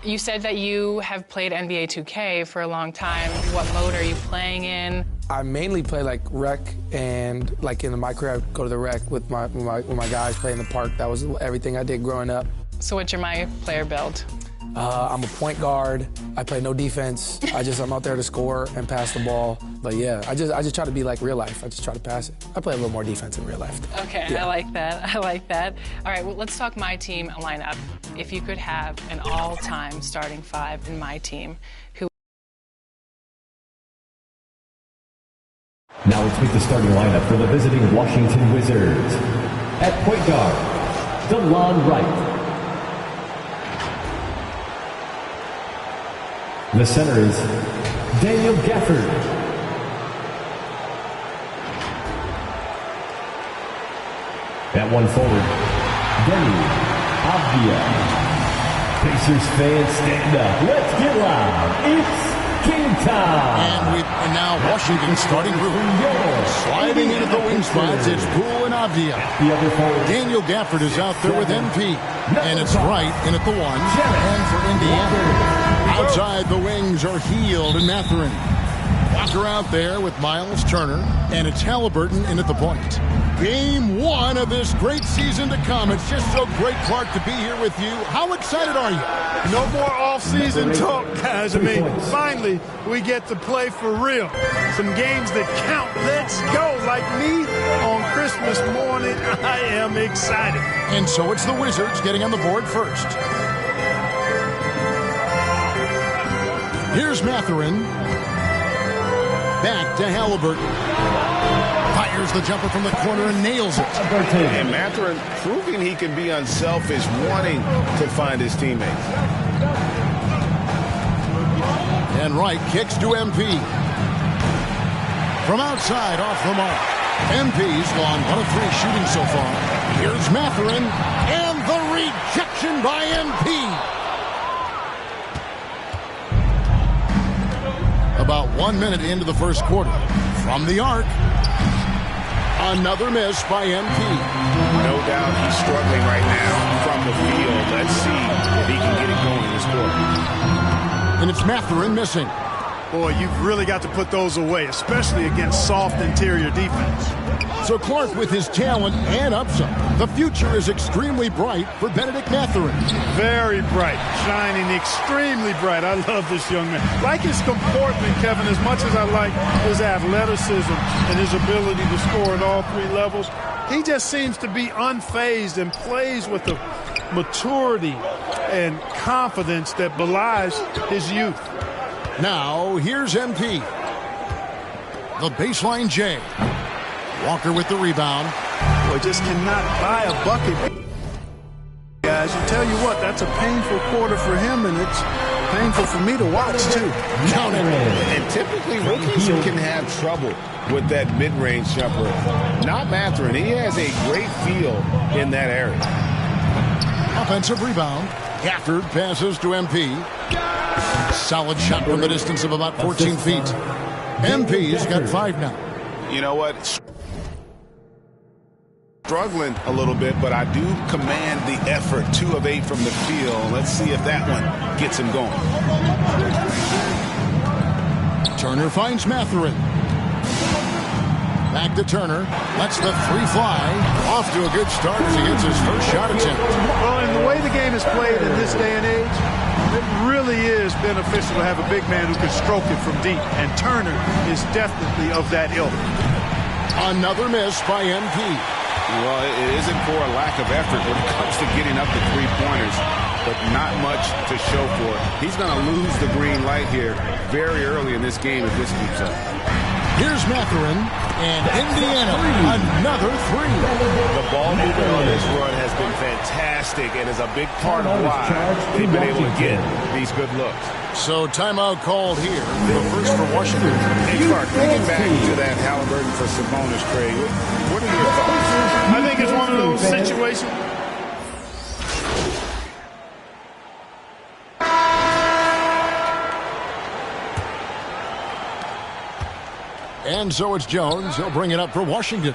You said that you have played NBA 2K for a long time. What mode are you playing in? I mainly play like rec, and like in the MyCareer, I go to the rec with my guys, play in the park. That was everything I did growing up. So what's your MyPlayer build? I'm a point guard. I play no defense. I'm out there to score and pass the ball. But yeah, I just try to be like real life. I just try to pass it. I play a little more defense in real life. Okay, yeah. I like that. I like that. All right, well, let's talk my team lineup. If you could have an all-time starting five in my team, who? Now let's meet the starting lineup for the visiting Washington Wizards. At point guard, DeLon Wright. The center is Daniel Gafford. At one forward, Denny Avdia. Pacers fans, stand up. Let's get loud. It's game time. And now Washington starting group. Sliding into the wing spots, it's Poole and Avdia. The other forward, Daniel Gafford is out there with MP. And it's Wright in at the one. And for Indiana. Outside the wings are Heald and Mathurin. Walker out there with Miles Turner, and it's Halliburton in at the point. Game one of this great season to come. It's just so great, Clark, to be here with you. How excited are you? No more off-season talk, guys. I mean, finally, we get to play for real. Some games that count. Let's go. Like me on Christmas morning, I am excited. And so it's the Wizards getting on the board first. Here's Mathurin. Back to Halliburton. Fires the jumper from the corner and nails it. And Mathurin proving he can be unselfish, wanting to find his teammates. And Wright kicks to MP. From outside, off the mark. MP's gone 1 of 3 shooting so far. Here's Mathurin. And the rejection by MP. About 1 minute into the first quarter. From the arc. Another miss by MP. No doubt he's struggling right now from the field. Let's see if he can get it going in this quarter. And it's Mathurin missing. Boy, you've really got to put those away, especially against soft interior defense. So Clark, with his talent and upside, the future is extremely bright for Benedict Mathurin. Very bright, shining extremely bright. I love this young man. Like his comportment, Kevin, as much as I like his athleticism and his ability to score at all 3 levels, he just seems to be unfazed and plays with a maturity and confidence that belies his youth. Now, here's MP. The baseline J. Walker with the rebound. Boy, just cannot buy a bucket. Guys, I tell you what, that's a painful quarter for him, and it's painful for me to watch, too. Count it. And typically, rookies can have trouble with that mid-range jumper. Not Mathurin. He has a great feel in that area. Offensive rebound. Gafford passes to MP. Solid shot from the distance of about 14 feet. MP's got 5 now. You know what? Struggling a little bit, but I do command the effort. 2 of 8 from the field. Let's see if that one gets him going. Turner finds Mathurin. Back to Turner. Lets the 3 fly. Off to a good start as he gets his first shot attempt. Well, and the way the game is played in this day and age, it really is beneficial to have a big man who can stroke it from deep. And Turner is definitely of that ilk. Another miss by MP. Well, it isn't for a lack of effort when it comes to getting up the 3-pointers, but not much to show for it. He's going to lose the green light here very early in this game if this keeps up. Here's Mathurin, and Indiana, another 3. The ball movement on this run has been fantastic and is a big part of why they've been able to get these good looks. So timeout called here, the first for Washington. Hey, Clark, thinking back to that Halliburton for Sabonis trade, what are your thoughts? I think it's one of those situations. And so it's Jones. He'll bring it up for Washington.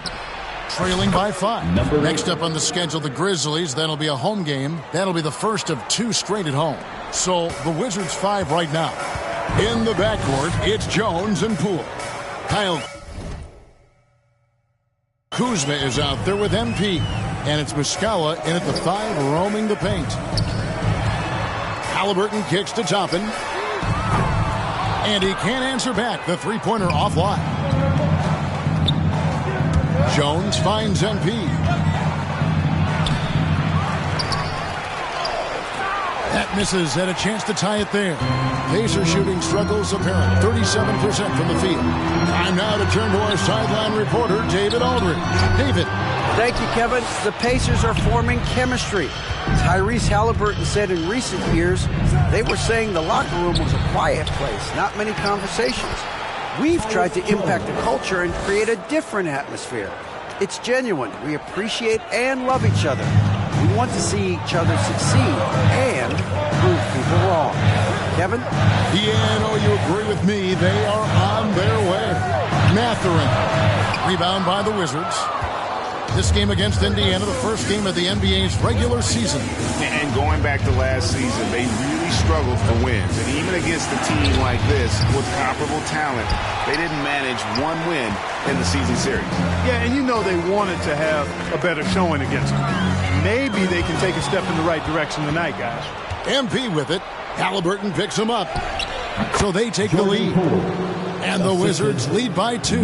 trailing by 5. Next up on the schedule, the Grizzlies. That'll be a home game. That'll be the first of 2 straight at home. So the Wizards 5 right now. In the backcourt, it's Jones and Poole. Kyle Kuzma is out there with MP. And it's Muscala in at the 5, roaming the paint. Halliburton kicks to Toppin. And he can't answer back. The three-pointer offline. Jones finds MP. That misses, and a chance to tie it there. Pacer shooting struggles apparent. 37% from the field. Time now to turn to our sideline reporter, David Aldridge. David. Thank you, Kevin. The Pacers are forming chemistry. Tyrese Halliburton said in recent years they were saying the locker room was a quiet place, not many conversations. We've tried to impact the culture and create a different atmosphere. It's genuine. We appreciate and love each other. We want to see each other succeed and prove people wrong. Kevin? Yeah, no, you agree with me. They are on their way. Mathurin. Rebound by the Wizards. This game against Indiana, the first game of the NBA's regular season. And going back to last season, they really struggled for wins. And even against a team like this with comparable talent, they didn't manage one win in the season series. Yeah, and you know they wanted to have a better showing against them. Maybe they can take a step in the right direction tonight, guys. MP with it. Halliburton picks him up. So they take the lead. And the Wizards lead by 2.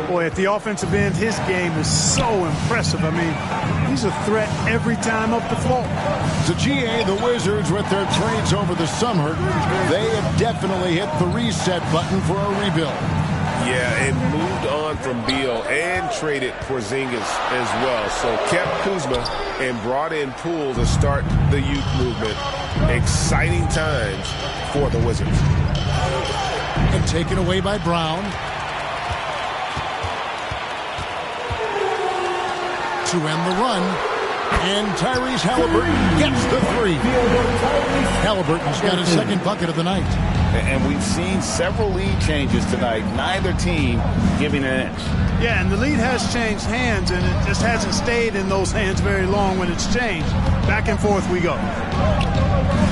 Boy, at the offensive end, his game is so impressive. I mean, he's a threat every time up the floor. To GA, the Wizards, with their trades over the summer, they have definitely hit the reset button for a rebuild. Yeah, and moved on from Beal and traded Porzingis as well. So kept Kuzma and brought in Poole to start the youth movement. Exciting times for the Wizards. And taken away by Brown. To end the run. And Tyrese Halliburton gets the 3. Halliburton's got his second bucket of the night. And we've seen several lead changes tonight. Neither team giving an edge. Yeah, and the lead has changed hands, and it just hasn't stayed in those hands very long when it's changed. Back and forth we go.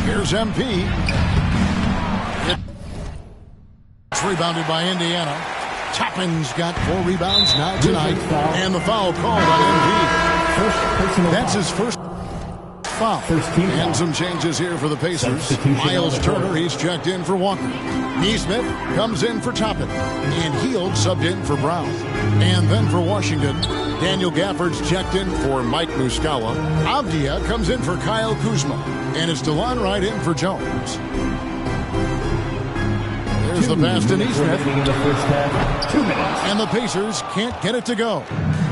Here's MP. It's rebounded by Indiana. Toppin's got 4 rebounds now tonight. And the foul called on MP. That's his first foul. And some changes here for the Pacers. Miles Turner, he's checked in for Walker. Neesmith comes in for Toppin. And Hield subbed in for Brown. And then for Washington, Daniel Gafford's checked in for Mike Muscala. Avdia comes in for Kyle Kuzma. And it's DeLon Wright in for Jones. There's the pass to Neesmith. 2 minutes. And the Pacers can't get it to go.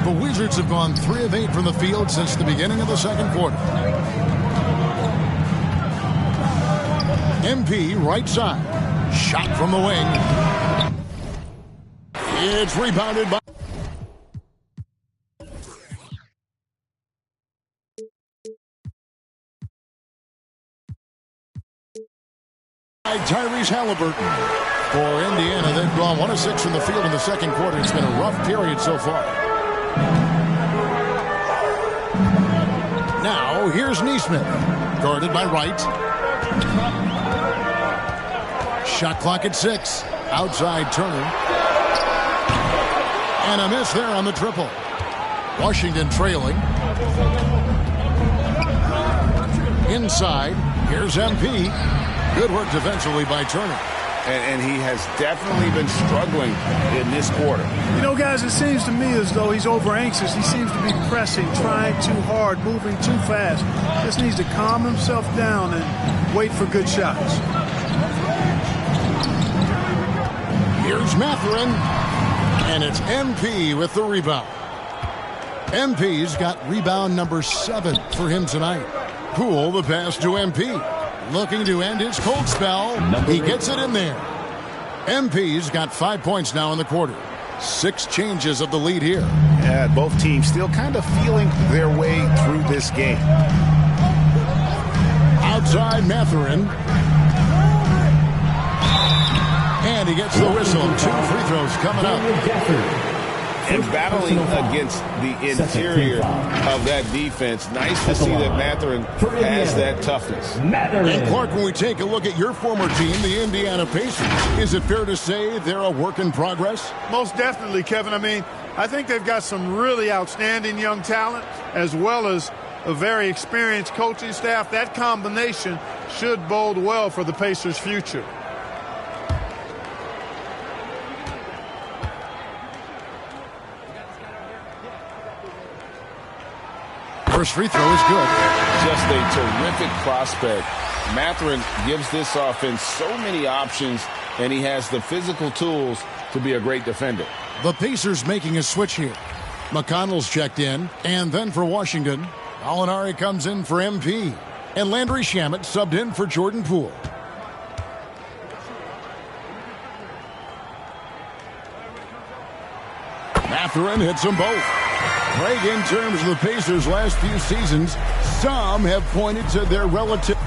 The Wizards have gone 3 of 8 from the field since the beginning of the second quarter. MP right side. Shot from the wing. It's rebounded by Tyrese Halliburton. For Indiana, they've gone 1 of 6 from the field in the second quarter. It's been a rough period so far. Now, here's Neesmith. Guarded by Wright. Shot clock at 6. Outside Turner. And a miss there on the triple. Washington trailing. Inside, here's MP. Good work defensively by Turner. And he has definitely been struggling in this quarter. You know, guys, it seems to me as though he's over anxious. He seems to be pressing, trying too hard, moving too fast. Just needs to calm himself down and wait for good shots. Here's Mathurin. And it's MP with the rebound. MP's got rebound number 7 for him tonight. Poole the pass to MP. Looking to end his cold spell. He gets it in there. MP's got 5 points now in the quarter. 6 changes of the lead here. Yeah, both teams still kind of feeling their way through this game. Outside Mathurin. And he gets the whistle. 2 free throws coming up. And battling against the interior of that defense, nice to see that Mathurin has that toughness. And Clark, when we take a look at your former team, the Indiana Pacers, is it fair to say they're a work in progress? Most definitely, Kevin. I mean, I think they've got some really outstanding young talent as well as a very experienced coaching staff. That combination should bode well for the Pacers' future. First free throw is good. Just a terrific prospect. Mathurin gives this offense so many options, and he has the physical tools to be a great defender. The Pacers making a switch here. McConnell's checked in, and then for Washington, Alinari comes in for MP, and Landry Shamet subbed in for Jordan Poole. Mathurin hits them both. Craig, in terms of the Pacers' last few seasons, some have pointed to their relative. So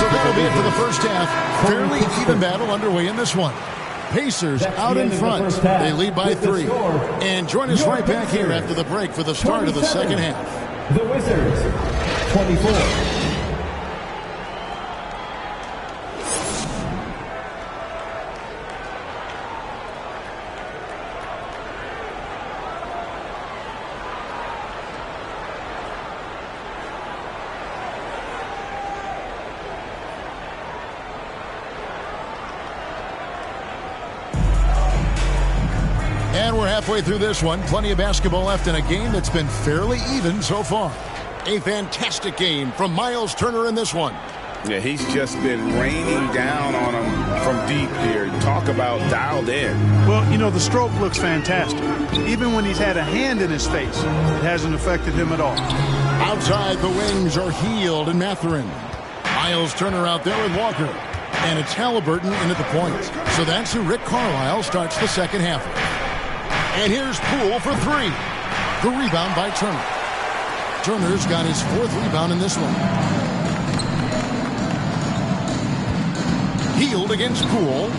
that'll be it for the first half. Fairly even battle underway in this one. Pacers out in front. They lead by 3. And join us right back here after the break for the start of the second half. The Wizards, 24. And we're halfway through this one. Plenty of basketball left in a game that's been fairly even so far. A fantastic game from Miles Turner in this one. Yeah, he's just been raining down on him from deep here. Talk about dialed in. Well, you know, the stroke looks fantastic. Even when he's had a hand in his face, it hasn't affected him at all. Outside, the wings are Healed and Mathurin. Miles Turner out there with Walker. And it's Halliburton in at the point. So that's who Rick Carlisle starts the second half with. And here's Poole for 3. The rebound by Turner. Turner's got his 4th rebound in this one. Healed against Poole.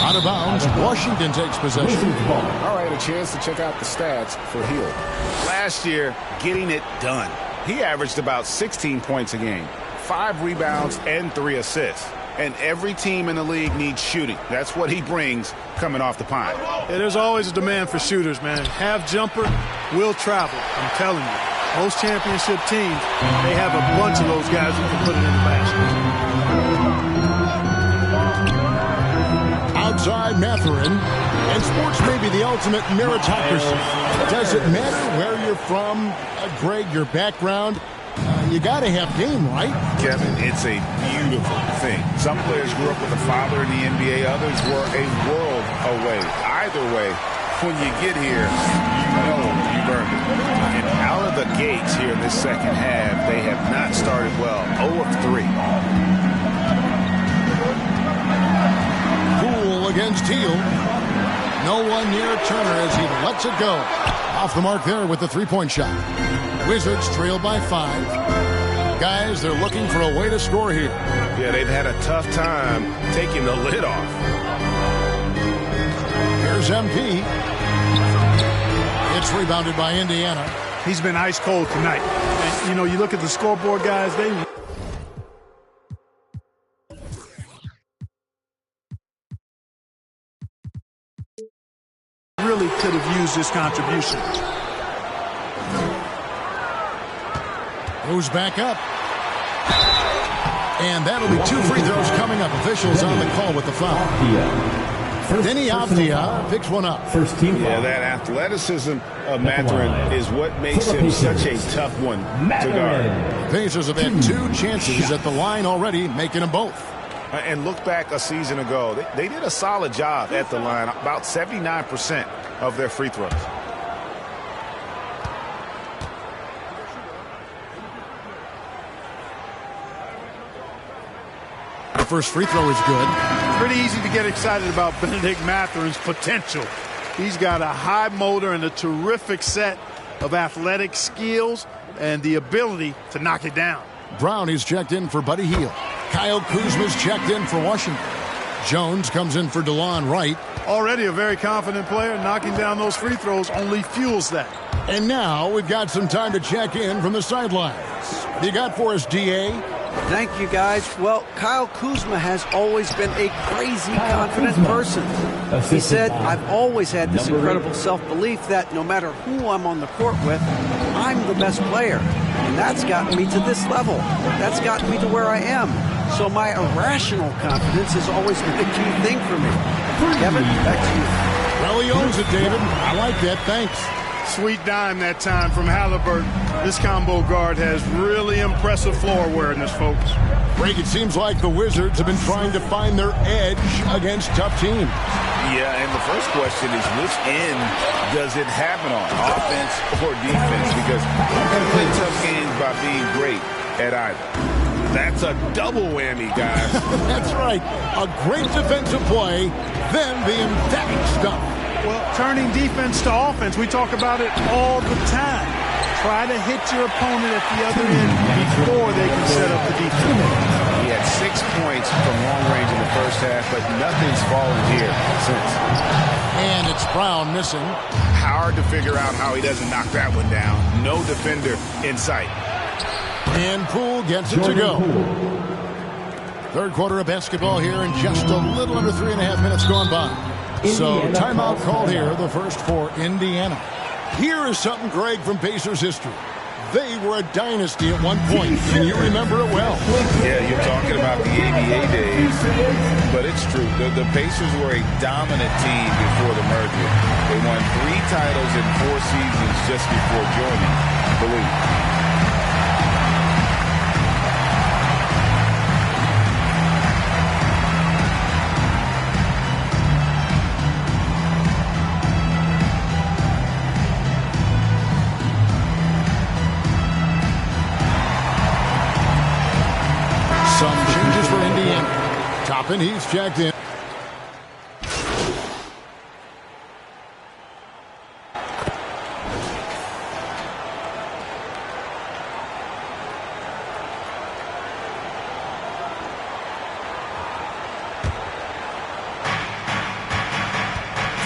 Out of bounds. Washington takes possession. All right, a chance to check out the stats for Healed. Last year, getting it done. He averaged about 16 points a game, 5 rebounds, and 3 assists. And every team in the league needs shooting. That's what he brings coming off the pine. Yeah, there's always a demand for shooters, man. Have jumper, will travel. I'm telling you. Most championship teams, they have a bunch of those guys who can put it in the basket. Outside Mathurin. And sports may be the ultimate meritocracy. Does it matter where you're from, Greg, your background? You got to have game, right? Kevin, it's a beautiful thing. Some players grew up with a father in the NBA. Others were a world away. Either way, when you get here, you know you've earned it. And out of the gates here in this second half, they have not started well. 0 of 3. Poole against Healed. No one near Turner as he lets it go. Off the mark there with the three-point shot. Wizards trail by 5. Guys, they're looking for a way to score here. Yeah, they've had a tough time taking the lid off. Here's MP. It's rebounded by Indiana. He's been ice cold tonight. And, you know, you look at the scoreboard, guys, they really could have used this contribution. Moves back up. And that'll be 2 free throws coming up. Officials on the call with the foul. Denny Avdia picks one up. First team foul. Yeah, that athleticism of Mathurin is what makes him such a tough one to guard. Pacers have had 2 chances at the line already, making them both. And look back a season ago. They did a solid job at the line, about 79% of their free throws. The first free throw is good. Pretty easy to get excited about Benedict Mathurin's potential. He's got a high motor and a terrific set of athletic skills and the ability to knock it down. Brown is checked in for Buddy Hield. Kyle Kuzma's checked in for Washington. Jones comes in for DeLon Wright. Already a very confident player. Knocking down those free throws only fuels that. And now we've got some time to check in from the sidelines. What do you got for us, D.A.? Thank you, guys. Well, Kyle Kuzma has always been a crazy confident person. He said, I've always had this incredible self-belief that no matter who I'm on the court with, I'm the best player. And that's gotten me to this level. That's gotten me to where I am. So my irrational confidence has always been a key thing for me. Kevin, back to you. Well, he owns it, David. I like that. Thanks. Sweet dime that time from Halliburton. This combo guard has really impressive floor awareness, folks. Greg, it seems like the Wizards have been trying to find their edge against tough teams. Yeah, and the first question is, which end does it happen on, offense or defense? Because you can play tough games by being great at either. That's a double whammy, guys. That's right. A great defensive play, then the emphatic stuff. Well, turning defense to offense, we talk about it all the time. Try to hit your opponent at the other end before they can set up the defense. He had 6 points from long range in the first half, but nothing's fallen here since. And it's Brown missing. Hard to figure out how he doesn't knock that one down. No defender in sight. And Poole gets it to go. Third quarter of basketball here in just a little under 3.5 minutes gone by. So timeout called here, the first for Indiana. Here is something, Greg, from Pacers history. They were a dynasty at one point, and you remember it well. Yeah, you're talking about the ABA days, but it's true. The Pacers were a dominant team before the merger. They won 3 titles in 4 seasons just before joining the league. Toppin, he's checked in.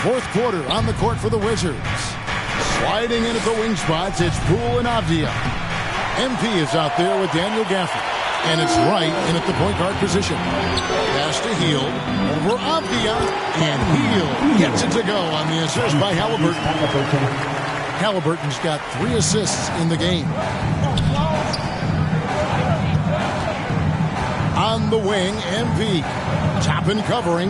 Fourth quarter on the court for the Wizards. Sliding in at the wing spots, it's Poole and Avdia. MP is out there with Daniel Gafford. And it's Wright in at the point guard position. Pass to Hield over Avdia. And Hield gets it to go on the assist by Halliburton. Halliburton's got 3 assists in the game. On the wing, MP. Toppin covering.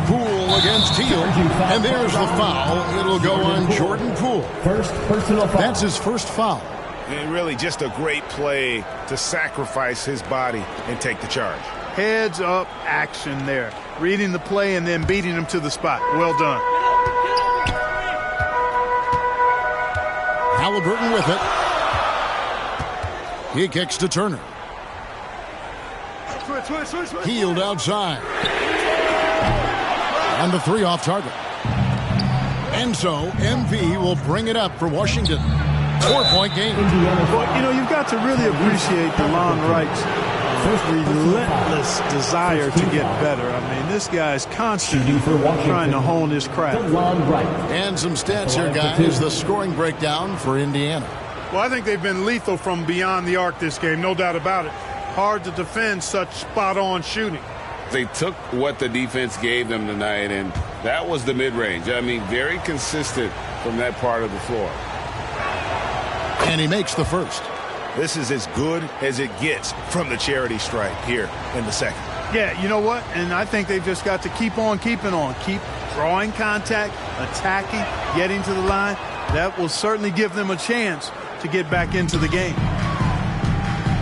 Poole against Hield. And there's the foul. It'll go on Jordan Poole. First personal foul. That's his first foul. And really just a great play to sacrifice his body and take the charge. Heads up action there. Reading the play and then beating him to the spot. Well done. Halliburton with it. He kicks to Turner. Hield outside. And the 3 off target. And so MP will bring it up for Washington. 4-point game. Well, you know, you've got to really appreciate DeLon Wright's relentless desire to get better. I mean, this guy's constantly trying to hone his craft. And some stats here, guys. The scoring breakdown for Indiana. Well, I think they've been lethal from beyond the arc this game, no doubt about it. Hard to defend such spot-on shooting. They took what the defense gave them tonight, and that was the mid-range. I mean, very consistent from that part of the floor. And he makes the first. This is as good as it gets from the charity stripe here in the second. Yeah, you know what? And I think they've just got to keep on keeping on. Keep drawing contact, attacking, getting to the line. That will certainly give them a chance to get back into the game.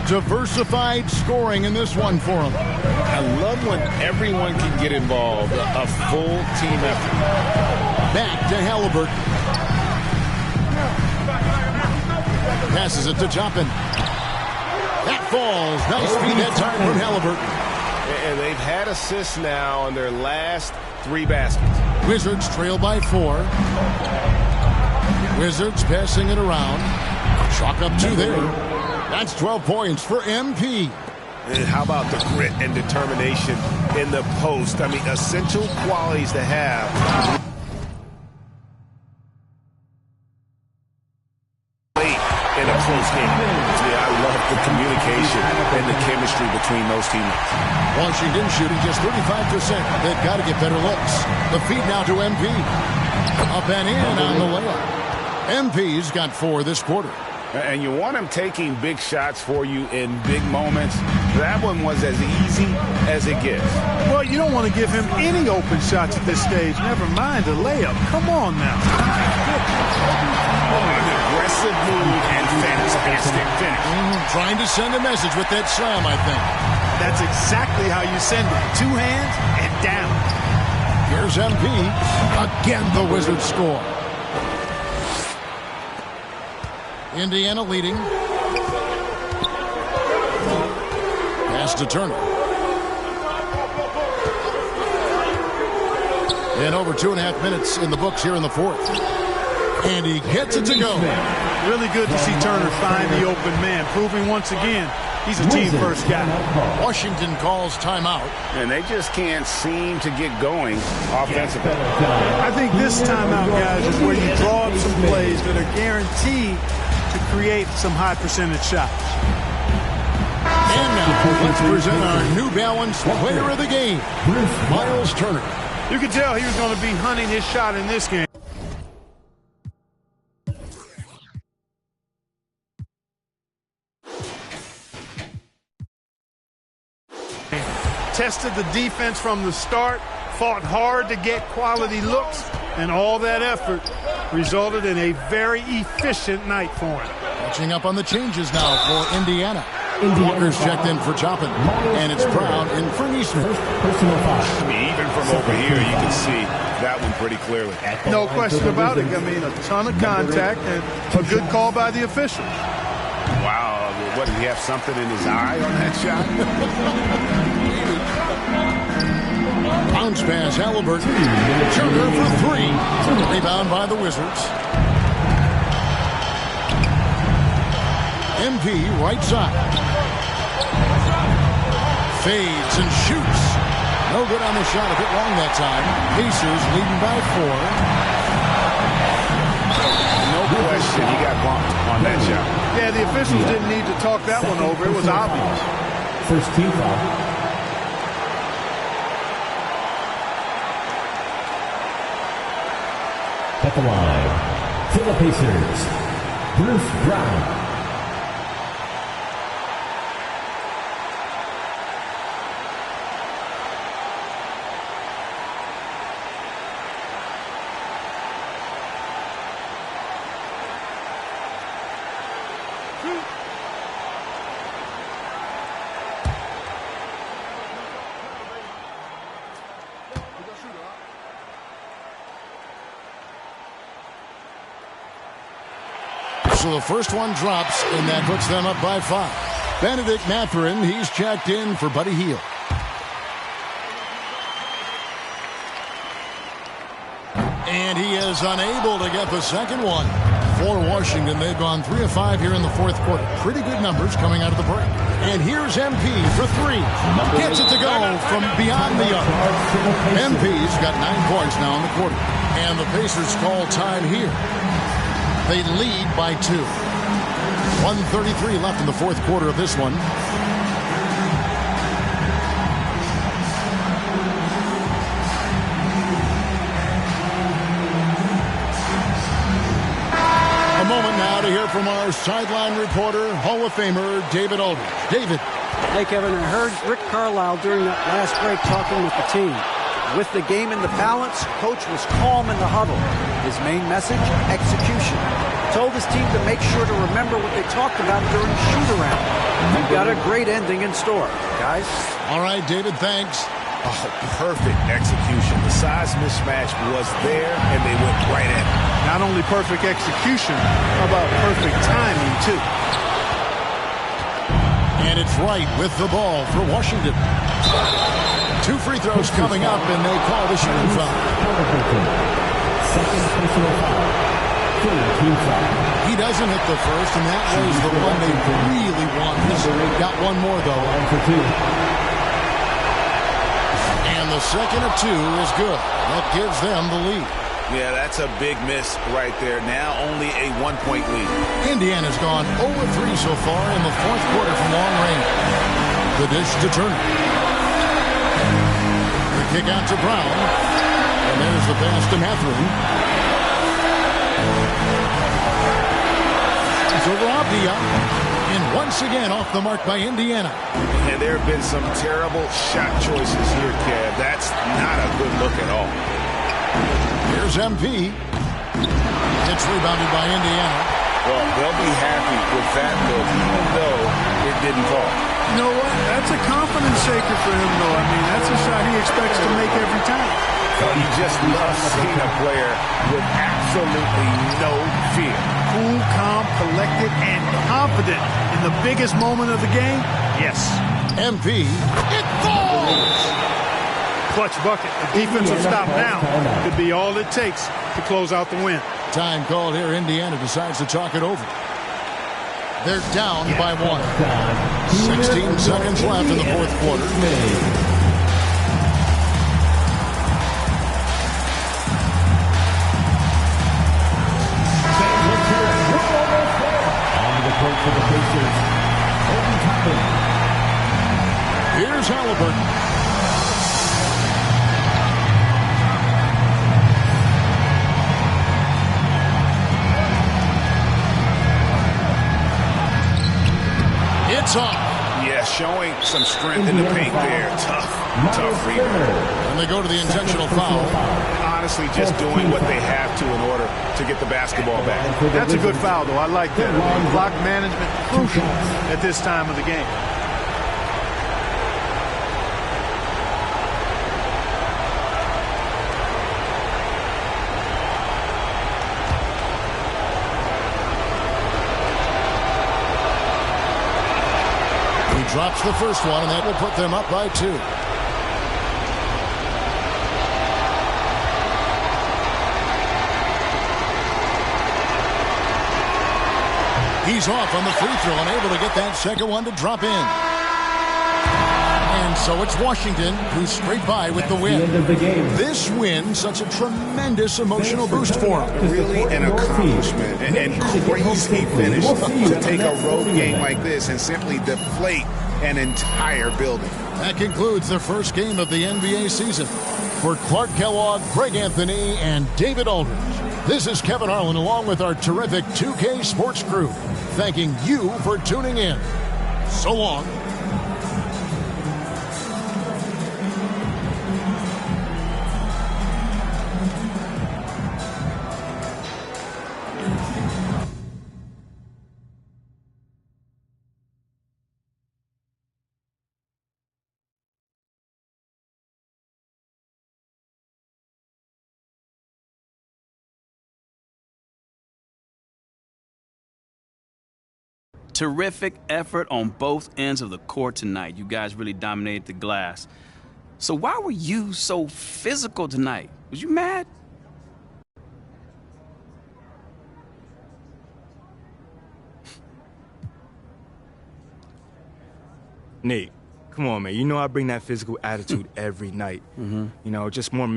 Diversified scoring in this one for them. I love when everyone can get involved. A full team effort. Back to Halliburton. Passes it to Toppin. That falls. Nice feed that time from Halliburton. And they've had assists now in their last 3 baskets. Wizards trail by 4. Wizards passing it around. Chalk up 2 there. That's 12 points for MP. And how about the grit and determination in the post? I mean, essential qualities to have. Late in a close game. I love the communication and the chemistry between those teammates. Washington shooting just 35%. They've got to get better looks. The feed now to MP. Up and in on the layup. MP's got 4 this quarter. And you want him taking big shots for you in big moments. That one was as easy as it gets. Well, you don't want to give him any open shots at this stage. Never mind a layup. Come on now. An aggressive move and fantastic finish. Trying to send a message with that slam, I think. That's exactly how you send it. 2 hands and down. Here's MP. Again, the Wizards score. Indiana leading. Pass to Turner. And over 2.5 minutes in the books here in the fourth. And he gets it to go. Really good to see Turner find the open man, proving once again he's a team-first guy. Washington calls timeout. And they just can't seem to get going offensively. I think this timeout, guys, is where you draw up some plays that are guaranteed to create some high-percentage shots. And now, let's present our New Balance player of the game, Miles Turner. You could tell he was going to be hunting his shot in this game. Tested the defense from the start, fought hard to get quality looks, and all that effort resulted in a very efficient night for him. Catching up on the changes now for Indiana. Walker's checked in for Toppin, and it's Brown in for Neesmith. I mean, even from over here, you can see that one pretty clearly. No question about it. I mean, a ton of contact and a good call by the official. Wow. What, did he have something in his eye on that shot? Bounce pass, Halliburton. Turner for 3. Rebound by the Wizards. MP right side. Fades and shoots. No good on the shot. A bit long that time. Pacers leading by 4. No question, he got bumped on that shot. Yeah, the officials didn't need to talk that one over. It was obvious. First team foul. At the line, for the Pacers, Bruce Brown. So the first one drops, and that puts them up by 5. Benedict Mathurin, he's checked in for Buddy Hield. And he is unable to get the second one. For Washington, they've gone 3 of 5 here in the fourth quarter. Pretty good numbers coming out of the break. And here's MP for 3. Gets it to go from beyond the arc. MP's got 9 points now in the quarter. And the Pacers call time here. They lead by 2. 1:33 left in the fourth quarter of this one. A moment now to hear from our sideline reporter, Hall of Famer David Aldridge. David. Hey, Kevin, I heard Rick Carlisle during that last break talking with the team. With the game in the balance, coach was calm in the huddle. His main message, execution. Told his team to make sure to remember what they talked about during shoot-around. We've got a great ending in store, guys. All right, David, thanks. Oh, perfect execution. The size mismatch was there, and they went right at it. Not only perfect execution, how about perfect timing, too? And it's right with the ball for Washington. 2 free throws coming up, and they call the shooting foul. Second personal foul. He doesn't hit the first, and that was the one they really wanted. Got one more, though. And the second of two is good. That gives them the lead. Yeah, that's a big miss right there. Now only a 1-point lead. Indiana's gone 0-3 so far in the fourth quarter from long range. The dish to Turner. The kick out to Brown. And there's the pass to Mathurin. Zarabia. And once again off the mark by Indiana. And there have been some terrible shot choices here, Kev. That's not a good look at all. Here's MP. It's rebounded by Indiana. Well, they'll be happy with that look, even though it didn't fall. You know what? That's a confidence shaker for him, though. I mean, that's a shot he expects to make every time. You just love seeing a player with absolutely no fear. Cool, calm, collected, and confident in the biggest moment of the game. Yes. MP. It falls! Clutch bucket. The defensive stop now could be all it takes to close out the win. Time called here. Indiana decides to chalk it over. They're down by one. 16 seconds left in the fourth quarter. Here's Halliburton. It's off. Yeah, showing some strength in the paint there. Tough rebound. And they go to the intentional foul. Honestly, just doing what they have to in order to get the basketball back. That's a good foul, though. I like that. Clock management crucial at this time of the game. Drops the first one, and that will put them up by 2. He's off on the free throw and able to get that second one to drop in. And so it's Washington who scraped by with the win. This win, such a tremendous emotional boost for them. Really an accomplishment and crazy finish to take a road game like this and simply deflate an entire building. That concludes the first game of the NBA season. For Clark Kellogg, Greg Anthony, and David Aldridge, this is Kevin Harlan along with our terrific 2K Sports crew, thanking you for tuning in. So long. Terrific effort on both ends of the court tonight. You guys really dominated the glass. So why were you so physical tonight? Was you mad? Nate, come on, man. You know I bring that physical attitude every night. You know, just more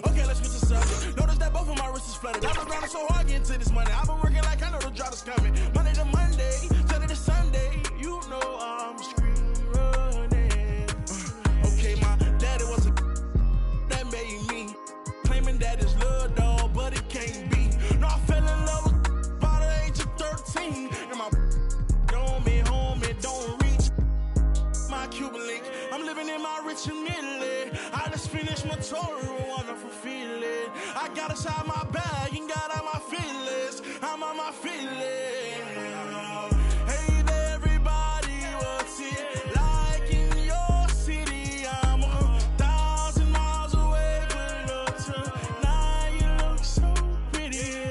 Okay, let's get to flooded. I've been grinding so hard getting to this money. I've been working like I know the drop is coming. Monday to Monday, Sunday to Sunday, you know I'm scream running. Okay, my daddy was a that made me. Claiming that it's love, dog, but it can't be. No, I fell in love with by the age of 13. And my home, it don't reach my Cuban link. I'm living in my rich and middle. I just finished my tour, wanna fulfill it. I got inside my bag and got out my feelings. I'm on my feelings. Hey there, everybody, what's it like in your city? I'm 1,000 miles away, but look tonight, you look so pretty.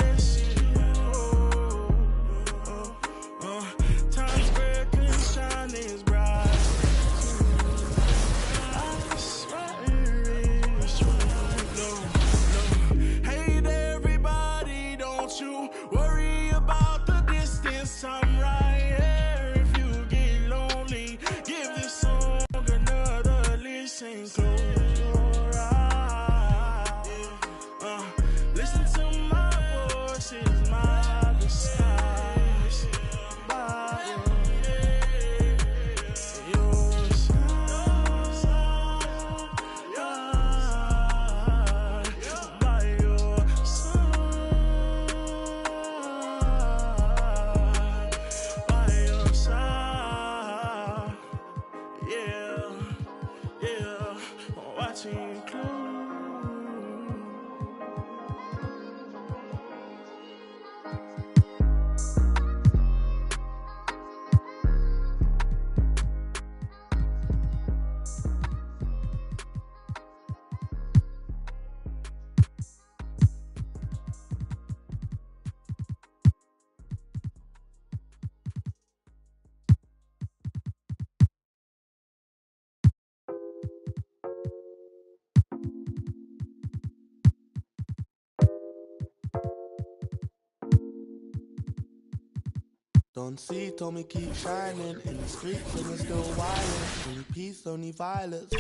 Times Square can shine as bright. Hey there, everybody, don't you worry about the distance. I'm right here. If you get lonely, give this song another listen. Close your eyes. Listen to my voice, it's my disguise. By your side, by your side, yeah, watching you close. Don't see, told me keep shining in the streets and it's still wild. Only peace, only violence.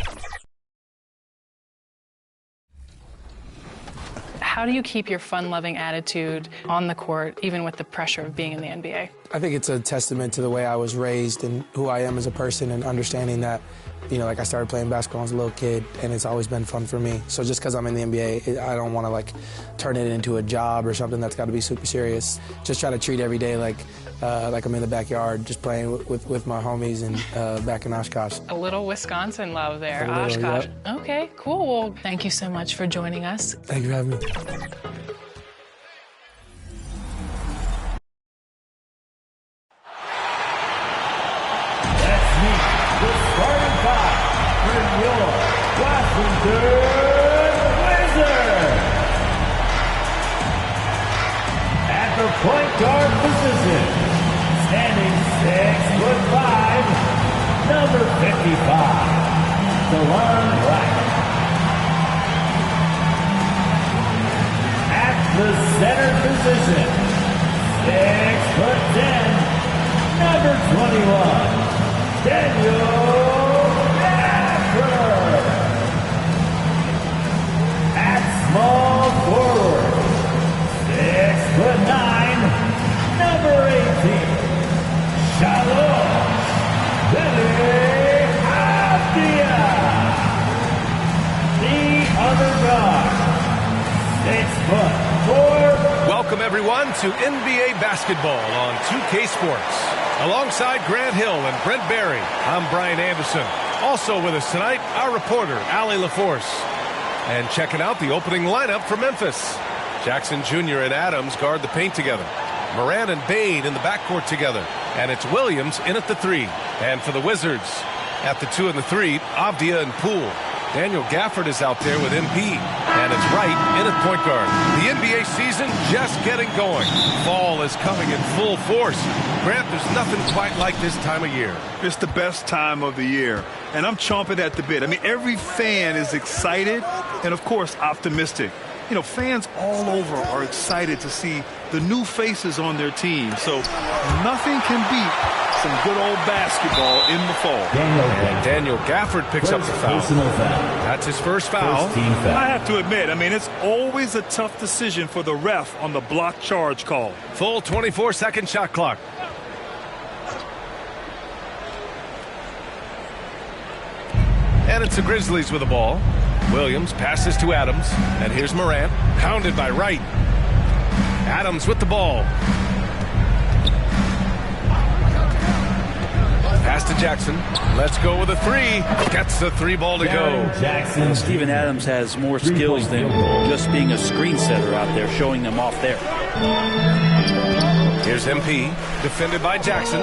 How do you keep your fun-loving attitude on the court, even with the pressure of being in the NBA? I think it's a testament to the way I was raised and who I am as a person, and understanding that, you know, like I started playing basketball as a little kid and it's always been fun for me. So just because I'm in the NBA, I don't want to like turn it into a job or something that's got to be super serious. Just try to treat every day like I'm in the backyard, just playing with my homies and back in Oshkosh. A little Wisconsin love there, A little, Oshkosh. yep. Okay, cool. Well, thank you so much for joining us. Thank you for having me. Let's meet the starting five for your Washington Wizards. At the point guard position, standing 6'5", number 55, DeLon Wright. At the center position, 6'10", number 21, Daniel Gafford. At small forward, 6'9", number 18, Shalom Abdia. The other guard, 6'4". Welcome everyone to NBA basketball on 2K Sports. Alongside Grant Hill and Brent Barry, I'm Brian Anderson. Also with us tonight, our reporter, Allie LaForce. And checking out the opening lineup for Memphis. Jackson Jr. and Adams guard the paint together. Moran and Bane in the backcourt together. And it's Williams in at the 3. And for the Wizards, at the 2 and the 3, Avdia and Poole. Daniel Gafford is out there with MP. And it's Wright in at point guard. The NBA season just getting going. Fall is coming in full force. Grant, there's nothing quite like this time of year. It's the best time of the year, and I'm chomping at the bit. I mean, every fan is excited and, of course, optimistic. you know, fans all over are excited to see the new faces on their team. So nothing can beat some good old basketball in the fall. And Daniel Gafford picks up the foul. That's his first foul. I have to admit, I mean, it's always a tough decision for the ref on the block charge call. Full 24-second shot clock. And it's the Grizzlies with the ball. Williams passes to Adams. And here's Morant, pounded by Wright. Adams with the ball. Pass to Jackson. Let's go with a three. Gets the three ball to go. Jackson. Steven Adams has more skills than just being a screen setter out there, showing them off there. Here's MP, defended by Jackson.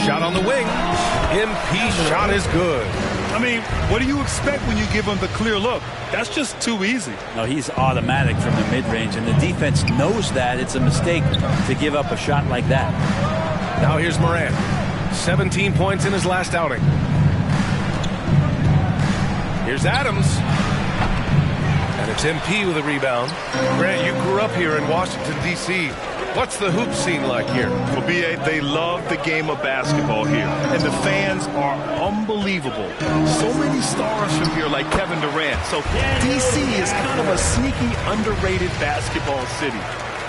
Shot on the wing. MP shot is good. I mean, what do you expect when you give him the clear look? That's just too easy. No, he's automatic from the mid-range, and the defense knows that it's a mistake to give up a shot like that. Now here's Morant. 17 points in his last outing. Here's Adams. And it's MP with a rebound. Grant, you grew up here in Washington, D.C. What's the hoop scene like here? Well, B.A., they love the game of basketball here, and the fans are unbelievable. So many stars from here, like Kevin Durant. So D.C. is kind of a sneaky, underrated basketball city.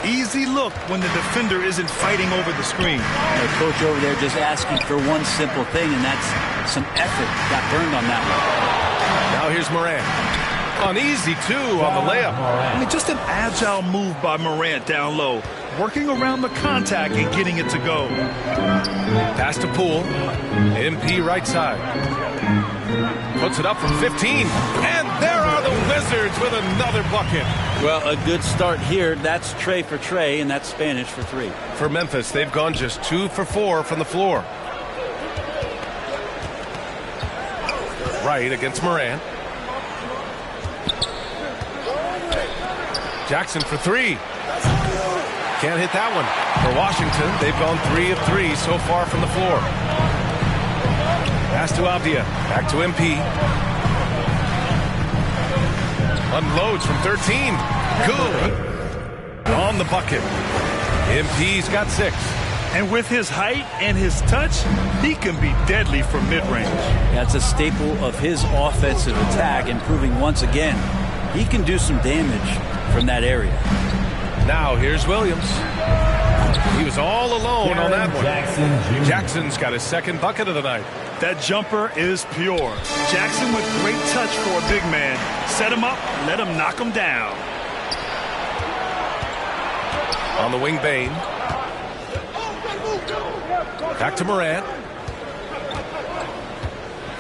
Easy look when the defender isn't fighting over the screen. The coach over there just asking for one simple thing, and that's some effort. Got burned on that one. Now here's Morant. Uneasy, too, on the layup. I mean, just an agile move by Morant down low, working around the contact and getting it to go. Pass to Poole. MP right side. Puts it up from 15. And there are the Wizards with another bucket. Well, a good start here. That's Trey for Trey, and that's Spanish for three. For Memphis, they've gone just 2 for 4 from the floor. Right against Morant. Jackson for 3. Can't hit that one. For Washington, they've gone 3 of 3 so far from the floor. Pass to Abdia. Back to MP. Unloads from 13. Good. On the bucket. MP's got 6. And with his height and his touch, he can be deadly from mid-range. That's a staple of his offensive attack, and proving once again he can do some damage from that area. Now here's Williams. He was all alone on that one. Jackson's got his second bucket of the night. That jumper is pure. Jackson with great touch for a big man. Set him up, let him knock him down. On the wing, Bain. Back to Morant.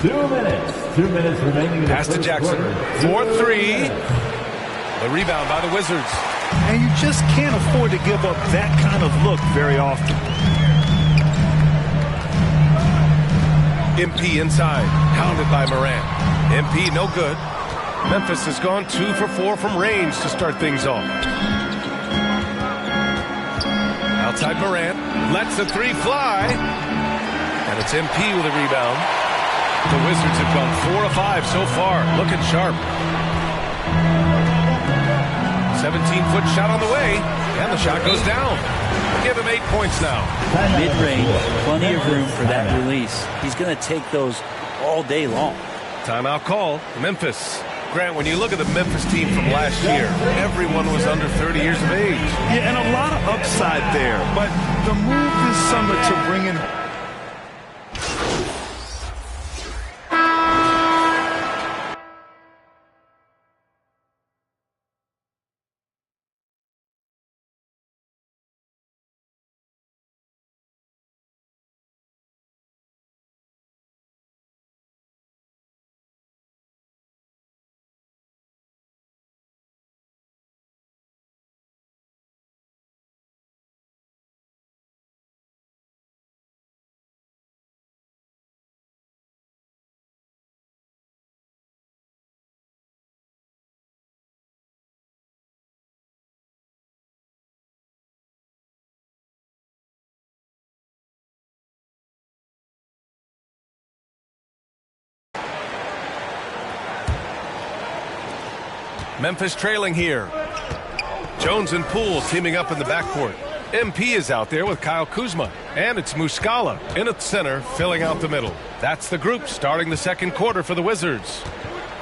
2 minutes. 2 minutes remaining. Pass to Jackson. 4-3. The rebound by the Wizards. And you just can't afford to give up that kind of look very often. MP inside. Pounded by Morant. MP no good. Memphis has gone 2 for 4 from range to start things off. Outside Morant. Lets the 3 fly. And it's MP with a rebound. The Wizards have gone 4 of 5 so far. Looking sharp. 17-foot shot on the way. And the shot goes down. Give him 8 points now. Mid-range, plenty of room for that release. He's going to take those all day long. Timeout call. Memphis. Grant, when you look at the Memphis team from last year, everyone was under 30 years of age. Yeah, and a lot of upside there. But the move this summer to bring in... Memphis trailing here. Jones and Poole teaming up in the backcourt. MP is out there with Kyle Kuzma. And it's Muscala in at center, filling out the middle. That's the group starting the second quarter for the Wizards.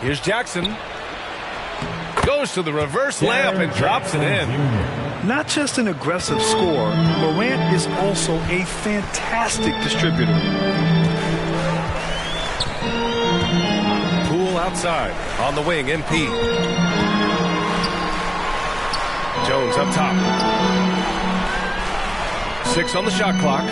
Here's Jackson. Goes to the reverse layup and drops it in. Not just an aggressive scorer, Morant is also a fantastic distributor. Poole outside. On the wing, MP. Jones up top. 6 on the shot clock.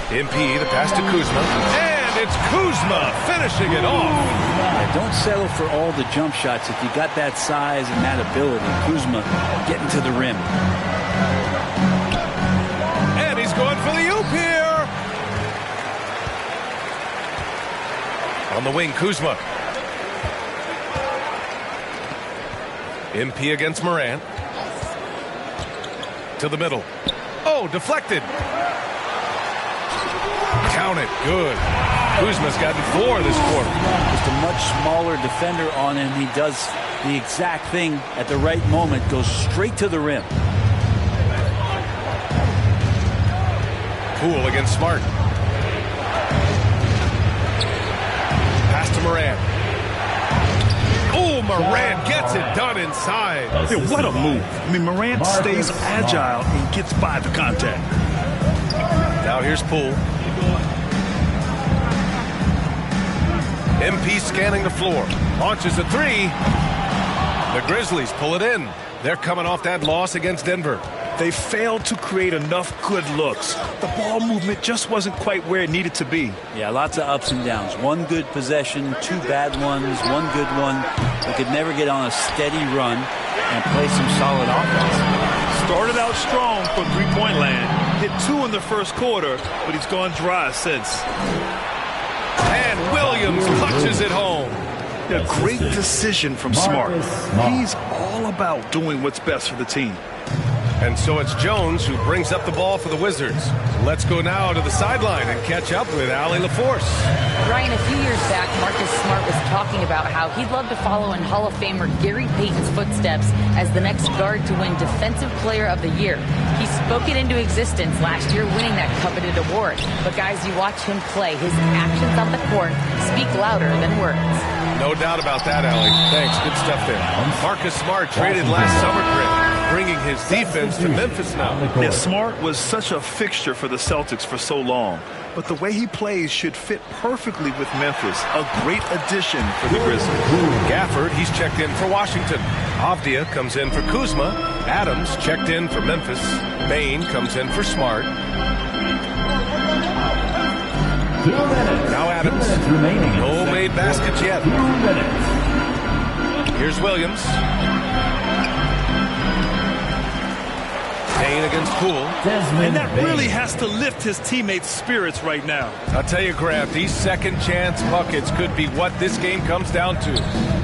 MP, the pass to Kuzma. And it's Kuzma finishing it off. Yeah, don't settle for all the jump shots. If you got that size and that ability, Kuzma getting to the rim. And he's going for the oop here. On the wing, Kuzma. MP against Morant. To the middle. Oh, deflected. Count it. Good. Kuzma's gotten 4 this quarter. Just a much smaller defender on him. He does the exact thing at the right moment. Goes straight to the rim. Poole against Smart. Pass to Morant. Oh, Morant gets it done inside. Yeah, what a move. I mean, Morant stays agile and gets by the contact. Now here's Poole. MP scanning the floor. Launches a 3. The Grizzlies pull it in. They're coming off that loss against Denver. They failed to create enough good looks. The ball movement just wasn't quite where it needed to be. Yeah, lots of ups and downs. 1 good possession, 2 bad ones, 1 good one. They could never get on a steady run and play some solid offense. Started out strong for three-point land. Hit 2 in the first quarter, but he's gone dry since. And Williams punches it home. A great decision from Smart. He's all about doing what's best for the team. And so it's Jones who brings up the ball for the Wizards. Let's go now to the sideline and catch up with Allie LaForce. Ryan, a few years back, Marcus Smart was talking about how he'd love to follow in Hall of Famer Gary Payton's footsteps as the next guard to win Defensive Player of the Year. He spoke it into existence last year, winning that coveted award. But guys, you watch him play, his actions on the court speak louder than words. No doubt about that, Allie. Thanks. Good stuff there. Marcus Smart traded last summer for him, bringing his defense to Memphis now. Yeah, Smart was such a fixture for the Celtics for so long. But the way he plays should fit perfectly with Memphis. A great addition for the Grizzlies. Gafford, he's checked in for Washington. Avdia comes in for Kuzma. Adams checked in for Memphis. Bain comes in for Smart. 2 minutes. Now Adams. 2 minutes remaining. No made baskets yet. 2 minutes. Here's Williams. Bain against Poole. And that really has to lift his teammates' spirits right now. I'll tell you, Grant, these second chance buckets could be what this game comes down to.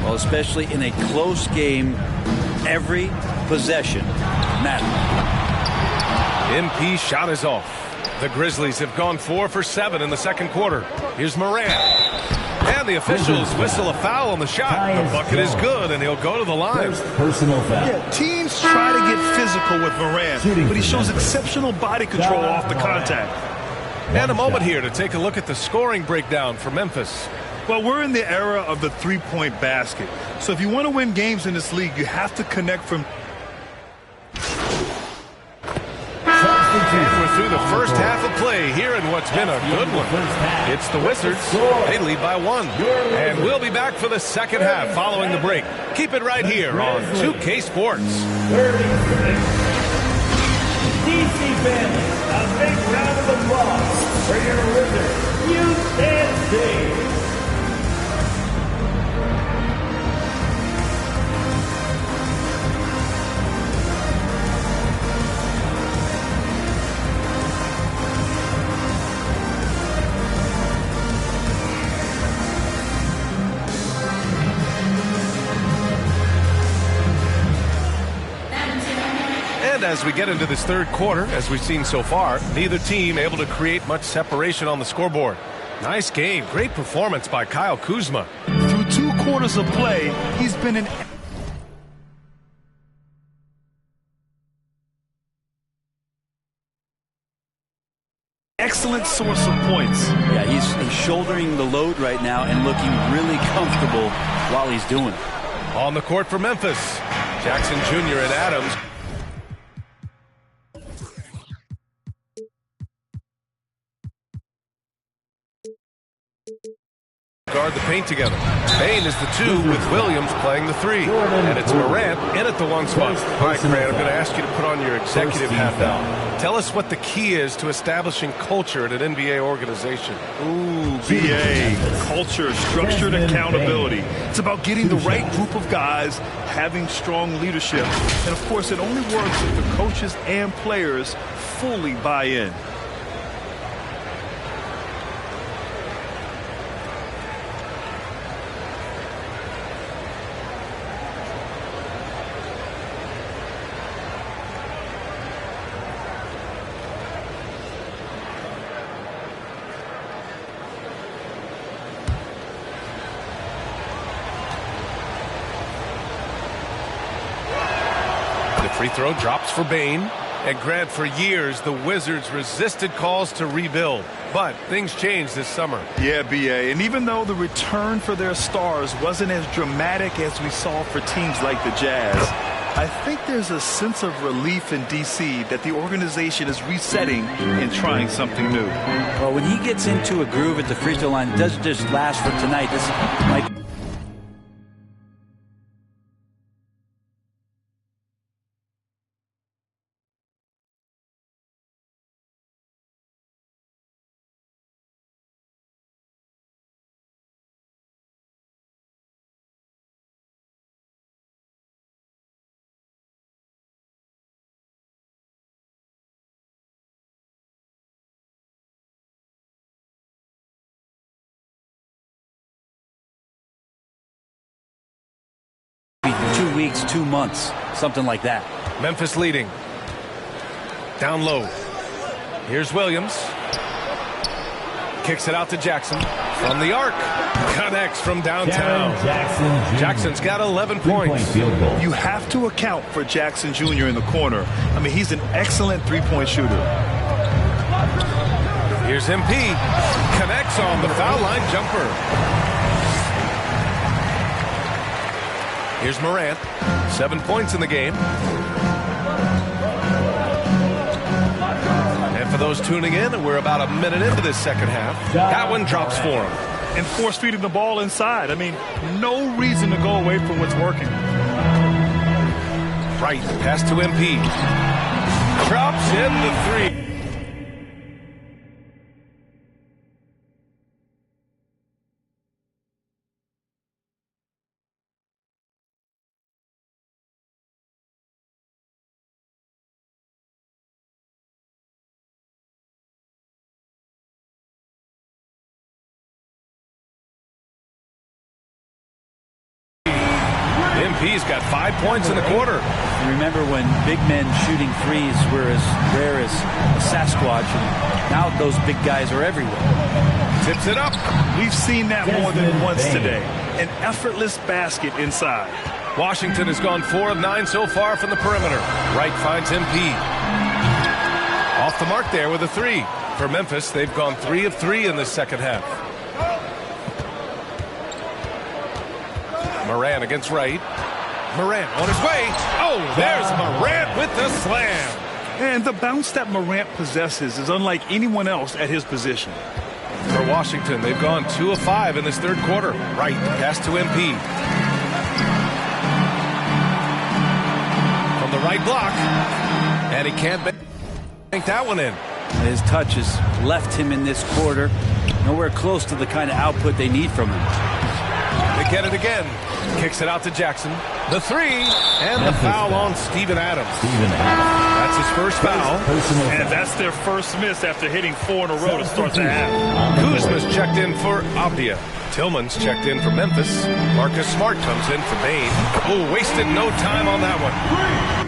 Well, especially in a close game, every possession matters. MP shot is off. The Grizzlies have gone 4 for 7 in the second quarter. Here's Morant. And the officials whistle a foul on the shot. The bucket is good, and he'll go to the line. Personal foul. Yeah, teams try to get physical with Morant, but he shows exceptional body control off the contact. And a moment here to take a look at the scoring breakdown for Memphis. Well, we're in the era of the three-point basket. So if you want to win games in this league, you have to connect from... And we're through the first half of play here in what's been a good one. It's the Wizards. They lead by 1. And we'll be back for the second half following the break. Keep it right here on 2K Sports. DC fans, a big round of applause for your Wizards. UNC. And as we get into this third quarter, as we've seen so far, neither team able to create much separation on the scoreboard. Nice game. Great performance by Kyle Kuzma. Through 2 quarters of play, he's been an excellent source of points. Yeah, he's shouldering the load right now and looking really comfortable while he's doing it. On the court for Memphis, Jackson Jr. and Adams. Guard the paint together. Bain is the 2 with Williams playing the 3. And it's Morant in at the 1 spot. All right, Grant, I'm going to ask you to put on your executive hat now. Tell us what the key is to establishing culture at an NBA organization. Ooh, BA. Culture, structured accountability. It's about getting the right group of guys, having strong leadership. And, of course, it only works if the coaches and players fully buy in. Free throw drops for Bain. And Grant, for years, the Wizards resisted calls to rebuild. But things changed this summer. Yeah, BA. And even though the return for their stars wasn't as dramatic as we saw for teams like the Jazz, I think there's a sense of relief in D.C. that the organization is resetting and trying something new. Well, when he gets into a groove at the free throw line, it doesn't just last for tonight. This might be 2 weeks, 2 months, something like that. Memphis leading. Down low. Here's Williams. Kicks it out to Jackson. From the arc. Connects from downtown. Jackson's got 11 points. You have to account for Jackson Jr. in the corner. I mean, he's an excellent three-point shooter. Here's MP. Connects on the foul line jumper. Here's Morant. 7 points in the game. And for those tuning in, we're about a minute into this second half. That one drops for him. And force feeding the ball inside. I mean, no reason to go away from what's working. Right, pass to MP. Drops in the 3. MP's got 5 points in the quarter. Remember when big men shooting threes were as rare as a Sasquatch, and now those big guys are everywhere. Tips it up. We've seen that more than once today. An effortless basket inside. Washington has gone 4 of 9 so far from the perimeter. Wright finds MP. Off the mark there with a 3. For Memphis, they've gone 3 of 3 in the second half. Morant against Wright. Morant on his way. Oh, there's Morant with the slam. And the bounce that Morant possesses is unlike anyone else at his position. For Washington, they've gone 2 of 5 in this third quarter. Wright, pass to MP. From the right block. And he can't bank that one in. His touch has left him in this quarter. Nowhere close to the kind of output they need from him. They get it again. Kicks it out to Jackson. The 3 and the foul on Steven Adams. That's his first foul. And that's their first miss after hitting 4 in a row to start the half. Kuzma's checked in for Abdia. Tillman's checked in for Memphis. Marcus Smart comes in for Bain. Oh, wasted no time on that one.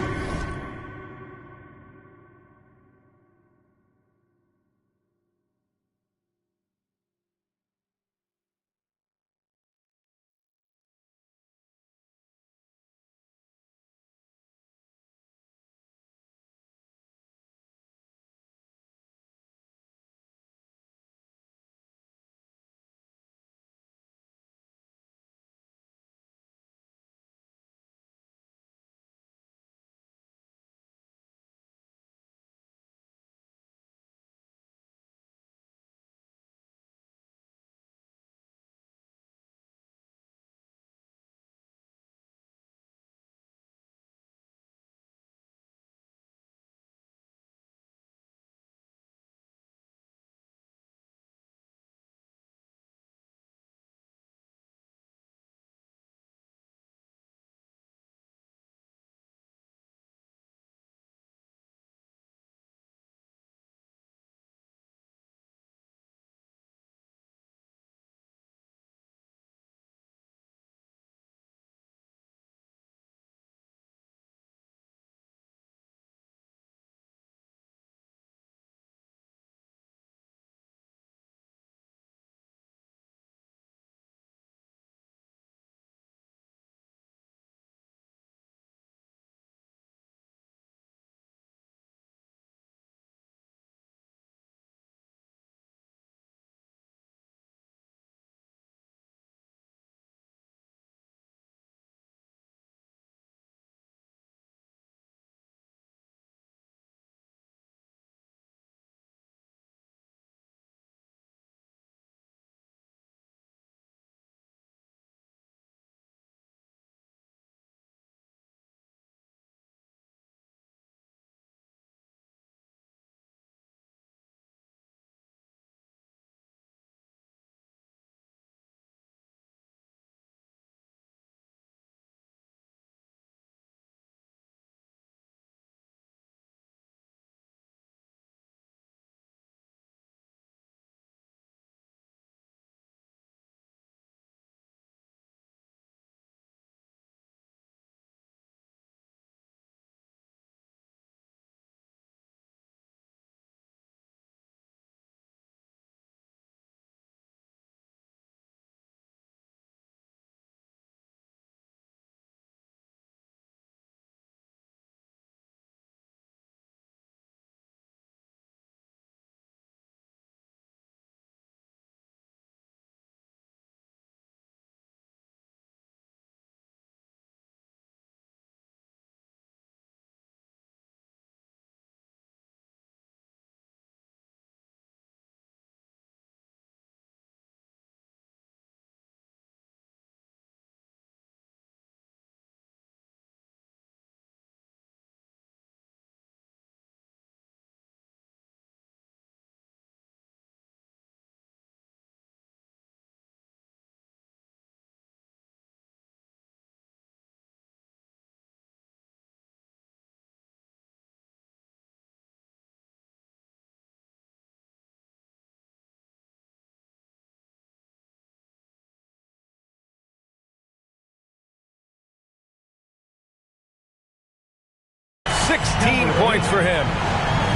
16 points for him.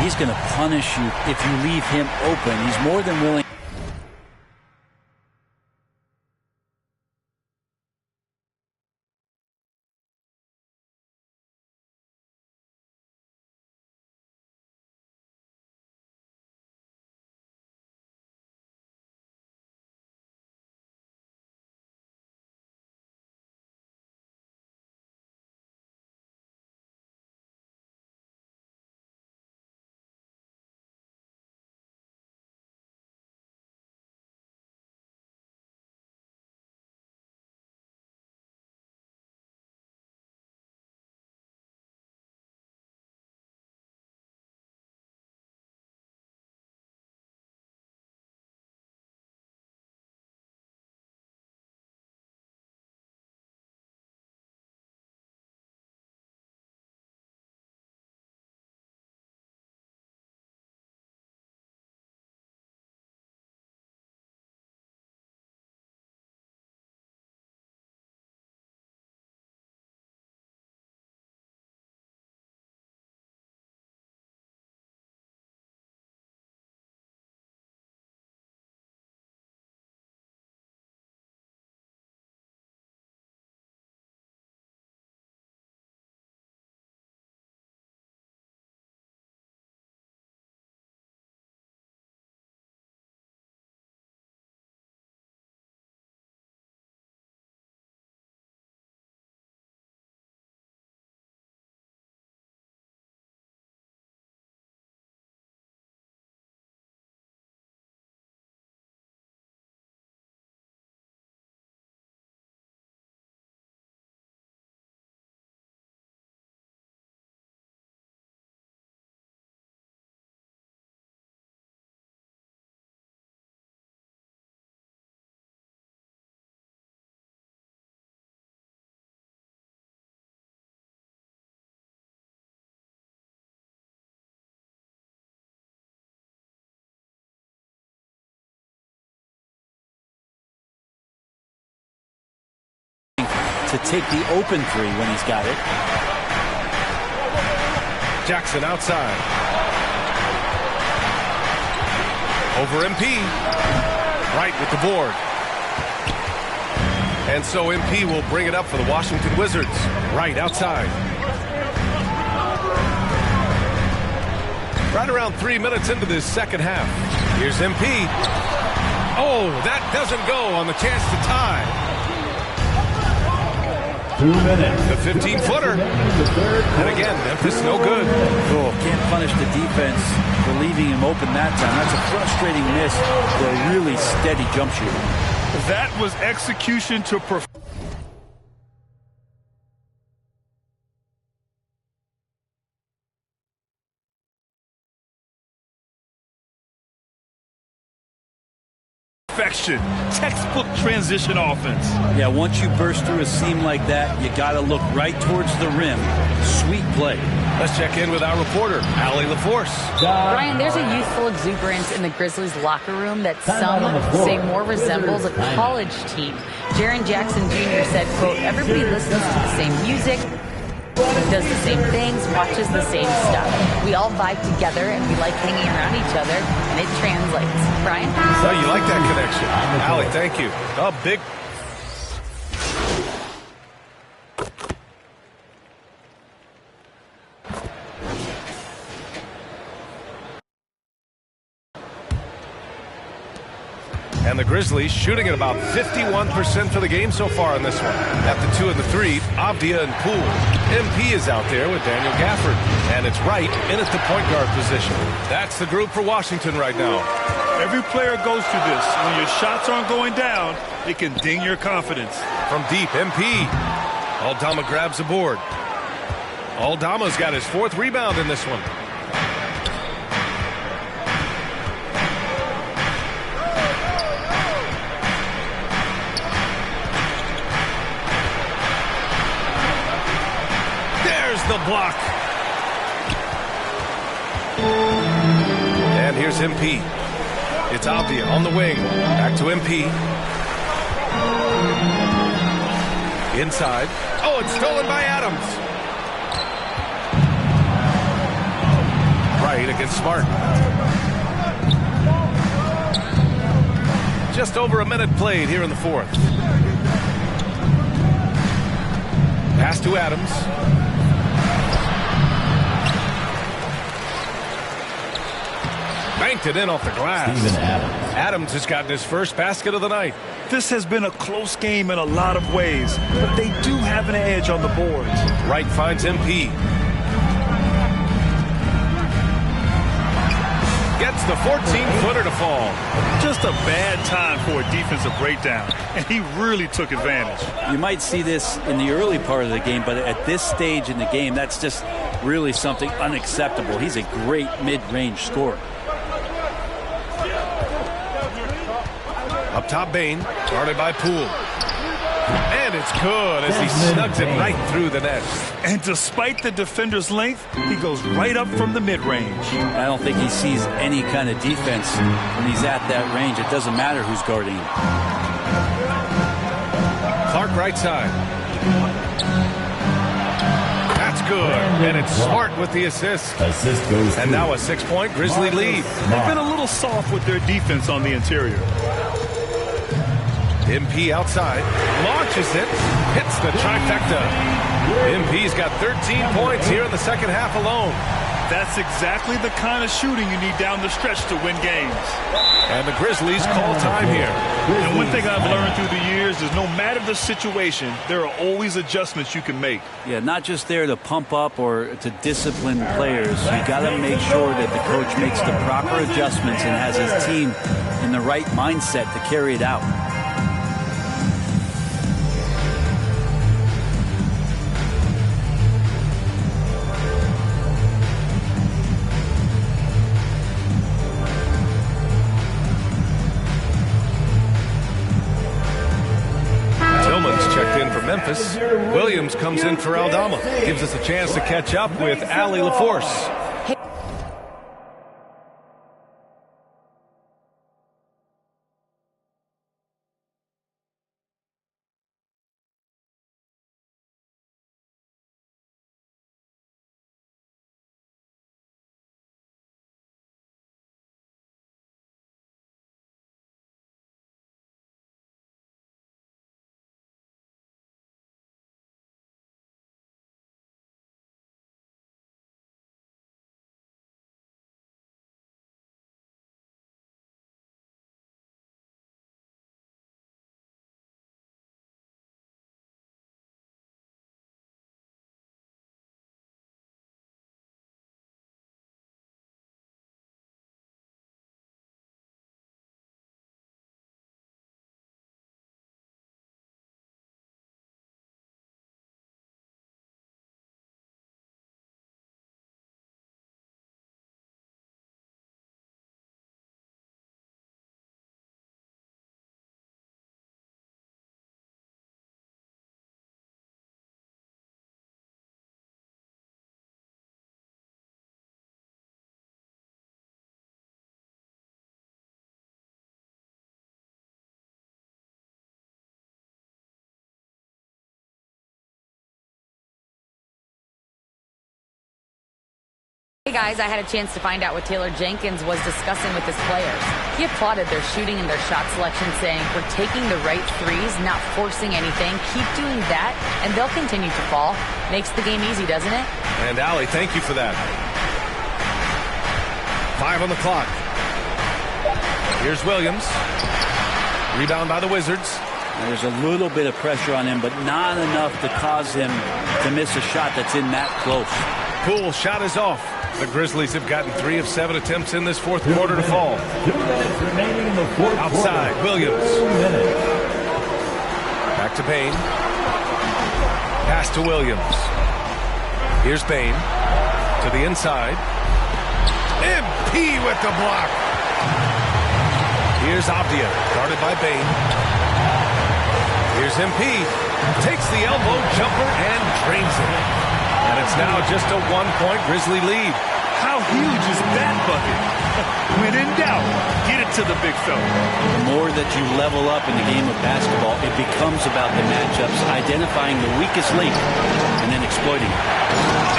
He's going to punish you if you leave him open. He's more than willing. To take the open three when he's got it. Jackson outside. Over MP. Right with the board. And so MP will bring it up for the Washington Wizards. Right outside. Right around 3 minutes into this second half. Here's MP. Oh, that doesn't go on the chance to tie. 2 minutes. The 15-footer. And again, Memphis no good. Oh, can't punish the defense for leaving him open that time. That's a frustrating miss for a really steady jump shooter. That was execution to perfection. Textbook transition offense. Yeah, once you burst through a seam like that, you got to look right towards the rim. Sweet play. Let's check in with our reporter, Allie LaForce. Brian, there's a youthful exuberance in the Grizzlies locker room that some say more resembles a college team. Jaren Jackson Jr. said, quote, everybody listens to the same music, does the same things, watches the same stuff. We all vibe together and we like hanging around each other, and it translates. Brian? So you like that connection. Allie, thank you. A big... And the Grizzlies shooting at about 51% for the game so far in this one. At the 2 and the 3, Avdia and Poole. MP is out there with Daniel Gafford. And it's Wright in at the point guard position. That's the group for Washington right now. Every player goes through this. When your shots aren't going down, it can ding your confidence. From deep, MP. Aldama grabs the board. Aldama's got his 4th rebound in this one. The block. And here's MP. It's Avdia on the wing. Back to MP. Inside. Oh, it's stolen by Adams. right against Smart. Just over a minute played here in the fourth. Pass to Adams. Banked it in off the glass. Adams has gotten his first basket of the night. This has been a close game in a lot of ways, but they do have an edge on the boards. Wright finds MP. Gets the 14-footer to fall. Just a bad time for a defensive breakdown, and he really took advantage. You might see this in the early part of the game, but at this stage in the game, that's just really something unacceptable. He's a great mid-range scorer. Up top, Bain, guarded by Poole. And it's good as he snugs it right through the net. And despite the defender's length, he goes right up from the mid-range. I don't think he sees any kind of defense when he's at that range. It doesn't matter who's guarding him. Clark right side. That's good. And it's Smart with the assist. Assist goes and now a 6-point Grizzly lead. They've been a little soft with their defense on the interior. MP outside, launches it, hits the trifecta. MP's got 13 points here in the second half alone. That's exactly the kind of shooting you need down the stretch to win games. And the Grizzlies call time here. And one thing I've learned through the years is no matter the situation, there are always adjustments you can make. Yeah, not just there to pump up or to discipline players. You got to make sure that the coach makes the proper adjustments and has his team in the right mindset to carry it out. Memphis. Williams comes in for Aldama. Gives us a chance to catch up with Allie LaForce. Hey guys, I had a chance to find out what Taylor Jenkins was discussing with his players. He applauded their shooting and their shot selection, saying, "We're taking the right threes, not forcing anything. Keep doing that, and they'll continue to fall." Makes the game easy, doesn't it? And Allie, thank you for that. 5 on the clock. Here's Williams. Rebound by the Wizards. And there's a little bit of pressure on him, but not enough to cause him to miss a shot that's in that close. Poole shot is off. The Grizzlies have gotten 3 of 7 attempts in this fourth quarter to fall. 2 minutes remaining in the fourth outside, quarter. Williams. 2 minutes. Back to Bain. Pass to Williams. Here's Bain. To the inside. MP with the block. Here's Avdia, guarded by Bain. Here's MP. Takes the elbow jumper and drains it. And it's now just a 1-point Grizzly lead. How huge is that bucket? When in doubt, get it to the big fella. The more that you level up in the game of basketball, it becomes about the matchups, identifying the weakest link, and then exploiting it.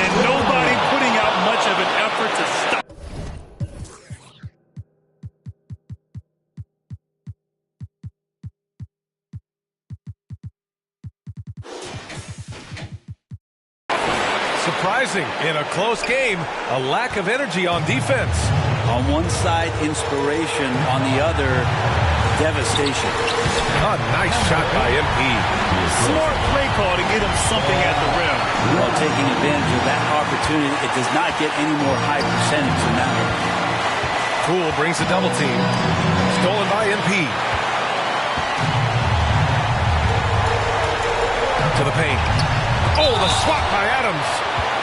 And nobody putting out much of an effort to stop. surprising. In a close game, a lack of energy on defense. On one side, inspiration. On the other, devastation. A nice shot by MP. Smart play call to get him something at the rim. While taking advantage of that opportunity, it does not get any more high percentage than that one. Poole brings a double team. Stolen by MP. To the paint. Oh, the swat by Adams.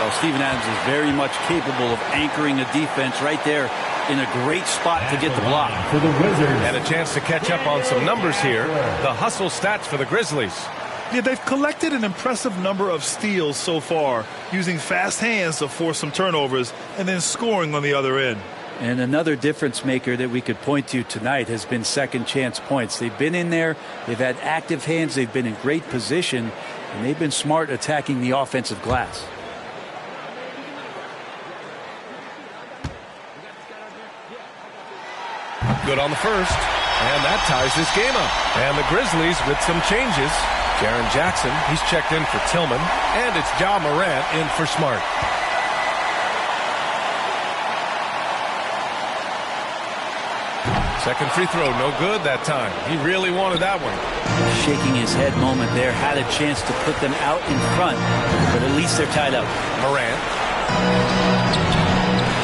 Well, Steven Adams is very much capable of anchoring a defense right there in a great spot to get the block. For the Wizards. And a chance to catch up on some numbers here. The hustle stats for the Grizzlies. Yeah, they've collected an impressive number of steals so far, using fast hands to force some turnovers and then scoring on the other end. And another difference maker that we could point to tonight has been second chance points. They've been in there, they've had active hands, they've been in great position, and they've been smart attacking the offensive glass. Good on the first, and that ties this game up. And the Grizzlies with some changes. Jaren Jackson, he's checked in for Tillman, and it's Ja Morant in for Smart. Second free throw, no good that time. He really wanted that one. Shaking his head moment there, had a chance to put them out in front, but at least they're tied up. Morant.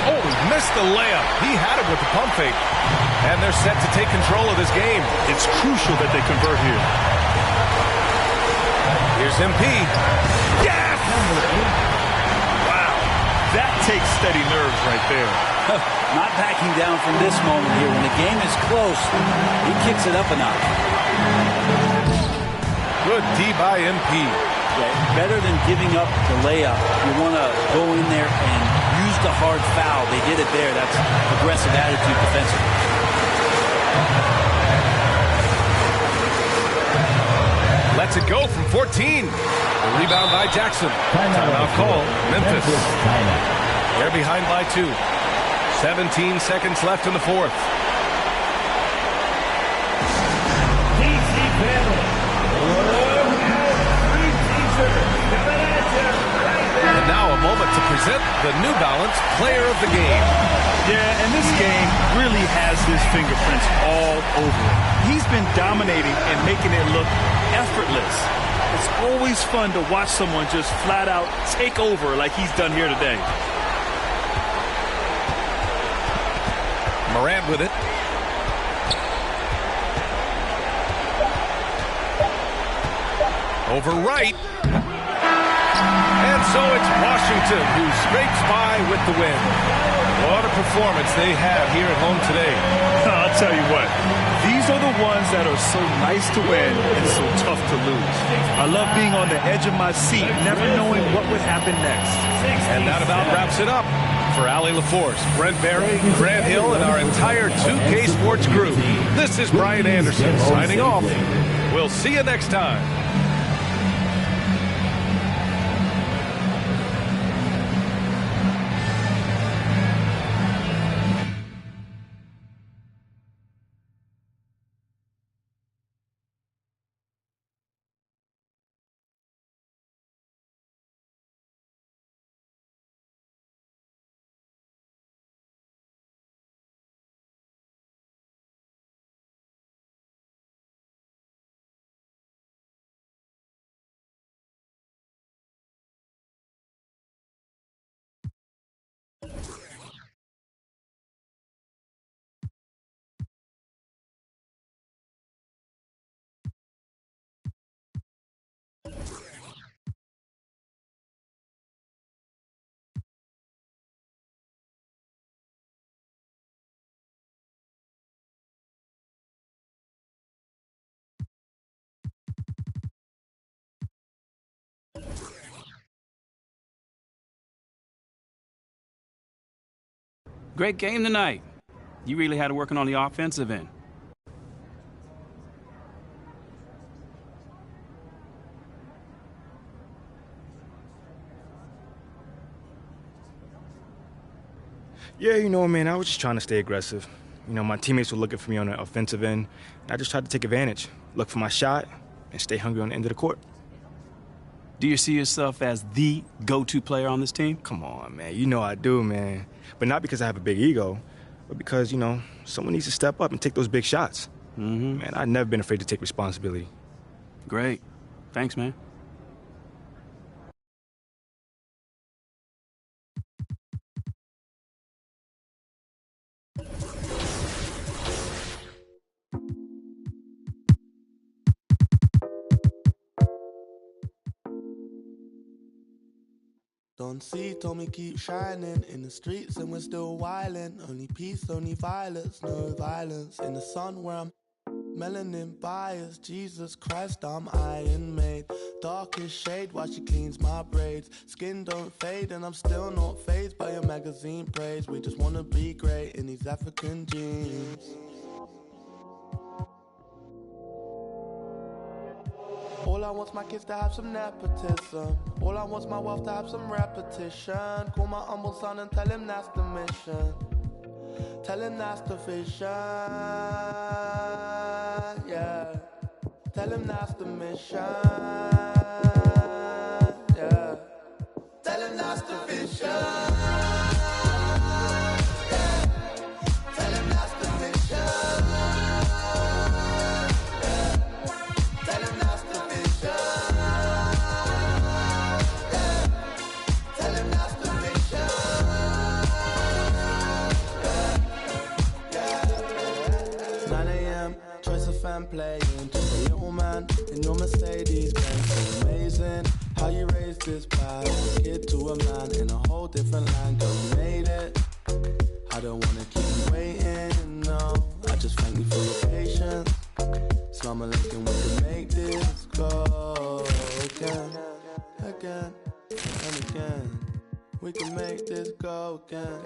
Oh, he missed the layup. He had it with the pump fake. And they're set to take control of this game. It's crucial that they convert here. Here's MP. Yes! Wow, that takes steady nerves right there. Not backing down from this moment here. When the game is close, he kicks it up a notch. Good D by MP. Yeah, better than giving up the layup. You want to go in there and use the hard foul. They did it there. That's aggressive attitude defensively. Lets it go from 14. The rebound by Jackson. Timeout call. Memphis. They're behind by 2. 17 seconds left in the fourth. And now a moment to present the New Balance Player of the Game. Yeah, and this game really has his fingerprints all over it. He's been dominating and making it look effortless. It's always fun to watch someone just flat out take over like he's done here today. Morant with it. Over right. And so it's Washington who scrapes by with the win. What a performance they have here at home today. I'll tell you what, these are the ones that are so nice to win and so tough to lose. I love being on the edge of my seat, never knowing what would happen next. And that about wraps it up. For Ali LaForce, Brent Barry, Grant Hill, and our entire 2K Sports crew, this is Brian Anderson signing off. We'll see you next time. Great game tonight. You really had to work on the offensive end. Yeah, you know, man, I was just trying to stay aggressive. You know, my teammates were looking for me on the offensive end, and I just tried to take advantage, look for my shot, and stay hungry on the end of the court. Do you see yourself as the go-to player on this team? Come on, man. You know I do, man. But not because I have a big ego, but because, you know, someone needs to step up and take those big shots. Mm-hmm. Man, I've never been afraid to take responsibility. Great. Thanks, man. Don't see, told me keep shining in the streets and we're still wildin'. Only peace, only violence, no violence. In the sun where I'm melanin biased. Jesus Christ, I'm iron made. Darkest shade while she cleans my braids. Skin don't fade and I'm still not fazed by your magazine praise. We just wanna be great in these African jeans. All I want's my kids to have some nepotism. All I want's my wealth to have some repetition. Call my humble son and tell him that's the mission. Tell him that's the vision. Yeah. Tell him that's the mission. Yeah. Tell him that's the vision. Playing just a little man in your Mercedes Benz. Amazing how you raised this bad kid to a man in a whole different land. Girl, you made it. I don't wanna keep you waiting, no. I just thank you for your patience. Slum alaikum, we can make this go again, again, and again. We can make this go again,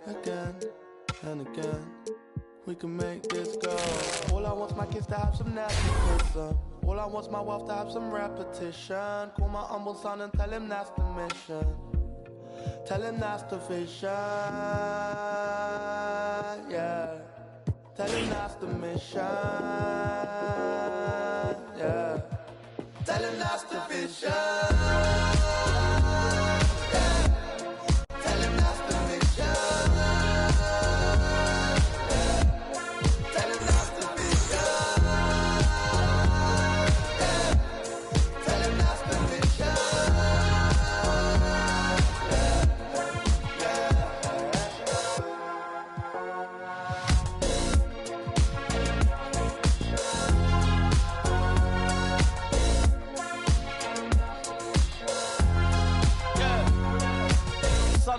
again, and again. We can make this go. All I want's my kids to have some nepotism. All I want's my wealth to have some repetition. Call my humble son and tell him that's the mission. Tell him that's the vision. Yeah. Tell him that's the mission. Yeah. Tell him that's the vision.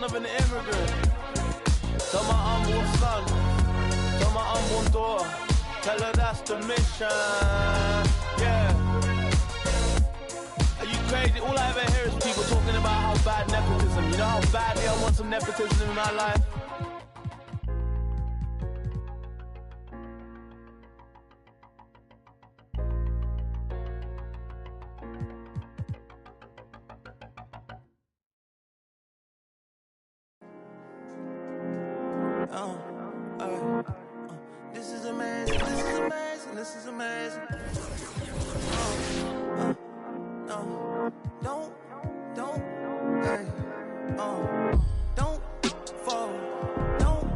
Of an immigrant. Tell my unborn son, tell my unborn daughter, tell her that's the mission. Yeah. Are you crazy? All I ever hear is people talking about how bad nepotism. You know how badly I want some nepotism in my life? This is amazing, this is amazing, this is amazing. Don't fall, don't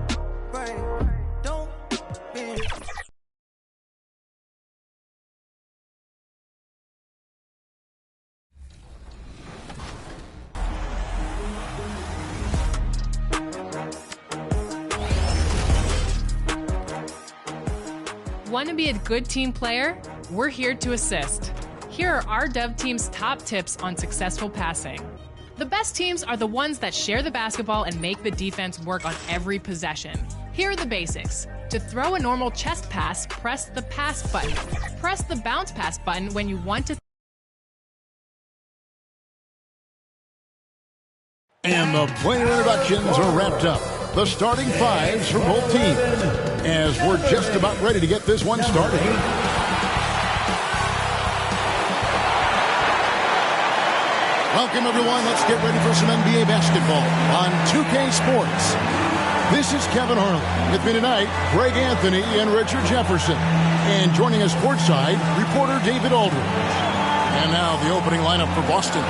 break, don't bend. Want to be a good team player? We're here to assist. Here are our Dove team's top tips on successful passing. The best teams are the ones that share the basketball and make the defense work on every possession. Here are the basics. To throw a normal chest pass, press the pass button. Press the bounce pass button when you want to. And the player introductions are wrapped up. The starting fives for both teams, as we're just about ready to get this one started. Welcome, everyone. Let's get ready for some NBA basketball on 2K Sports. This is Kevin Harlan. With me tonight, Greg Anthony and Richard Jefferson. And joining us courtside, reporter David Aldridge. And now the opening lineup for Boston.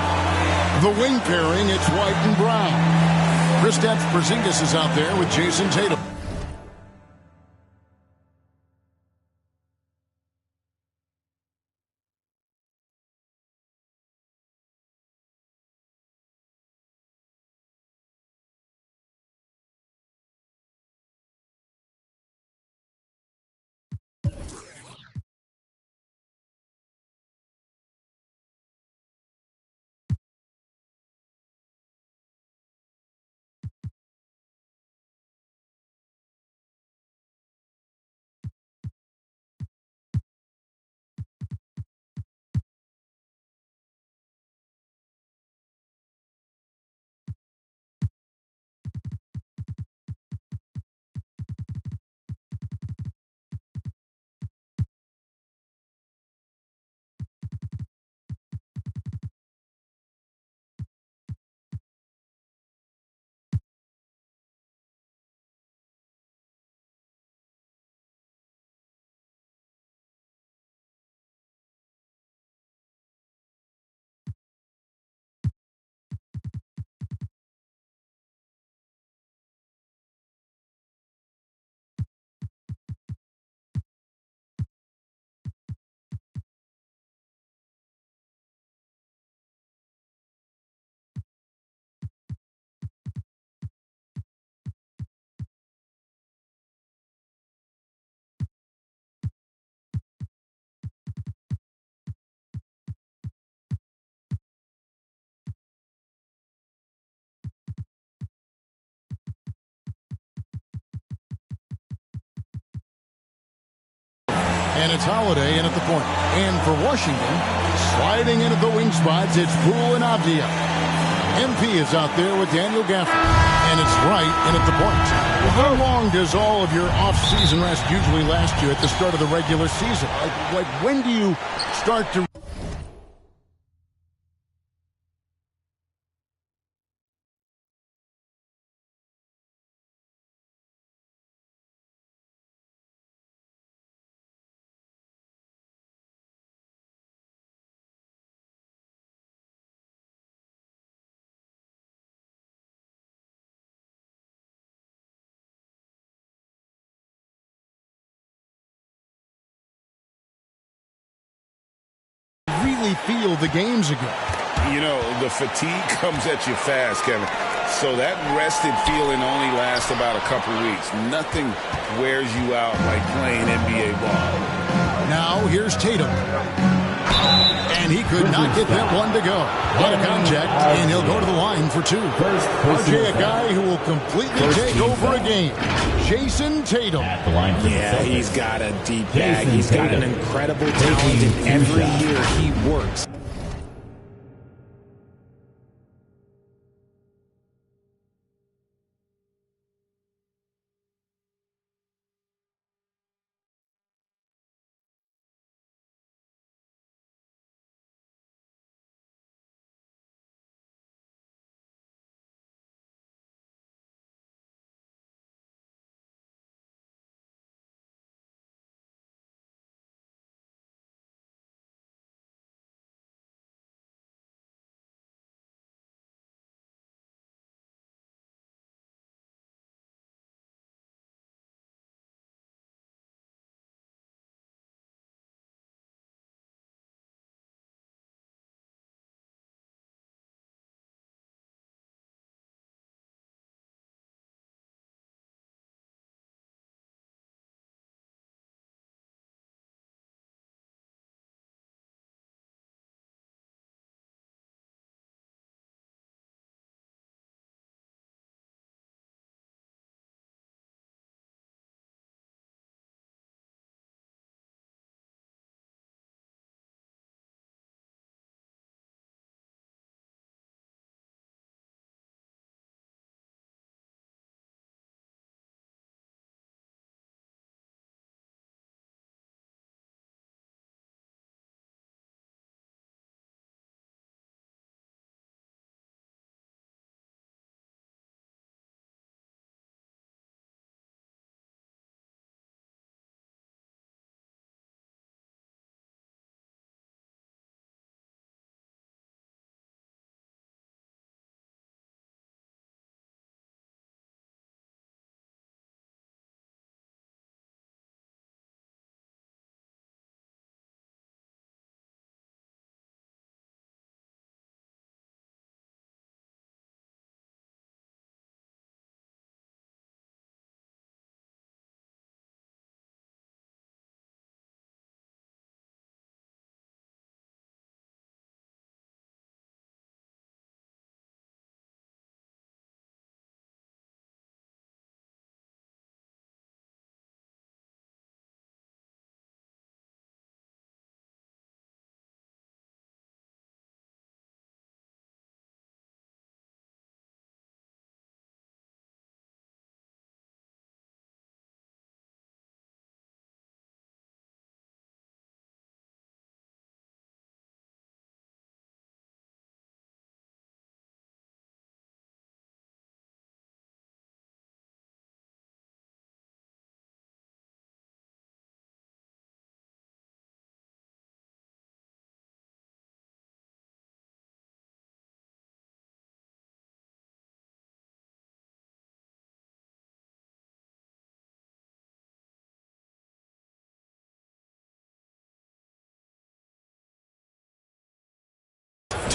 The wing pairing, it's White and Brown. Kristaps Porzingis is out there with Jason Tatum. And it's Holiday in at the point. And for Washington, sliding in at the wing spots, it's Poole and Avdia. MP is out there with Daniel Gafford. And it's Wright in at the point. How long does all of your off-season rest usually last you at the start of the regular season? Like when do you start to... really feel the games again? You know, the fatigue comes at you fast, Kevin. So that rested feeling only lasts about a couple weeks. Nothing wears you out like playing NBA ball. Now here's Tatum. And he could not get that one to go. What a contact, and he'll go to the line for two. RJ, a guy who will completely take over a game. Jason Tatum. Yeah, he's got a deep bag. He's got an incredible talent, and every year he works.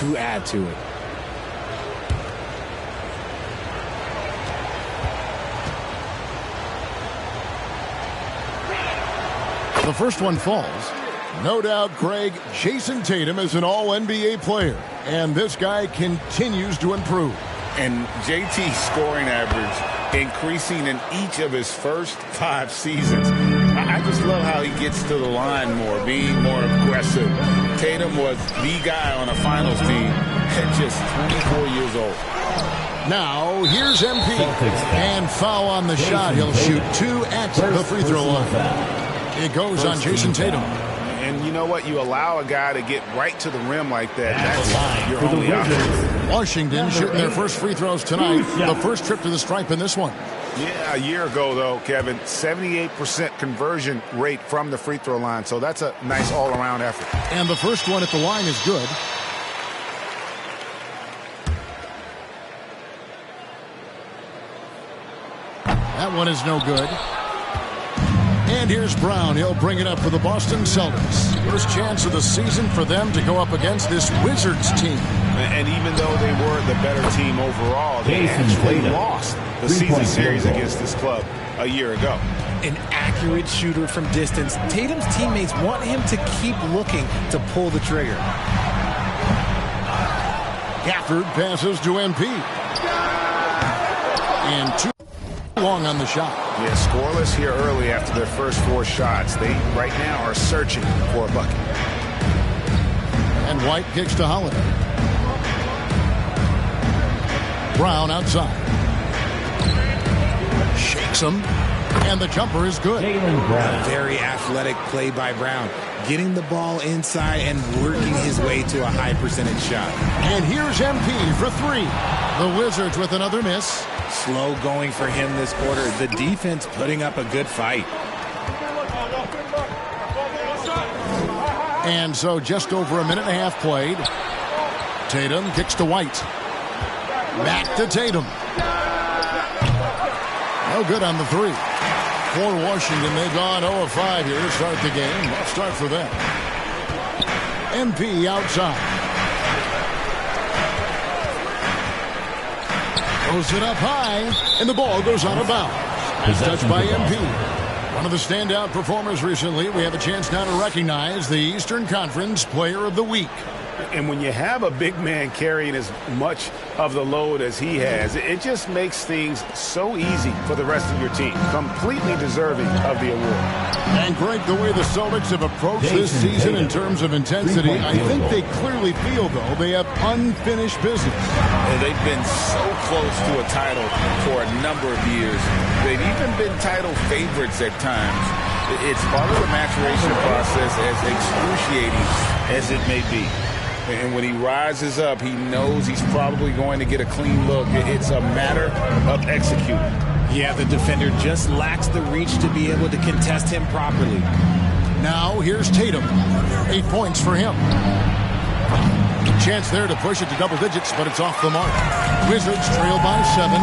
to add to it. The first one falls. No doubt, Greg, Jason Tatum is an all-NBA player, and this guy continues to improve. And JT's scoring average increasing in each of his first 5 seasons. I just love how he gets to the line more, being more aggressive. Tatum was the guy on a finals team at just 24 years old. Now, here's MP. And foul on the shot. He'll shoot 2 at the free throw line. It goes on Jason Tatum. And you know what? You allow a guy to get right to the rim like that. That's your only option. Washington shooting their first free throws tonight. The first trip to the stripe in this one. Yeah, a year ago, though, Kevin, 78% conversion rate from the free throw line. So that's a nice all-around effort. And the first one at the line is good. That one is no good. And here's Brown. He'll bring it up for the Boston Celtics. First chance of the season for them to go up against this Wizards team. And even though they were the better team overall, they actually lost the season series against this club a year ago. An accurate shooter from distance. Tatum's teammates want him to keep looking to pull the trigger. Gafford passes to MP. And 2 long on the shot. Yeah, scoreless here early after their first 4 shots. They right now are searching for a bucket. And White kicks to Holiday. Brown outside. Shakes him. And the jumper is good. A very athletic play by Brown. Getting the ball inside and working his way to a high percentage shot. And here's MP for 3. The Wizards with another miss. Slow going for him this quarter. The defense putting up a good fight. And so just over a minute and a half played. Tatum kicks to White. Back to Tatum. No good on the 3. For Washington, they've gone 0 of 5 here to start the game. Let's start for them. MP outside. Throws it up high, and the ball goes out of bounds. It's touched by MP. One of the standout performers recently. We have a chance now to recognize the Eastern Conference Player of the Week. And when you have a big man carrying as much of the load as he has, it just makes things so easy for the rest of your team. Completely deserving of the award. And Greg, the way the Celtics have approached this season in terms of intensity, I think they clearly feel, though, they have unfinished business. And they've been so close to a title for a number of years. They've even been title favorites at times. It's part of the maturation process, as excruciating as it may be. And when he rises up, he knows he's probably going to get a clean look. It's a matter of executing. Yeah, the defender just lacks the reach to be able to contest him properly. Now here's Tatum. 8 points for him. Chance there to push it to double digits, but it's off the mark. Wizards trail by 7.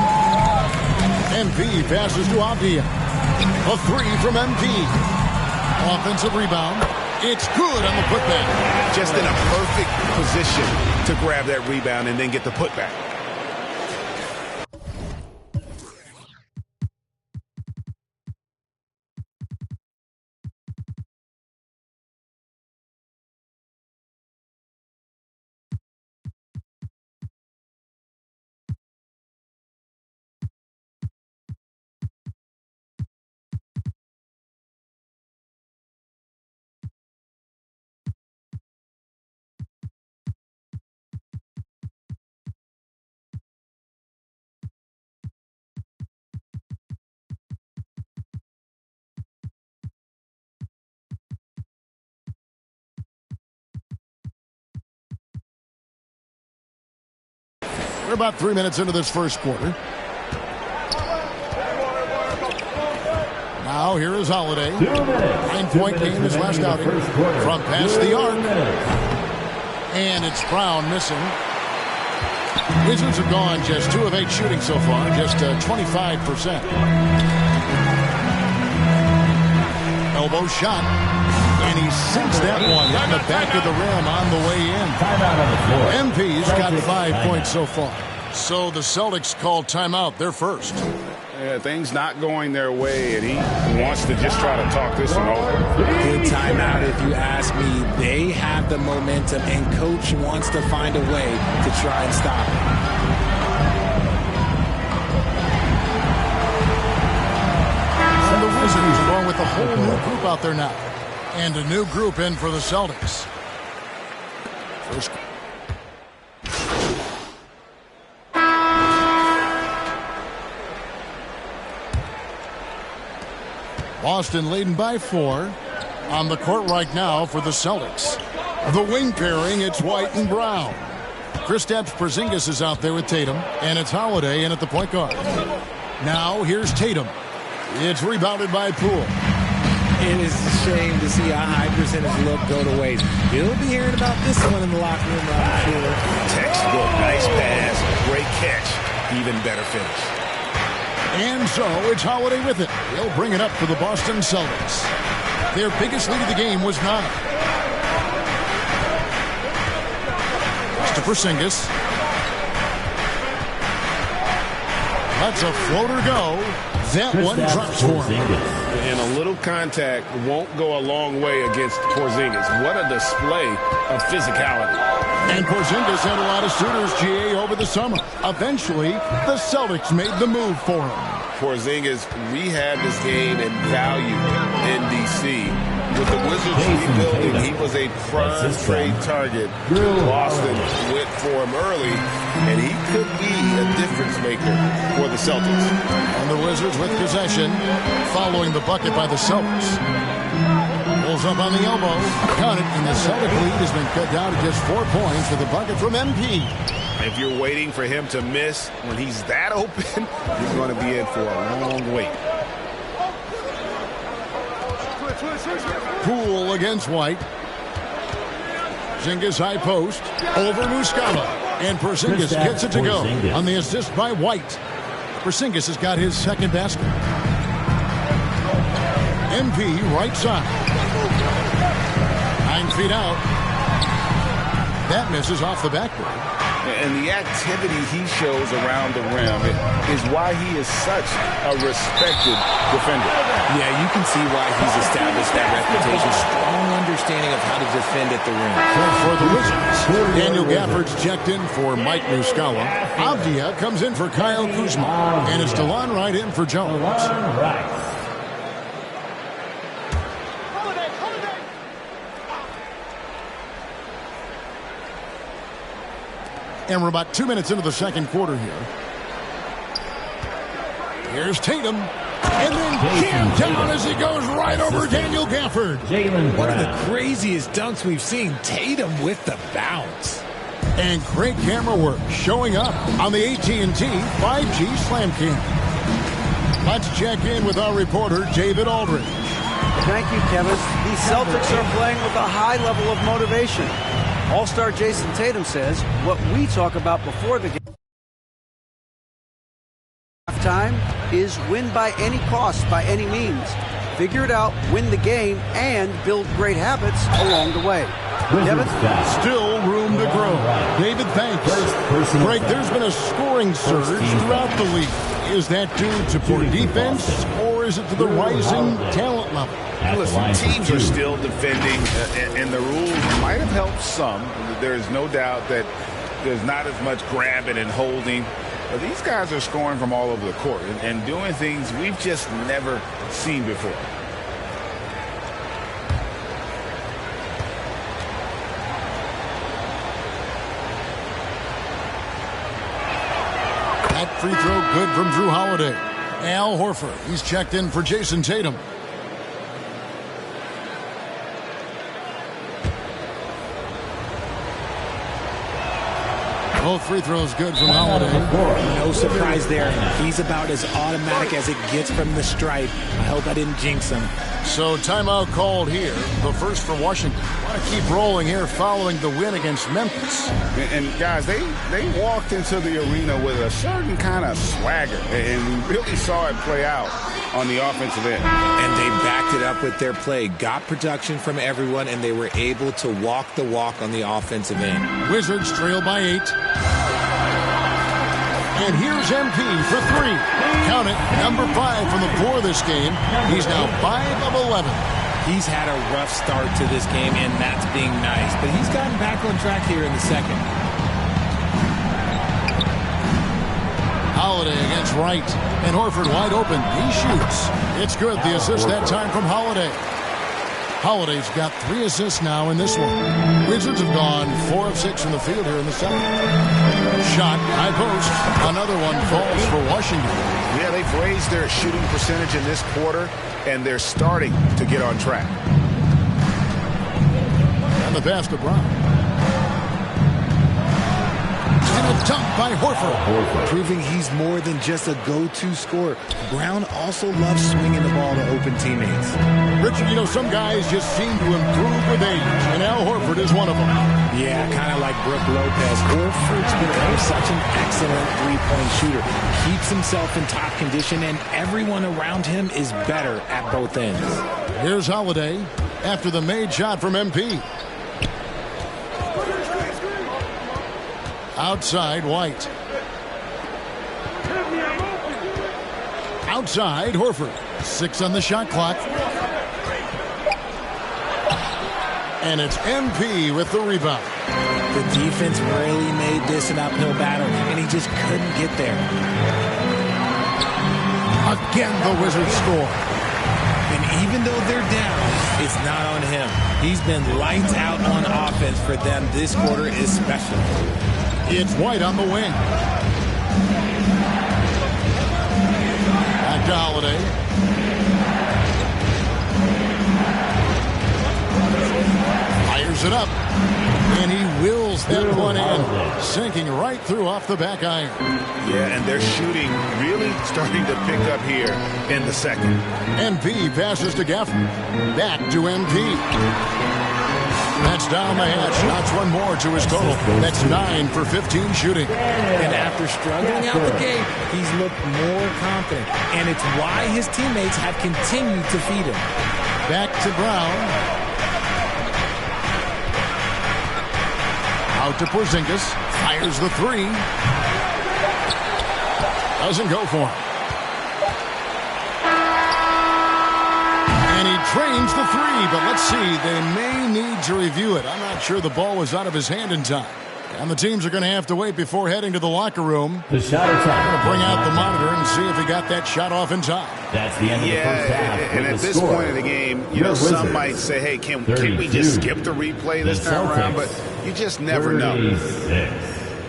MP passes to Avdia. A 3 from MP. Offensive rebound. It's good on the putback. Just in a perfect position to grab that rebound and then get the putback. We're about 3 minutes into this first quarter. Now here is Holiday. 9-point game his last outing from past the arc. And it's Brown missing. Wizards have gone just 2 of 8 shooting so far, just 25%. Elbow shot. And he sinks that one in the back of the rim on the way in. MP's got 5 points so far. So the Celtics call timeout. They're first. Yeah, things not going their way, and he wants to just try to talk this one over. Good timeout, if you ask me. They have the momentum, and Coach wants to find a way to try and stop it. And the Wizards along with a whole new group out there now. And a new group in for the Celtics. First. Boston leading by 4. On the court right now for the Celtics. The wing pairing, it's White and Brown. Kristaps Porzingis is out there with Tatum, and it's Holiday in at the point guard. Now here's Tatum. It's rebounded by Poole. It is a shame to see a high percentage look go to waste. You'll be hearing about this one in the locker room, I'm sure. Textbook, nice pass, great catch, even better finish. And so it's Holiday with it. He'll bring it up for the Boston Celtics. Their biggest lead of the game was 9. To Porzingis. Lets a floater go. That one drops for him. And a little contact won't go a long way against Porzingis. What a display of physicality. And Porzingis had a lot of suitors, GA, over the summer. Eventually, the Celtics made the move for him. Porzingis rehabbed his game and value in D.C. With the Wizards rebuilding, he was a prime trade target. Boston went for him early, and he could be a difference maker for the Celtics. And the Wizards with possession, following the bucket by the Celtics. Pulls up on the elbow, got it, and the Celtic lead has been cut down to just 4 points with a bucket from MP. If you're waiting for him to miss when he's that open, you're going to be in for a long wait. Poole against White. Porzingis high post. Over Muscala. And Porzingis gets it to go on the assist by White. Porzingis has got his second basket. MP right side. 9 feet out. That misses off the backboard. And the activity he shows around the rim is why he is such a respected defender. Yeah, you can see why he's established that reputation. Strong understanding of how to defend at the rim. So for the Wizards, Daniel Gafford's checked in for Mike Muscala. Avdia comes in for Kyle Kuzma. And it's DeLon Wright in for Jones. And we're about 2 minutes into the second quarter here. Here's Tatum. And then jammed down as he goes right over Daniel Gafford. One of the craziest dunks we've seen. Tatum with the bounce. And great camera work showing up on the AT&T 5G Slam Cam. Let's check in with our reporter, David Aldridge. Thank you, Kevin. The Celtics are playing with a high level of motivation. All-star Jason Tatum says what we talk about before the game halftime is win by any cost, by any means. Figure it out, win the game, and build great habits along the way. Kevin? Still room to grow. David, thanks. Greg, there's been a scoring surge throughout the league. Is that due to poor defense, or is it to the rising talent level? Listen, teams are still defending, and the rules might have helped some. There is no doubt that there's not as much grabbing and holding. But these guys are scoring from all over the court and doing things we've just never seen before. That free throw good from Drew Holiday. Al Horford, he's checked in for Jason Tatum. Both free throws good from Holiday. No surprise there. He's about as automatic as it gets from the stripe. I hope I didn't jinx him. So timeout called here. The first for Washington. Want to keep rolling here following the win against Memphis. And guys, they walked into the arena with a certain kind of swagger. And we really saw it play out on the offensive end. And they backed it up with their play. Got production from everyone, and they were able to walk the walk on the offensive end. Wizards trail by 8. And here's MP for 3. Count it, number 5 from the floor this game. He's now 5 of 11. He's had a rough start to this game, and that's being nice. But he's gotten back on track here in the second. Holiday against Wright. And Horford wide open. He shoots. It's good. The assist that time from Holiday. Holiday's got 3 assists now in this one. Wizards have gone 4 of 6 from the field here in the second. Shot, high post. Another one falls for Washington. Yeah, they've raised their shooting percentage in this quarter, and they're starting to get on track. And the pass to Brown. And a dunk by Horford. Proving he's more than just a go-to scorer. Brown also loves swinging the ball to open teammates. Richard, you know, some guys just seem to improve with age, and Al Horford is one of them. Yeah, kind of like Brook Lopez. Horford's become such an excellent three-point shooter. Keeps himself in top condition, and everyone around him is better at both ends. Here's Holiday after the made shot from MP. Outside, White. Outside, Horford. 6 on the shot clock. And it's MP with the rebound. The defense really made this an uphill battle, and he just couldn't get there. Again, the Wizards score. And even though they're down, it's not on him. He's been lights out on offense for them this quarter especially. It's White on the wing. Back to Holiday. Fires it up. And he wills that one in. Sinking right through off the back iron. Yeah, and their shooting really starting to pick up here in the second. MP passes to Gafford. Back to MP. That's down the hatch. Shots one more to his total. That's 9 for 15 shooting. And after struggling out the gate, he's looked more confident. And it's why his teammates have continued to feed him. Back to Brown. Out to Porzingis. Fires the 3. Doesn't go for him. And he trains the 3, but let's see. They may need to review it. I'm not sure the ball was out of his hand in time. And the teams are going to have to wait before heading to the locker room. The shot is up. Going to bring out the monitor and see if he got that shot off in time. That's the end of the first half. And at this point of the game, you know, some might say, hey, can we just skip the replay this time around? But you just never know.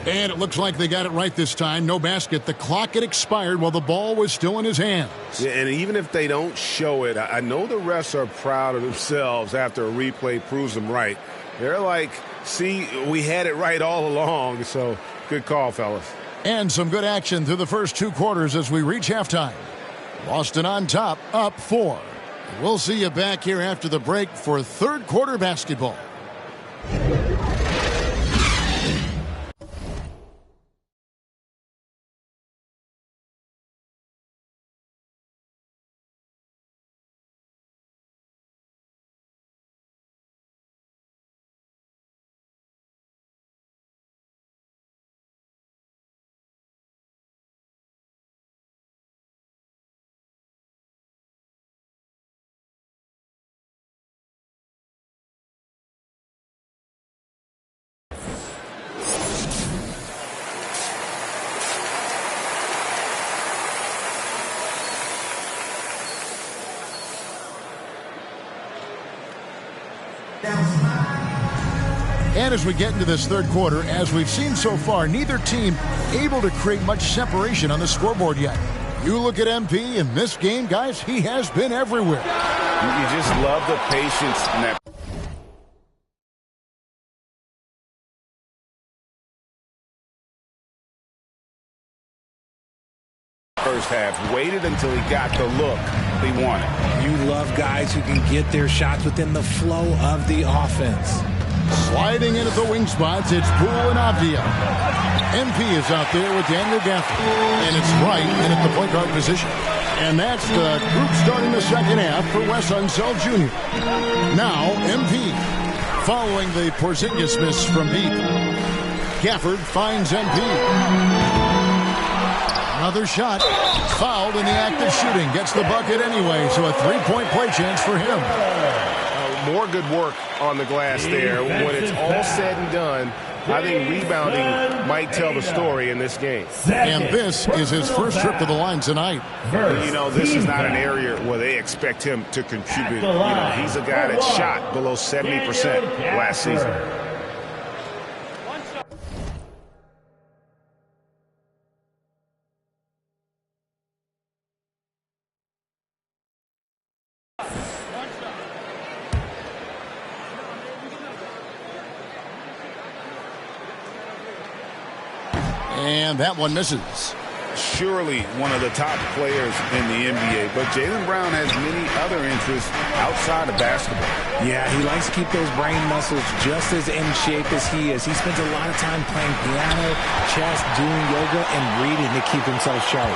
And it looks like they got it right this time. No basket. The clock had expired while the ball was still in his hands. Yeah, and even if they don't show it, I know the refs are proud of themselves after a replay proves them right. They're like, see, we had it right all along. So good call, fellas. And some good action through the first 2 quarters as we reach halftime. Boston on top, up 4. We'll see you back here after the break for third quarter basketball. And as we get into this third quarter, as we've seen so far, neither team able to create much separation on the scoreboard yet. You look at MP in this game, guys, he has been everywhere. You just love the patience in that. First half, waited until he got the look he wanted. You love guys who can get their shots within the flow of the offense. Sliding in at the wing spots, it's Poole and Avdia. MP is out there with Daniel Gafford. And it's Wright in at the point guard position. And that's the group starting the second half for Wes Unseld Jr. Now, MP. Following the Porzingis miss from deep. Gafford finds MP. Another shot. Fouled in the act of shooting. Gets the bucket anyway, so a three-point play chance for him. More good work on the glass there. When it's all said and done, I think rebounding might tell the story in this game. And this is his first trip to the line tonight. You know, this is not an area where they expect him to contribute. You know, he's a guy that shot below 70% last season. And that one misses. Surely one of the top players in the NBA, but Jaylen Brown has many other interests outside of basketball. Yeah, he likes to keep those brain muscles just as in shape as he is. He spends a lot of time playing piano, chess, doing yoga, and reading to keep himself sharp.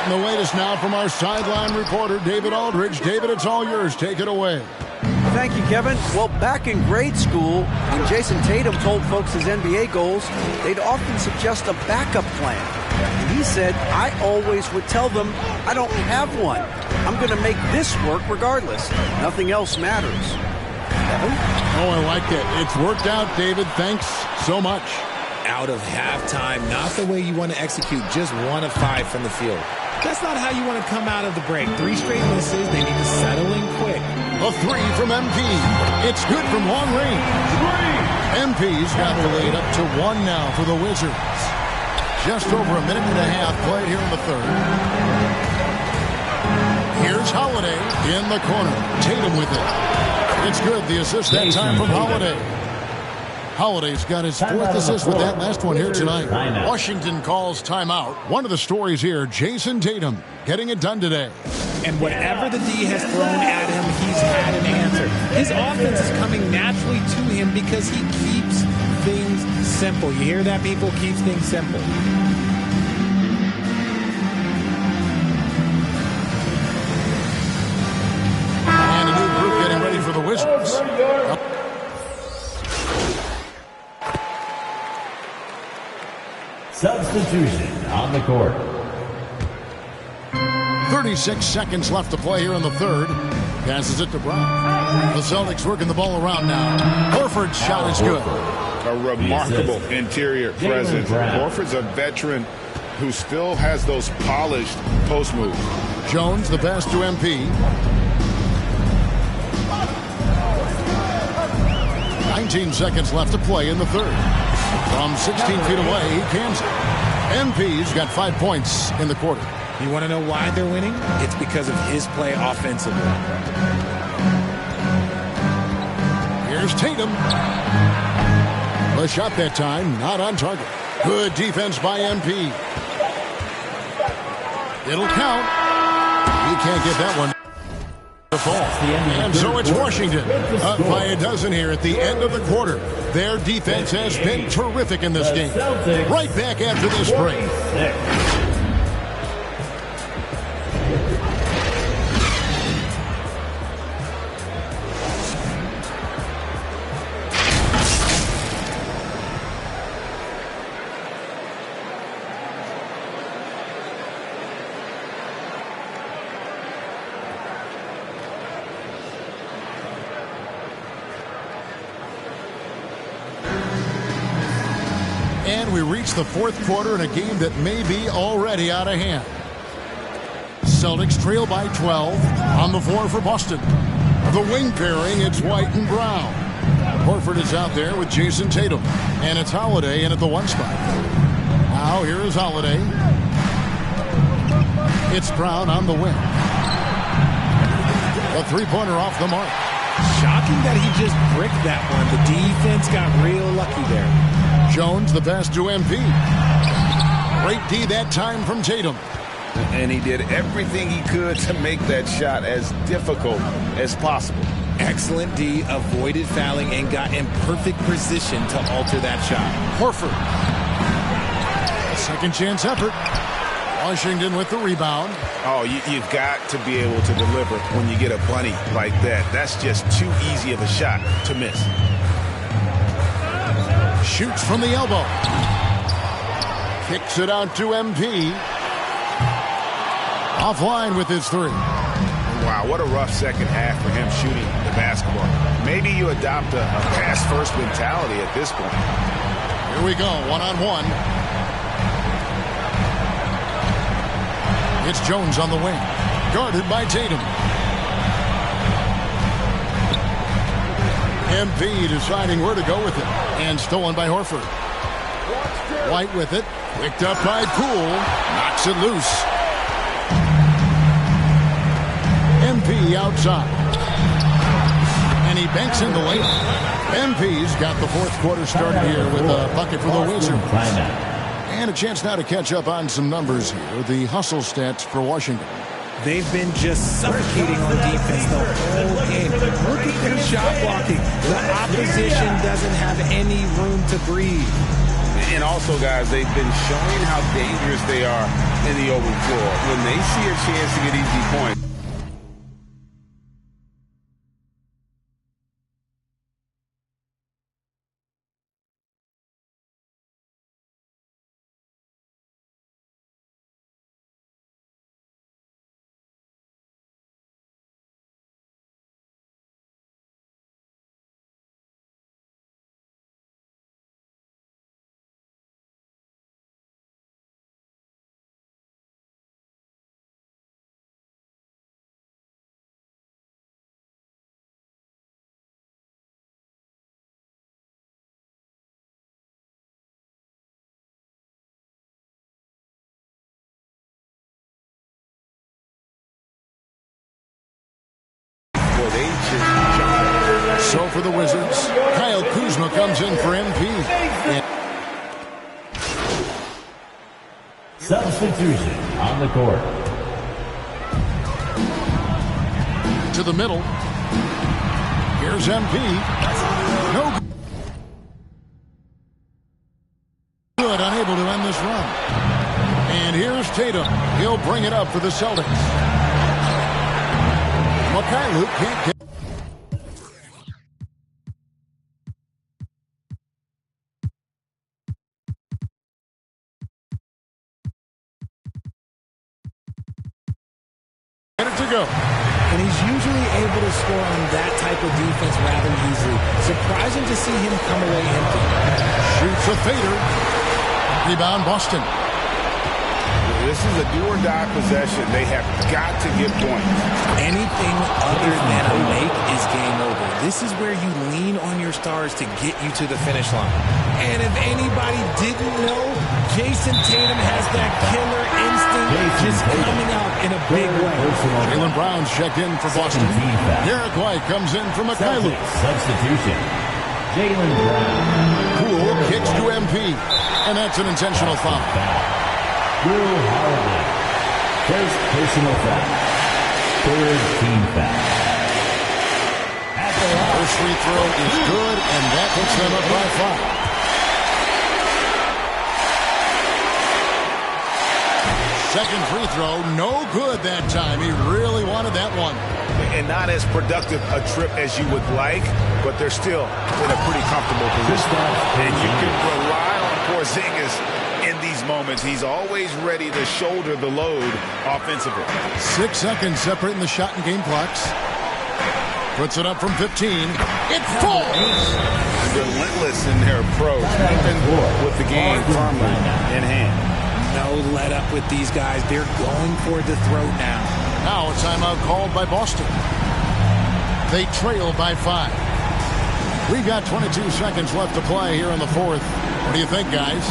And the latest now from our sideline reporter, David Aldridge. David, it's all yours. Take it away. Thank you, Kevin. Well, back in grade school, when Jason Tatum told folks his NBA goals, they'd often suggest a backup plan. And he said, I always would tell them, I don't have one. I'm going to make this work regardless. Nothing else matters. Kevin? Oh, I like it. It's worked out, David. Thanks so much. Out of halftime, not the way you want to execute, just 1 of 5 from the field. That's not how you want to come out of the break. 3 straight misses, they need to settle in quick. A 3 from MP. It's good from long range. MP's got the lead up to 1 now for the Wizards. Just over a minute and a half played here in the third. Here's Holiday in the corner. Tatum with it. It's good. The assist that time from Holiday. Holiday's got his 4th assist with that last one here tonight. Washington calls timeout. One of the stories here, Jason Tatum getting it done today. And whatever the D has thrown at him, he's had an answer. His offense is coming naturally to him because he keeps things simple. You hear that, people? Keeps things simple. And a new group getting ready for the Wizards. Substitution on the court. 36 seconds left to play here in the third. Passes it to Brown. The Celtics working the ball around now. Horford's shot is good. A remarkable interior presence. Horford's a veteran who still has those polished post moves. Jones, the pass to MP. 19 seconds left to play in the third. From 16 feet away, he cans it. MP's got 5 points in the quarter. You want to know why they're winning? It's because of his play offensively. Here's Tatum. The shot that time, not on target. Good defense by MP. It'll count. He can't get that one. The fall. And so it's Washington up by a dozen here at the end of the quarter. Their defense has been terrific in this game. Right back after this break. And we reach the fourth quarter in a game that may be already out of hand. Celtics trail by 12 on the floor for Boston. The wing pairing, it's White and Brown. Horford is out there with Jason Tatum. And it's Holiday in at the 1 spot. Now here is Holiday. It's Brown on the wing. A 3-pointer off the mark. Shocking that he just bricked that one. The defense got real lucky there. Jones, the pass to MP. Great D that time from Tatum. And he did everything he could to make that shot as difficult as possible. Excellent D, avoided fouling, and got in perfect position to alter that shot. Horford. A second chance effort. Washington with the rebound. Oh, you've got to be able to deliver when you get a bunny like that. That's just too easy of a shot to miss. Shoots from the elbow. Kicks it out to MP. Offline with his three. Wow, what a rough second half for him shooting the basketball. Maybe you adopt a pass-first mentality at this point. Here we go, one-on-one. It's Jones on the wing, guarded by Tatum. MP deciding where to go with it, and stolen by Horford. White with it, picked up by Poole, knocks it loose. MP outside. And he banks in the lane. MP's got the fourth quarter started here with a bucket for the Wizards. And a chance now to catch up on some numbers here. The hustle stats for Washington. They've been just suffocating on defense the whole game. Look at their shot blocking. The opposition doesn't have any room to breathe. And also, guys, they've been showing how dangerous they are in the open floor. When they see a chance to get easy points. So for the Wizards, Kyle Kuzma comes in for MP. Substitution on the court. To the middle. Here's MP. No good, unable to end this run. And here's Tatum. He'll bring it up for the Celtics. Mikhailuk can't get. Go. And he's usually able to score on that type of defense rather easily. Surprising to see him come away empty. Shoots a fader. Rebound Boston. This is a do-or-die possession. They have got to get points. Anything other than a make is game over. This is where you lean on your stars to get you to the finish line. And if anybody didn't know, Jason Tatum has that killer instinct just coming out in a big way. Jaylen Brown's checked in for Boston. Derek White comes in for Mikhailuk. Substitution. Jaylen Brown. Poole kicks to MP. And that's an intentional foul. Will Holiday. First personal foul. Third team foul. First free throw is good, and that puts them up by 5. Second free throw, no good that time. He really wanted that one. And not as productive a trip as you would like, but they're still in a pretty comfortable position. And you can rely on Porzingis in these moments. He's always ready to shoulder the load offensively. 6 seconds separating the shot and game clocks. Puts it up from 15. It falls! Relentless in their approach, even with the game firmly in hand. No let up with these guys. They're going for the throat now. Now a timeout called by Boston. They trail by 5. We've got 22 seconds left to play here in the fourth. What do you think, guys?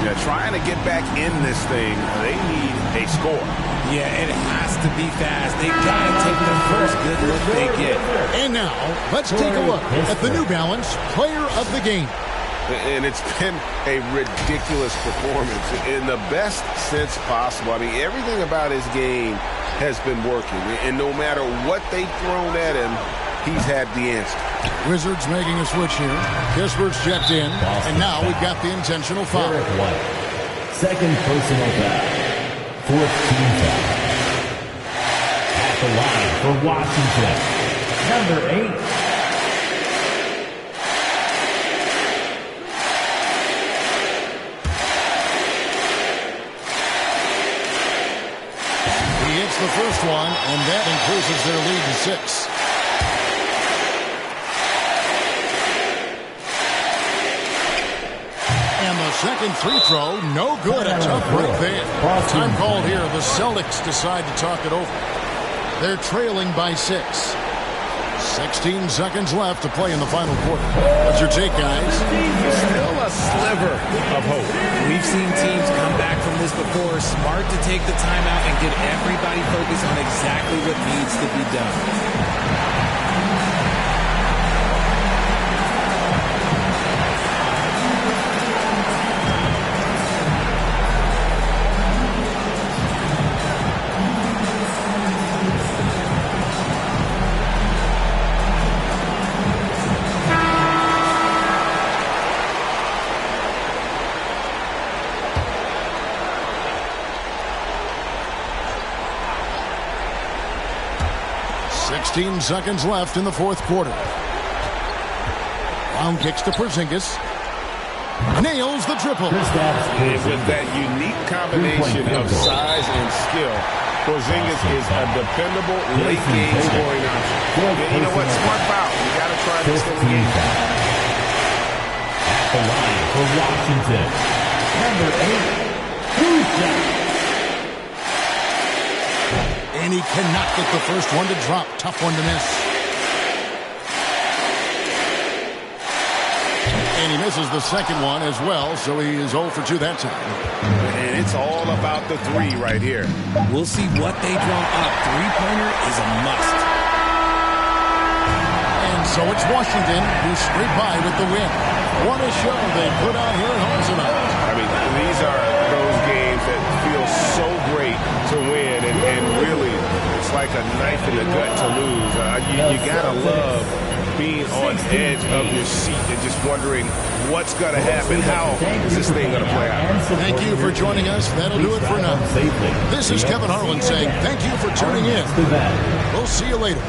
Yeah, trying to get back in this thing, they need a score. Yeah, it has to be fast. They got to take the first good look they get. And now, let's take a look at the New Balance Player of the Game. And it's been a ridiculous performance in the best sense possible. I mean, everything about his game has been working. And no matter what they've thrown at him, he's had the answer. Wizards making a switch here. Kispert's checked in. And now we've got the intentional foul. Second personal foul. Fourth team foul. At the line for Washington, number 8. The first one, and that increases their lead to 6. And the second free throw, no good. A tough break there. Time called here. The Celtics decide to talk it over. They're trailing by 6. 16 seconds left to play in the final quarter. What's your take, guys? Still a sliver of hope. We've seen teams come back from this before. Smart to take the timeout and get everybody focused on exactly what needs to be done. 16 seconds left in the fourth quarter. Brown kicks to Porzingis. Nails the triple. And with that unique combination of size and skill, Porzingis is a dependable late-game scoring option. And you know what? Smart foul. You got to try this in the game. At the line for Washington, number 8, Houston. And he cannot get the first one to drop. Tough one to miss. And he misses the second one as well, so he is 0 for 2 that time. And it's all about the 3 right here. We'll see what they drum up. Three-pointer is a must. And so it's Washington who scrape by with the win. What a show they put out here at home tonight. I mean, these are those games that feel so great to win, and really, it's like a knife in the gut to lose. You gotta love being on edge of your seat and just wondering what's gonna happen. How is this thing gonna play out? Thank you for joining us. That'll do it for now. This is Kevin Harlan saying thank you for tuning in. We'll see you later.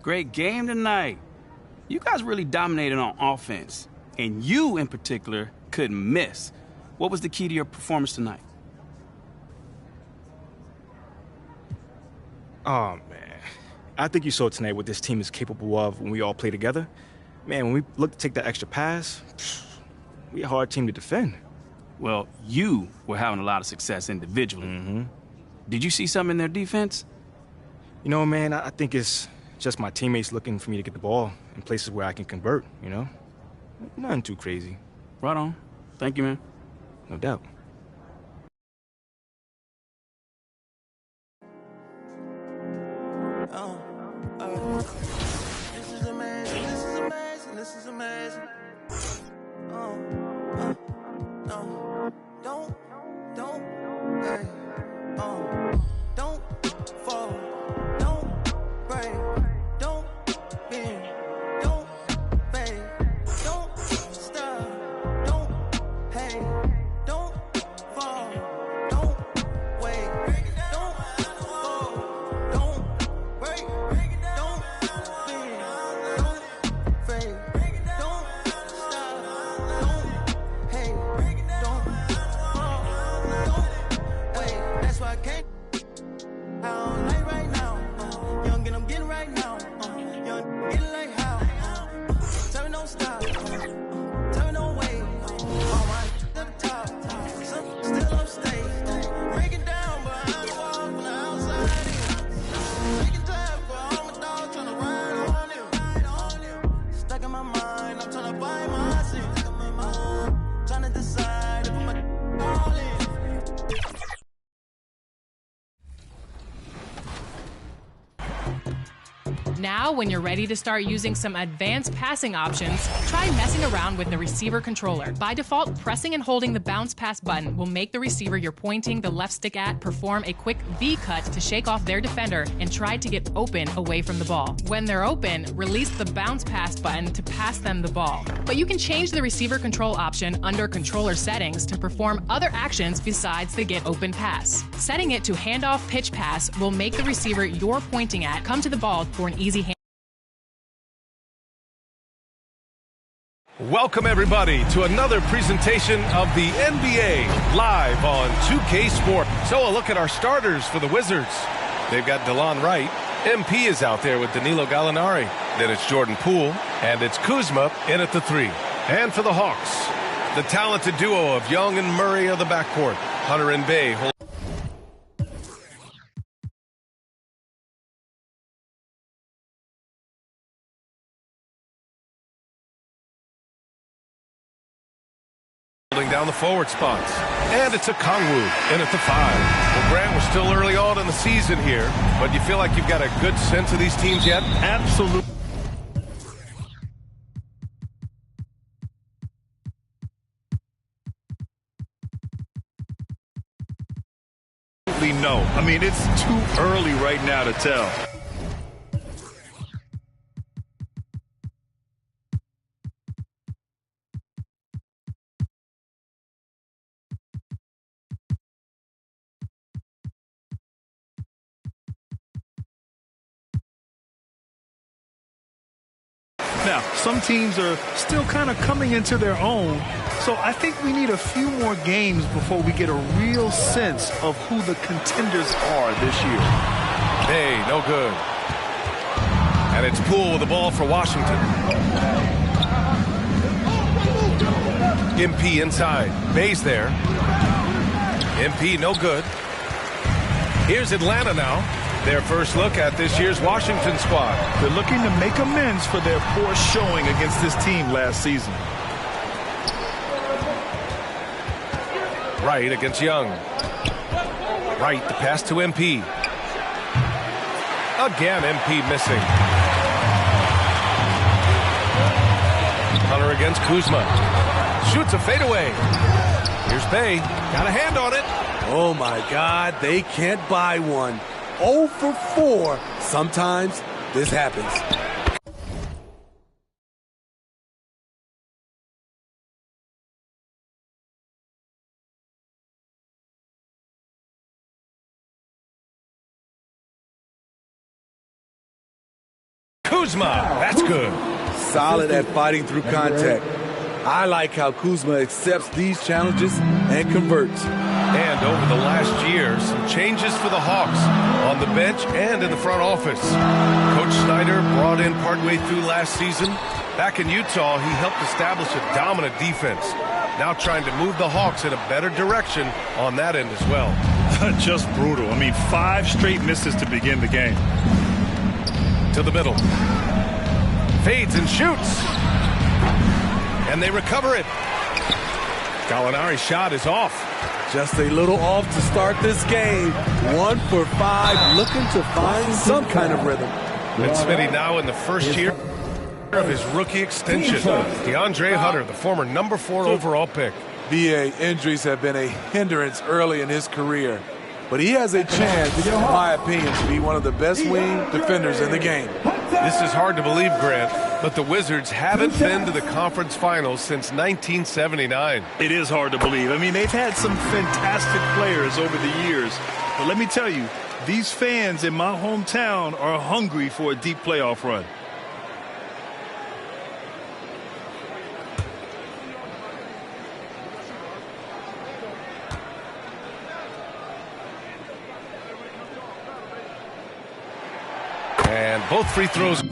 Great game tonight. You guys really dominated on offense, and you in particular couldn't miss. What was the key to your performance tonight? Oh, man. I think you saw tonight what this team is capable of when we all play together. Man, when we look to take that extra pass, we're a hard team to defend. Well, you were having a lot of success individually. Mm-hmm. Did you see something in their defense? You know, man, I think it's just my teammates looking for me to get the ball in places where I can convert, you know? Nothing too crazy. Right on. Thank you, man. No doubt. This is amazing, this is amazing, this is amazing. No, don't, hey, don't fall, don't break, don't bend, don't fade, don't stop, don't hate, don't Now, when you're ready to start using some advanced passing options, try messing around with the receiver controller. By default, pressing and holding the bounce pass button will make the receiver you're pointing the left stick at perform a quick V cut to shake off their defender and try to get open away from the ball. When they're open, release the bounce pass button to pass them the ball. But you can change the receiver control option under controller settings to perform other actions besides the get open pass. Setting it to handoff pitch pass will make the receiver you're pointing at come to the ball for an easy hand. Welcome, everybody, to another presentation of the NBA live on 2K Sport. So a look at our starters for the Wizards. They've got DeLon Wright. MP is out there with Danilo Gallinari. Then it's Jordan Poole, and it's Kuzma in at the 3. And for the Hawks, the talented duo of Young and Murray of the backcourt. Hunter and Bay holding down the forward spots. And it's a Kongwu in at the 5. Well, Grant, we're still early on in the season here, but you feel like you've got a good sense of these teams yet? Absolutely. No. I mean, it's too early right now to tell. Now, some teams are still kind of coming into their own, so I think we need a few more games before we get a real sense of who the contenders are this year. Hey, no good. And it's Poole with the ball for Washington. MP inside. Bay's there. MP, no good. Here's Atlanta now. Their first look at this year's Washington squad. They're looking to make amends for their poor showing against this team last season. Wright against Young. Wright, the pass to MP. Again, MP missing. Hunter against Kuzma. Shoots a fadeaway. Here's Bay. Got a hand on it. Oh, my God. They can't buy one. 0 for 4. Sometimes this happens. Kuzma, that's good. Solid at fighting through contact. I like how Kuzma accepts these challenges and converts. And over the last year, some changes for the Hawks on the bench and in the front office. Coach Snyder brought in partway through last season. Back in Utah, he helped establish a dominant defense. Now trying to move the Hawks in a better direction on that end as well. Just brutal. I mean, 5 straight misses to begin the game. To the middle. Fades and shoots. And they recover it. Gallinari's shot is off. Just a little off to start this game. 1 for 5, looking to find some kind of rhythm. And Smitty now in the first year of his rookie extension. DeAndre Hunter, the former number 4 overall pick. BA, injuries have been a hindrance early in his career. But he has a chance, in my opinion, to be one of the best wing defenders in the game. This is hard to believe, Grant, but the Wizards haven't been to the conference finals since 1979. It is hard to believe. I mean, they've had some fantastic players over the years. But let me tell you, these fans in my hometown are hungry for a deep playoff run. And both free throws.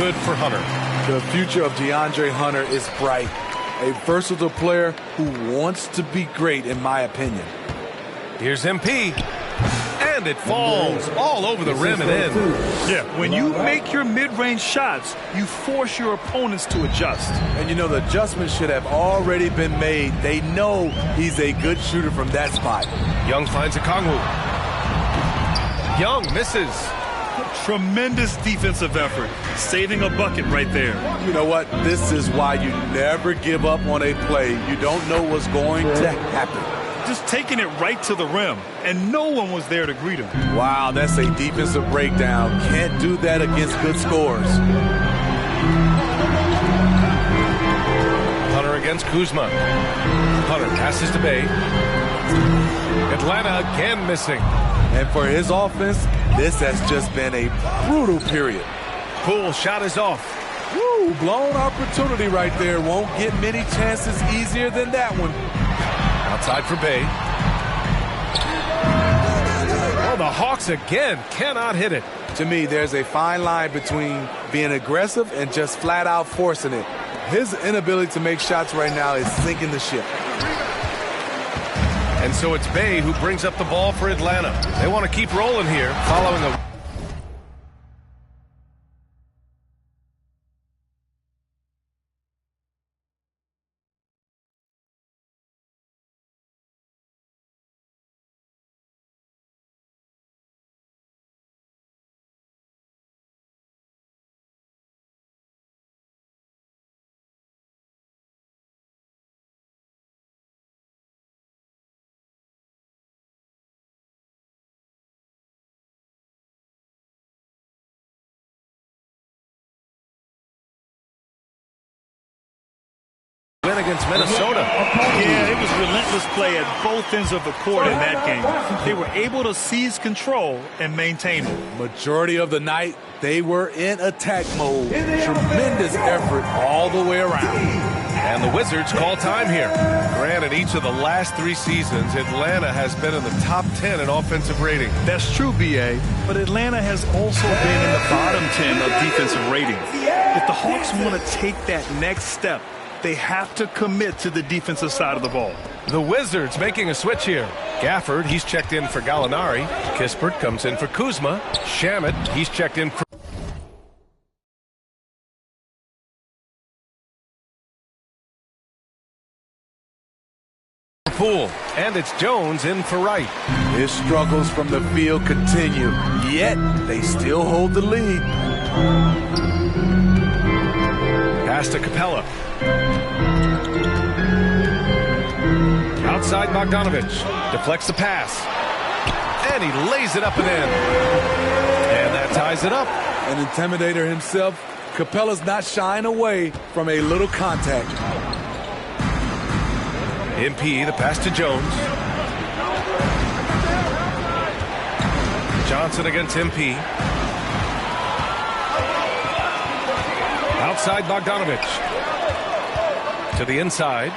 good for Hunter. The future of DeAndre Hunter is bright. A versatile player who wants to be great, in my opinion. Here's MP. And it falls all over the rim and in. Yeah, when you make your mid-range shots, you force your opponents to adjust. And you know, the adjustment should have already been made. They know he's a good shooter from that spot. Young finds a Kongwu. Young misses. Tremendous defensive effort. Saving a bucket right there. You know what? This is why you never give up on a play. You don't know what's going to happen. Just taking it right to the rim, and no one was there to greet him. Wow, that's a defensive breakdown. Can't do that against good scores. Hunter against Kuzma. Hunter passes to Bay. Atlanta again missing. And for his offense, this has just been a brutal period. Poole shot is off. Woo, blown opportunity right there. Won't get many chances easier than that one. Outside for Bay. Oh, the Hawks again cannot hit it. To me, there's a fine line between being aggressive and just flat out forcing it. His inability to make shots right now is sinking the ship. And so it's Bay who brings up the ball for Atlanta. They want to keep rolling here following a... win against Minnesota. Yeah, it was relentless play at both ends of the court in that game. They were able to seize control and maintain it. Majority of the night, they were in attack mode. Tremendous effort all the way around. And the Wizards call time here. Granted, each of the last 3 seasons, Atlanta has been in the top 10 in offensive rating. That's true, B.A., but Atlanta has also been in the bottom 10 of defensive rating. If the Hawks want to take that next step, they have to commit to the defensive side of the ball. The Wizards making a switch here. Gafford, he's checked in for Gallinari. Kispert comes in for Kuzma. Shamet, he's checked in for... Poole. And it's Jones in for Wright. His struggles from the field continue, yet they still hold the lead. Pass to Capella. Outside Bogdanovich. Deflects the pass. And he lays it up and in. And that ties it up. An intimidator himself, Capella's not shying away from a little contact. MP, the pass to Jones. Johnson against MP. Outside Bogdanovich. To the inside.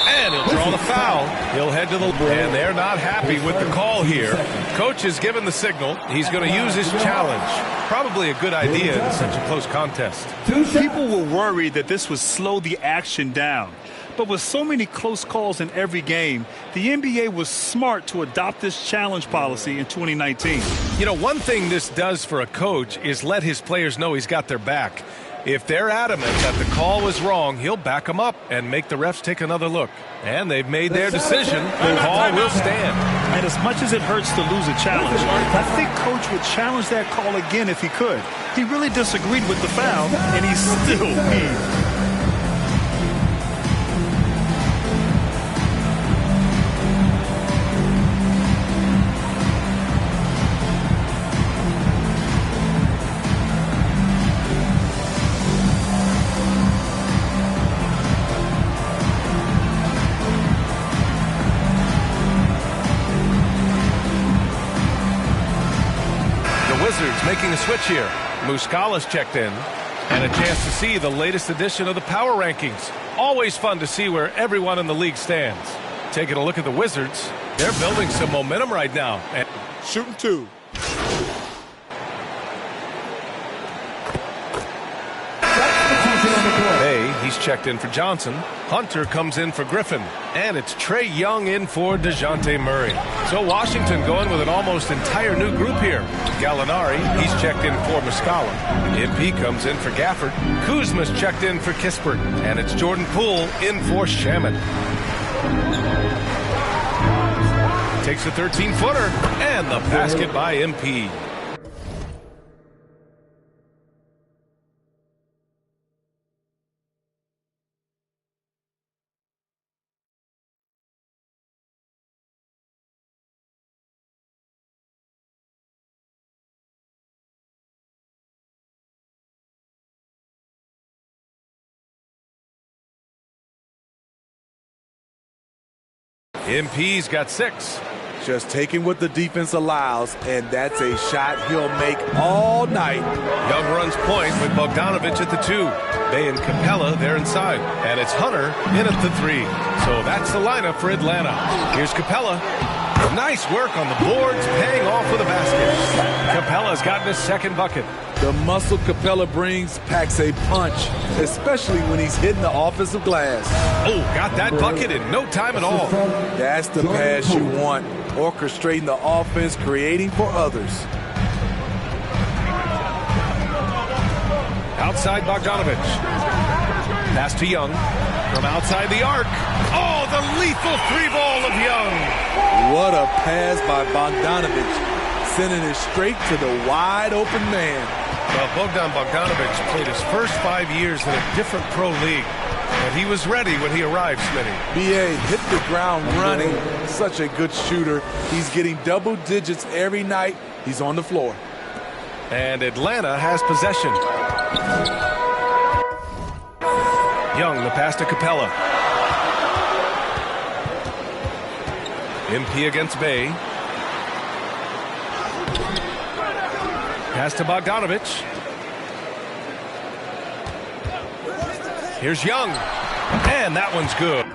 And he'll draw the foul. He'll head to the... And they're not happy with the call here. Coach has given the signal. He's going to use his challenge. Probably a good idea in such a close contest. People were worried that this would slow the action down. But with so many close calls in every game, the NBA was smart to adopt this challenge policy in 2019. You know, one thing this does for a coach is let his players know he's got their back. If they're adamant that the call was wrong, he'll back them up and make the refs take another look. And they've made their decision. The call will stand. And as much as it hurts to lose a challenge, I think Coach would challenge that call again if he could. He really disagreed with the foul, and he still won. Making a switch here. Muscala's checked in. And a chance to see the latest edition of the power rankings. Always fun to see where everyone in the league stands. Taking a look at the Wizards. They're building some momentum right now. And shooting 2. He's checked in for Johnson. Hunter comes in for Griffin. And it's Trae Young in for DeJounte Murray. So Washington going with an almost entire new group here. Gallinari, he's checked in for Muscala. MP comes in for Gafford. Kuzma's checked in for Kispert. And it's Jordan Poole in for Shamet. Takes a 13-footer. And the basket by MP. MP's got 6. Just taking what the defense allows, and that's a shot he'll make all night. Young runs point with Bogdanovich at the 2. Bay and Capella, they're inside. And it's Hunter in at the 3. So that's the lineup for Atlanta. Here's Capella. Nice work on the boards, paying off with a basket. Capella's gotten his second bucket. The muscle Capella brings packs a punch, especially when he's hitting the offensive glass. Oh, got that bucket in no time at all. That's the pass you want. Orchestrating the offense, creating for others. Outside Bogdanovich. Pass to Young. From outside the arc. Oh, the lethal 3-ball of Young. What a pass by Bogdanovich. Sending it straight to the wide open man. Well, Bogdanovich played his first 5 years in a different pro league. But he was ready when he arrived, Smitty. B.A. hit the ground running. Such a good shooter. He's getting double digits every night. He's on the floor. And Atlanta has possession. Young, the pass to Capella. MP against Bay. Pass to Bogdanovich. Here's Young. And that one's good.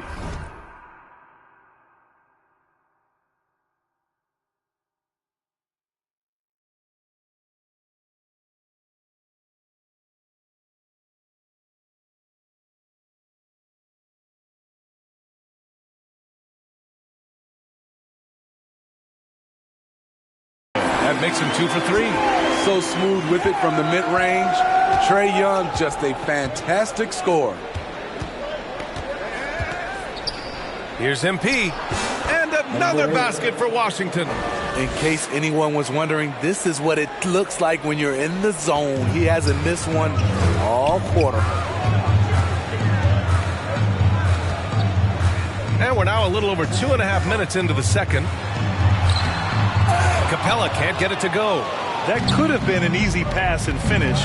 That makes him 2 for 3. So smooth with it from the mid-range. Trae Young, just a fantastic scorer. Here's MP. And another basket for Washington. In case anyone was wondering, this is what it looks like when you're in the zone. He hasn't missed one all quarter. And we're now a little over 2.5 minutes into the second. Capella can't get it to go. That could have been an easy pass and finish.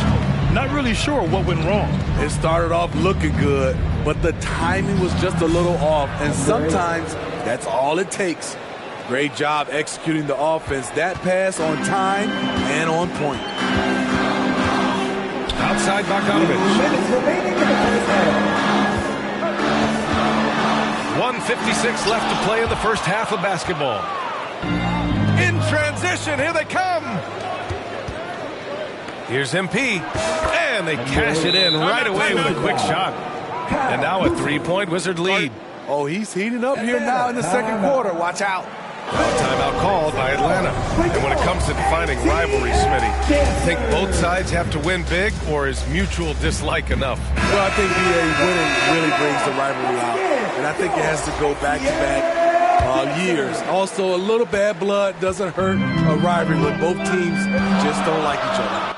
Not really sure what went wrong. It started off looking good, but the timing was just a little off, and sometimes that's all it takes. Great job executing the offense. That pass on time and on point. Outside Bogdanovich. 1:56 left to play in the first half of basketball. In transition, here they come. Here's MP, and they cash it in right away with a quick shot. And now a 3-point Wizard lead. Oh, he's heating up here now in the second quarter. Watch out. Timeout called by Atlanta. And when it comes to defining rivalry, Smitty, do you think both sides have to win big, or is mutual dislike enough? Well, I think BA winning really brings the rivalry out. And I think it has to go back-to-back years. Also, a little bad blood doesn't hurt a rivalry when both teams just don't like each other.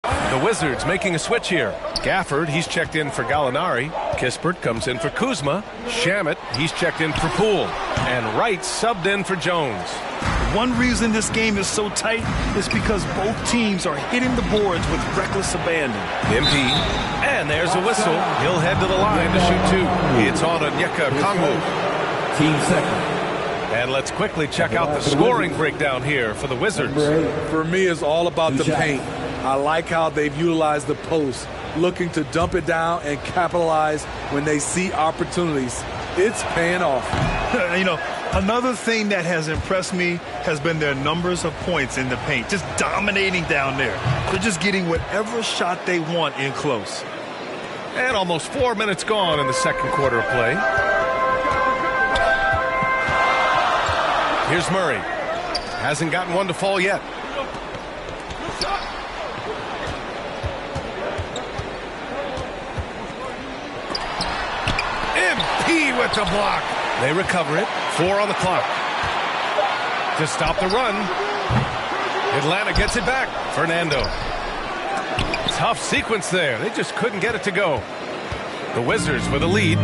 The Wizards making a switch here. Gafford, he's checked in for Gallinari. Kispert comes in for Kuzma. Shamet, he's checked in for Poole. And Wright subbed in for Jones. One reason this game is so tight is because both teams are hitting the boards with reckless abandon. MP, and there's a whistle. He'll head to the line to shoot 2. It's on Onyeka Okongwu. Team second. And let's quickly check out the scoring breakdown here for the Wizards. For me, it's all about the paint. I like how they've utilized the post, looking to dump it down and capitalize when they see opportunities. It's paying off. Another thing that has impressed me has been their numbers of points in the paint, just dominating down there. They're just getting whatever shot they want in close. And almost 4 minutes gone in the second quarter of play. Here's Murray. Hasn't gotten one to fall yet. MP with the block. They recover it. 4 on the clock. To stop the run. Atlanta gets it back. Fernando. Tough sequence there. They just couldn't get it to go. The Wizards with a lead.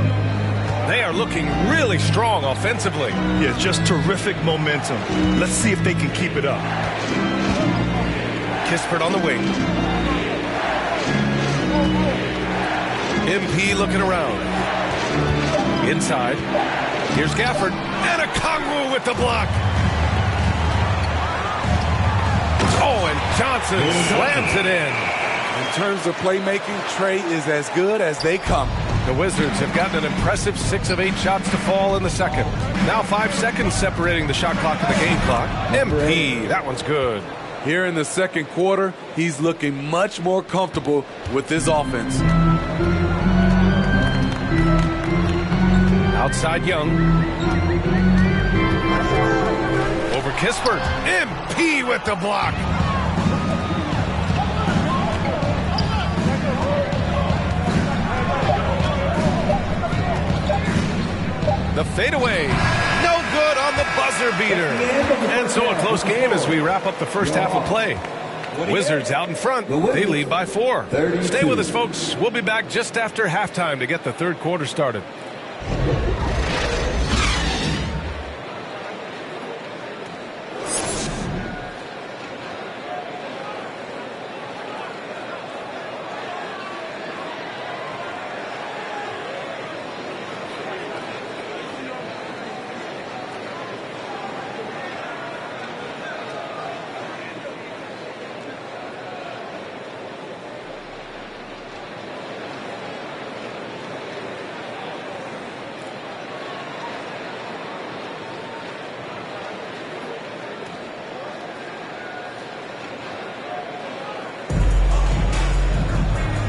They are looking really strong offensively. Yeah, just terrific momentum. Let's see if they can keep it up. Kispert on the wing. MP looking around. Inside. Here's Gafford. And a Kongwu with the block. Oh, and Johnson slams it in. In terms of playmaking, Trey is as good as they come. The Wizards have gotten an impressive 6 of 8 shots to fall in the second. Now 5 seconds separating the shot clock and the game clock. MP, that one's good. Here in the second quarter, he's looking much more comfortable with his offense. Outside Young. Over Kispert. MP with the block. The fadeaway. No good on the buzzer beater. And so a close game as we wrap up the first half of play. Wizards out in front. They lead by 4. Stay with us, folks. We'll be back just after halftime to get the third quarter started.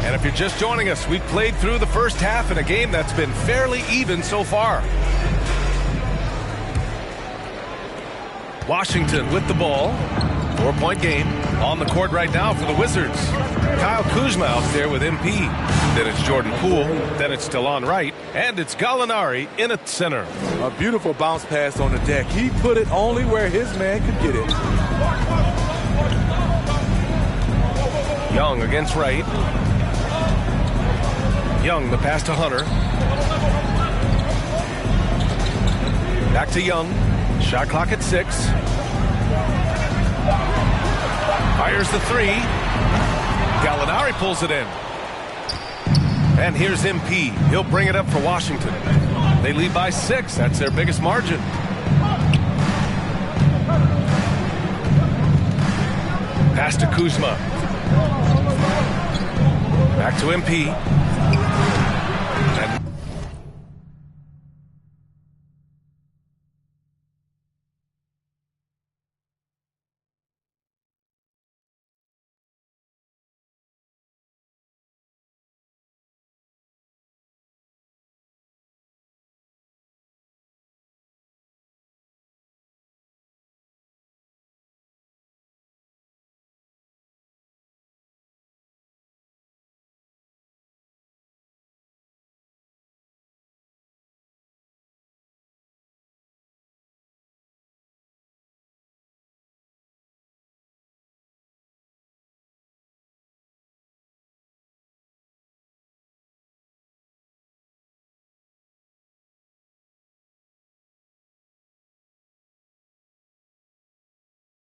And if you're just joining us, we've played through the first half in a game that's been fairly even so far. Washington with the ball. 4-point game on the court right now for the Wizards. Kyle Kuzma out there with MP. Then it's Jordan Poole. Then it's DeLon Wright. And it's Gallinari in at center. A beautiful bounce pass on the deck. He put it only where his man could get it. Young against Wright. Young, the pass to Hunter. Back to Young. Shot clock at 6. Fires the 3. Gallinari pulls it in. And here's MP. He'll bring it up for Washington. They lead by 6. That's their biggest margin. Pass to Kuzma. Back to MP.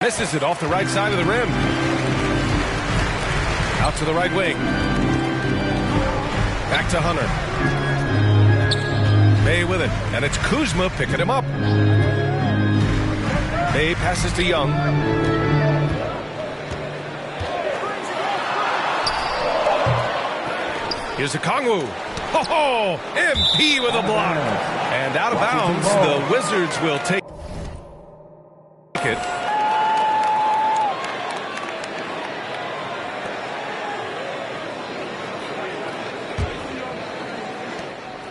Misses it off the right side of the rim. Out to the right wing. Back to Hunter. Bay with it. And it's Kuzma picking him up. Bay passes to Young. Here's a Kongwu. Oh, MP with a block. And out of bounds, the Wizards will take it.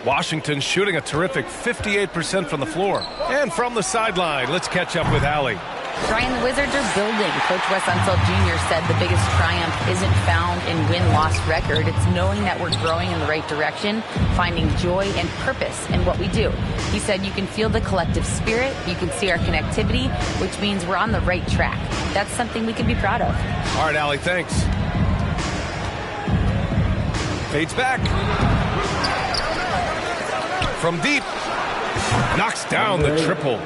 Washington shooting a terrific 58% from the floor. And from the sideline, let's catch up with Allie. Brian, the Wizards are building. Coach Wes Unseld Jr. said the biggest triumph isn't found in win-loss record. It's knowing that we're growing in the right direction, finding joy and purpose in what we do. He said you can feel the collective spirit, you can see our connectivity, which means we're on the right track. That's something we can be proud of. All right, Allie, thanks. Fades back. From deep. Knocks down the triple.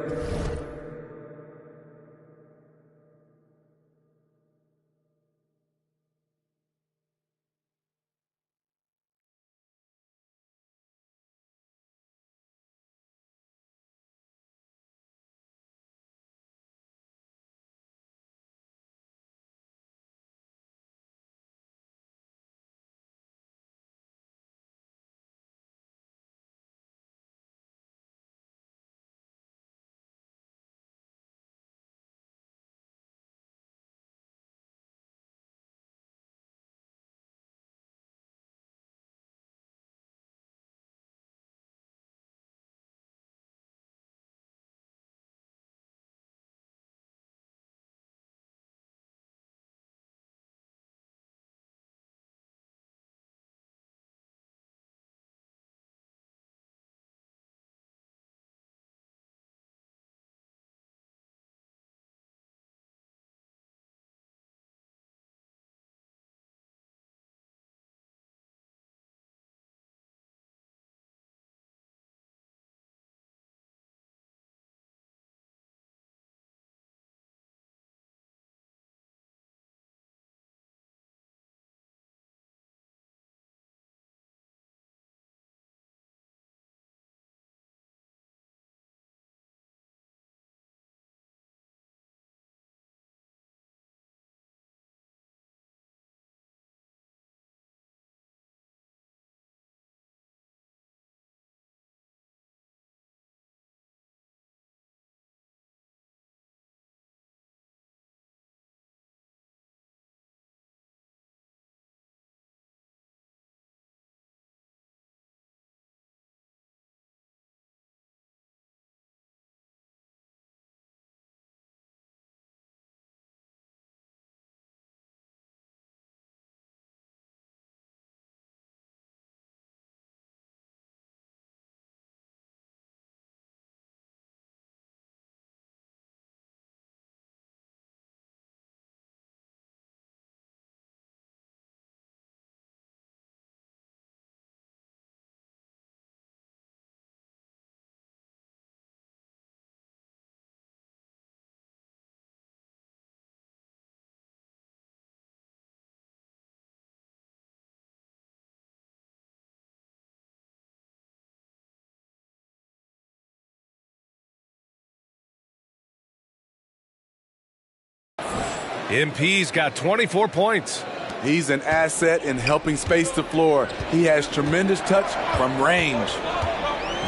MP's got 24 points. He's an asset in helping space the floor. He has tremendous touch from range.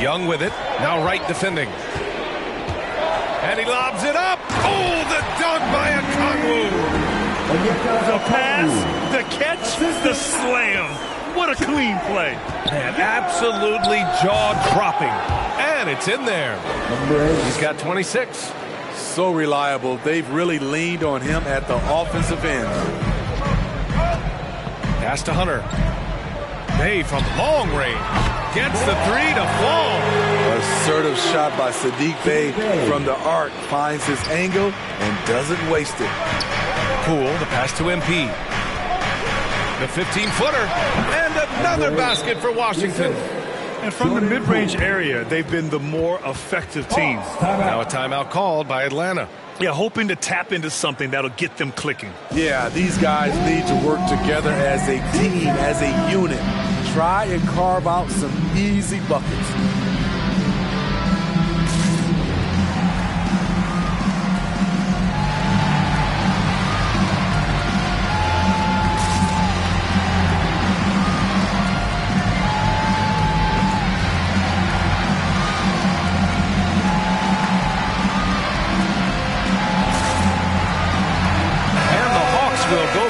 Young with it, now right defending. And he lobs it up. Oh, the dunk by Okongwu. The pass, the catch, the slam. What a clean play. Man, absolutely jaw-dropping. And it's in there. He's got 26. So reliable. They've really leaned on him at the offensive end. Pass to Hunter. Bay from long range. Gets the three to fall. Assertive shot by Saddiq Bey from the arc. Finds his angle and doesn't waste it. Poole, the pass to MP. The 15-footer. And another basket for Washington. And from the mid-range area, they've been the more effective team. Now a timeout called by Atlanta. Yeah, hoping to tap into something that'll get them clicking. Yeah, these guys need to work together as a team, as a unit. Try and carve out some easy buckets.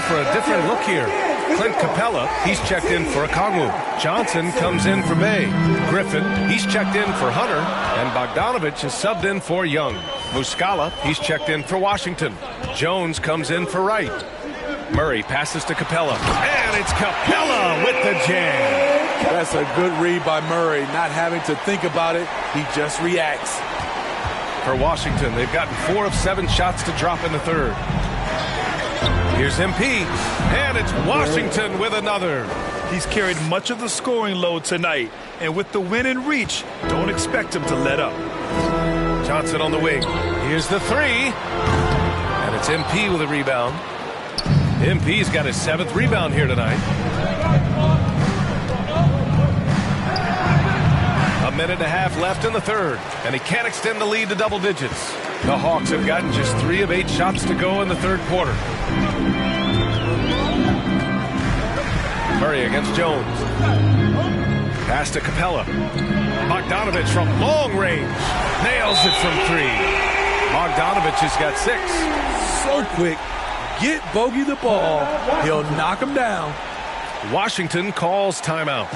for a different look here. Clint Capella, he's checked in for Okongwu. Johnson comes in for Bay. Griffin, he's checked in for Hunter. And Bogdanovich is subbed in for Young. Muscala, he's checked in for Washington. Jones comes in for Wright. Murray passes to Capella. And it's Capella with the jam. That's a good read by Murray. Not having to think about it, he just reacts. For Washington, they've gotten 4 of 7 shots to drop in the third. Here's MP, and it's Washington with another. He's carried much of the scoring load tonight, and with the win in reach, don't expect him to let up. Johnson on the wing. Here's the 3, and it's MP with a rebound. MP's got his 7th rebound here tonight. A minute and a half left in the third, and he can't extend the lead to double digits. The Hawks have gotten just 3 of 8 shots to go in the third quarter. Murray against Jones. Pass to Capella. Bogdanovich from long range. Nails it from 3. Bogdanovich has got 6. So quick. Get Bogey the ball. He'll knock him down. Washington calls timeout.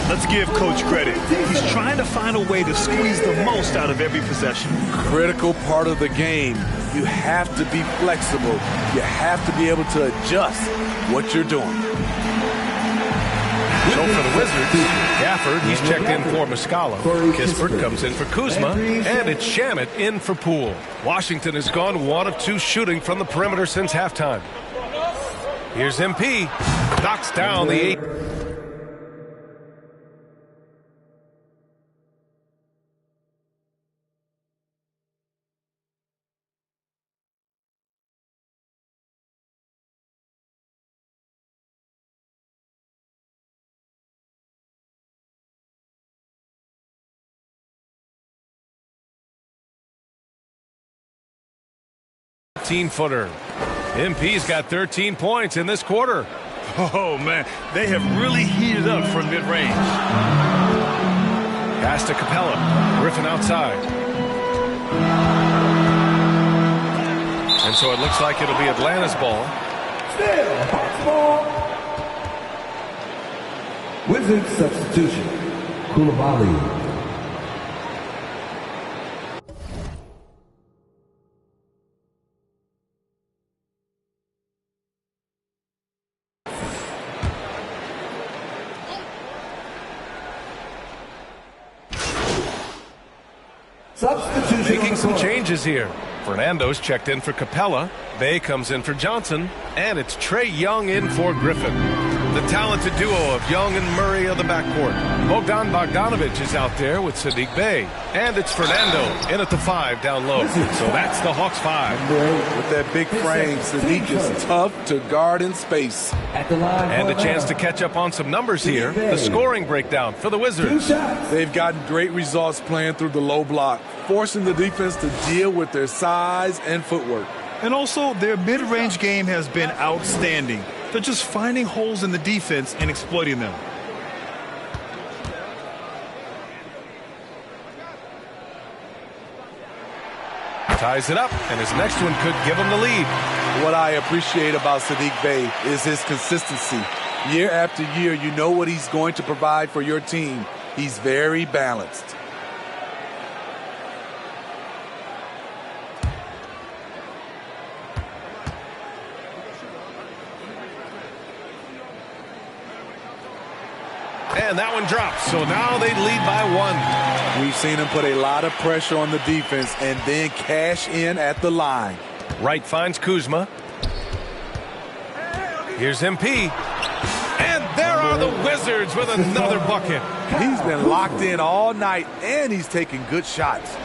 Let's give Coach credit. He's trying to find a way to squeeze the most out of every possession. Critical part of the game. You have to be flexible. You have to be able to adjust what you're doing. So for the Wizards, Gafford, he's checked in for Muscala. Kispert comes in for Kuzma, and it's Shamet in for Poole. Washington has gone 1 of 2 shooting from the perimeter since halftime. Here's MP, knocks down the 8. Footer. MP's got 13 points in this quarter. Oh, man, they have really heated up from mid-range. Pass to Capella. Griffin outside. And so it looks like it'll be Atlanta's ball. Wizards substitution. Koulibaly. Making some changes here. Fernando's checked in for Capella. Bay comes in for Johnson. And it's Trae Young in for Griffin. The talented duo of Young and Murray of the backcourt. Bogdanovich is out there with Sadiq Bey. And it's Fernando in at the 5 down low. So that's the Hawks 5. With that big frame, Sadiq is tough to guard in space. And a chance to catch up on some numbers here. The scoring breakdown for the Wizards. They've gotten great results playing through the low block, forcing the defense to deal with their size and footwork. And also, their mid-range game has been outstanding. They're just finding holes in the defense and exploiting them. Ties it up, and his next one could give him the lead. What I appreciate about Sadiq Bey is his consistency. Year after year, you know what he's going to provide for your team. He's very balanced. And that one drops, so now they lead by 1. We've seen him put a lot of pressure on the defense and then cash in at the line. Wright finds Kuzma. Here's MP. And there are the Wizards with another bucket. He's been locked in all night, and he's taking good shots.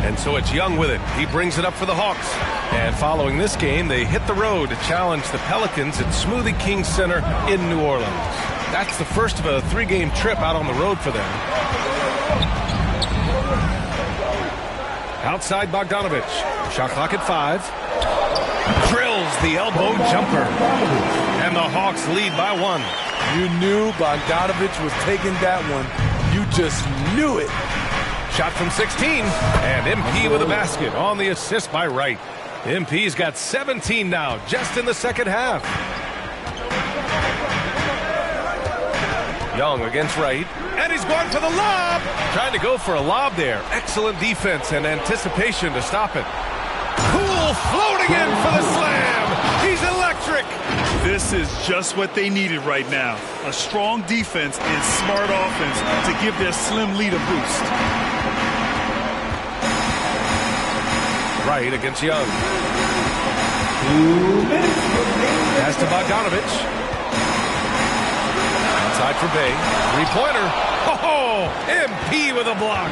And so it's Young with it. He brings it up for the Hawks. And following this game, they hit the road to challenge the Pelicans at Smoothie King Center in New Orleans. That's the first of a 3-game trip out on the road for them. Outside Bogdanovich. Shot clock at 5. Drills the elbow jumper. And the Hawks lead by 1. You knew Bogdanovich was taking that one. You just knew it. Shot from 16. And MP with a basket on the assist by Wright. MP's got 17 now, just in the second half. Young against Wright, and he's going for the lob. Trying to go for a lob there. Excellent defense and anticipation to stop it. Poole floating in for the slam. He's electric. This is just what they needed right now. A strong defense and smart offense to give their slim lead a boost. Wright against Young. Pass to Bogdanovich. Outside for Bay. Three-pointer. Oh, MP with a block.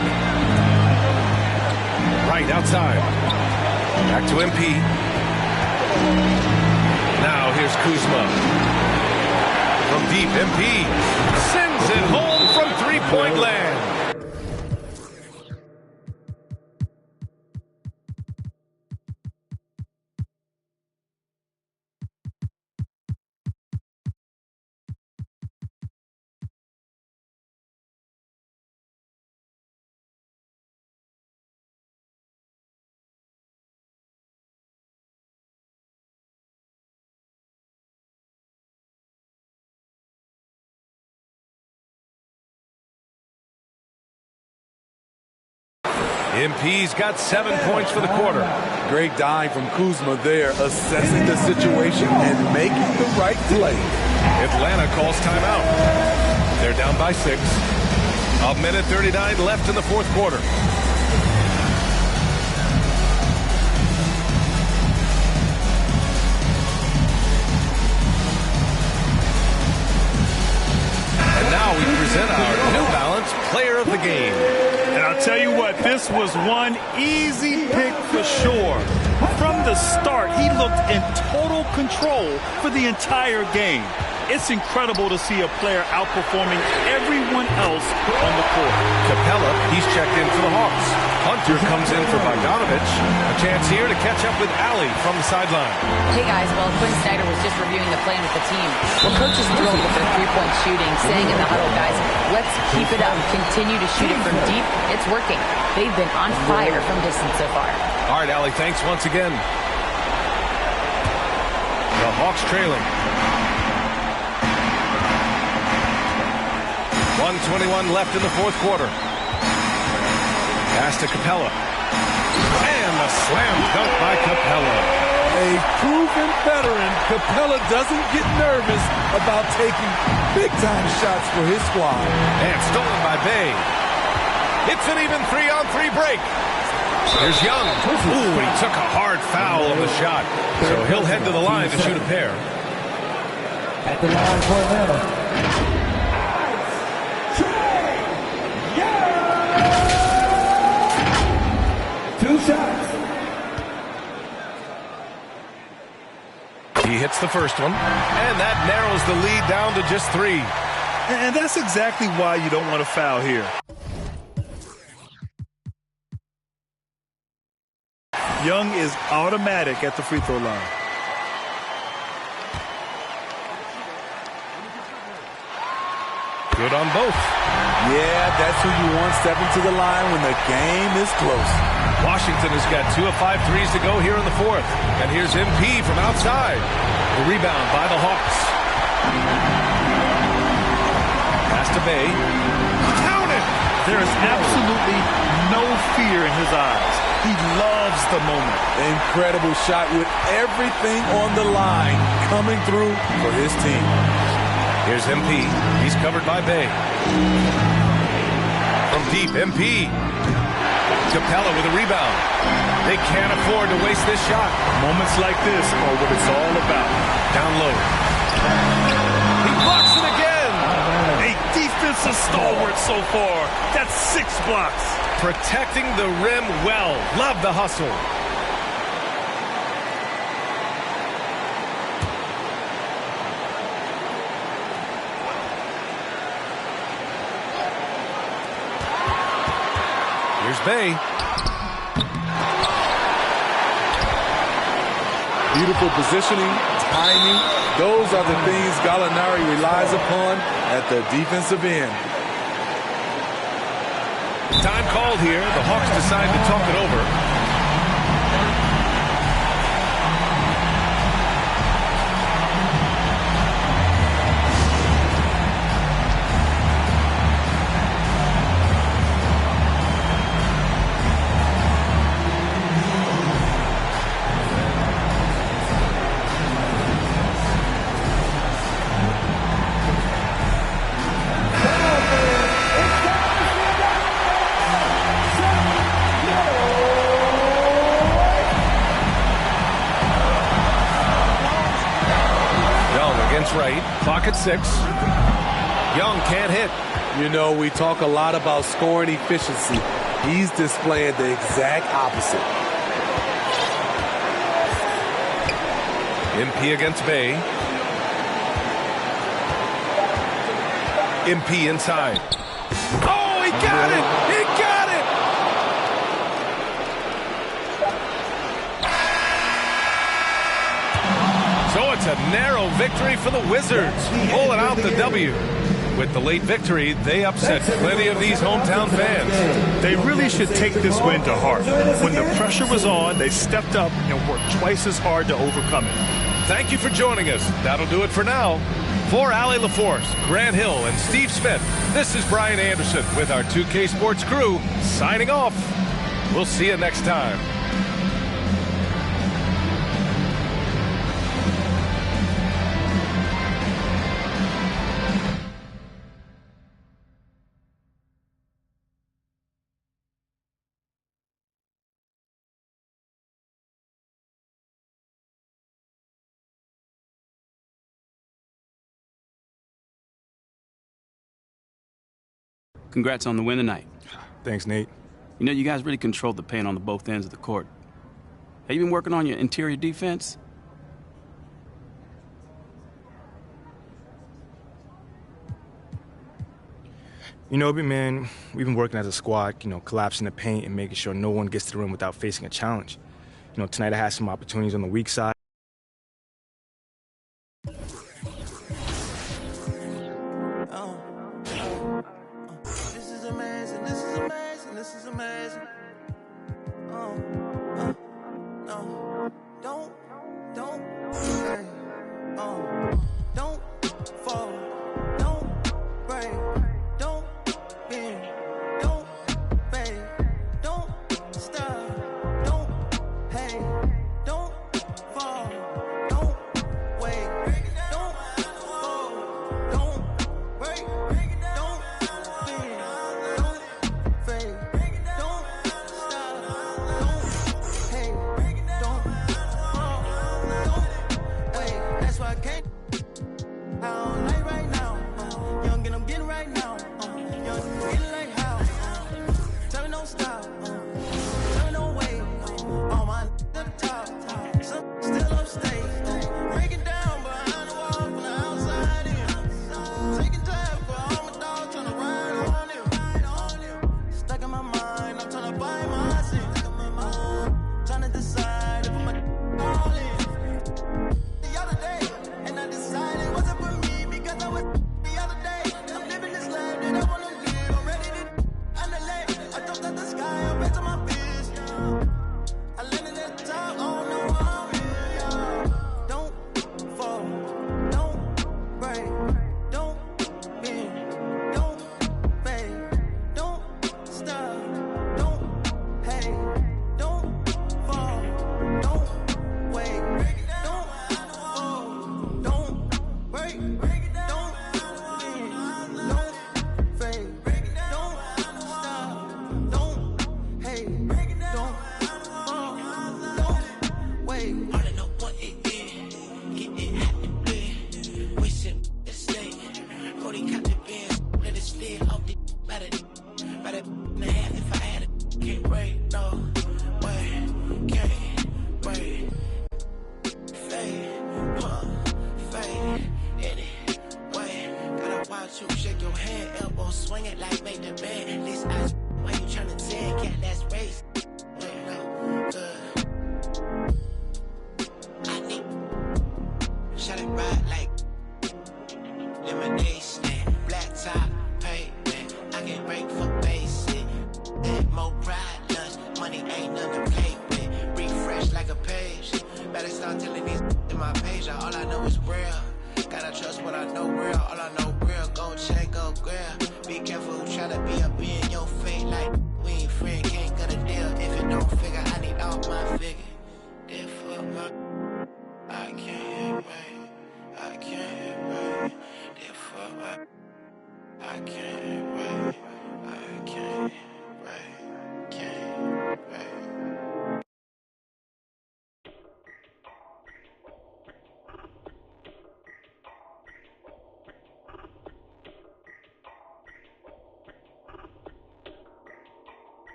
Right outside. Back to MP. Now here's Kuzma. From deep, MP sends it home from three-point land. MP's got 7 points for the quarter. Great dive from Kuzma there, assessing the situation and making the right play. Atlanta calls timeout. They're down by 6. 1:39 left in the fourth quarter. And now we present our New Balance Player of the Game. And I'll tell you what, this was one easy pick for sure. From the start, he looked in total control for the entire game. It's incredible to see a player outperforming everyone else on the court. Capella, he's checked in for the Hawks. Hunter comes in for Bogdanovich. A chance here to catch up with Allie from the sideline. Hey guys, well, Quinn Snyder was just reviewing the plan with the team. Well, coach is thrilled with their three-point shooting, saying in the huddle, guys, let's keep it up. Continue to shoot it from deep. It's working. They've been on fire from distance so far. All right, Allie, thanks once again. The Hawks trailing. 1:21 left in the fourth quarter. Pass to Capella. And a slam dunk by Capella. A proven veteran, Capella doesn't get nervous about taking big-time shots for his squad. And stolen by Bay. It's an even 3-on-3 break. Here's Young. Ooh, he took a hard foul on the shot. So he'll head to the line to shoot a pair. At the line for Atlanta. 2 shots. He hits the first one, and that narrows the lead down to just 3. And that's exactly why you don't want to foul here. Young is automatic at the free throw line. Good on both. Yeah, that's who you want stepping to the line when the game is close. Washington has got 2 of 5 threes to go here in the fourth. And here's MP from outside. The rebound by the Hawks. Pass to Bay. Count it! There is absolutely no fear in his eyes. He loves the moment. Incredible shot with everything on the line coming through for his team. Here's MP. He's covered by Bay. From deep, MP. Capella with a rebound. They can't afford to waste this shot. Moments like this are what it's all about. Down low. He blocks it again. A defensive stalwart so far. That's 6 blocks. Protecting the rim well. Love the hustle. Here's Bay. Beautiful positioning, timing. Those are the things Gallinari relies upon at the defensive end. Time called here. The Hawks decide to talk it over. That's right. Clock at 6. Young can't hit. You know, we talk a lot about scoring efficiency. He's displaying the exact opposite. MP against Bay. MP inside. Oh, he got it! He got it! So it's a narrow victory for the Wizards, pulling out the W. With the late victory, they upset plenty of these hometown fans. They really should take this win to heart. When the pressure was on, they stepped up and worked twice as hard to overcome it. Thank you for joining us. That'll do it for now. For Allie LaForce, Grant Hill, and Steve Smith, this is Brian Anderson with our 2K Sports crew signing off. We'll see you next time. Congrats on the win tonight. Thanks, Nate. You know, you guys really controlled the paint on the both ends of the court. Have you been working on your interior defense? You know, man, we've been working as a squad, collapsing the paint and making sure no one gets to the rim without facing a challenge. Tonight I had some opportunities on the weak side.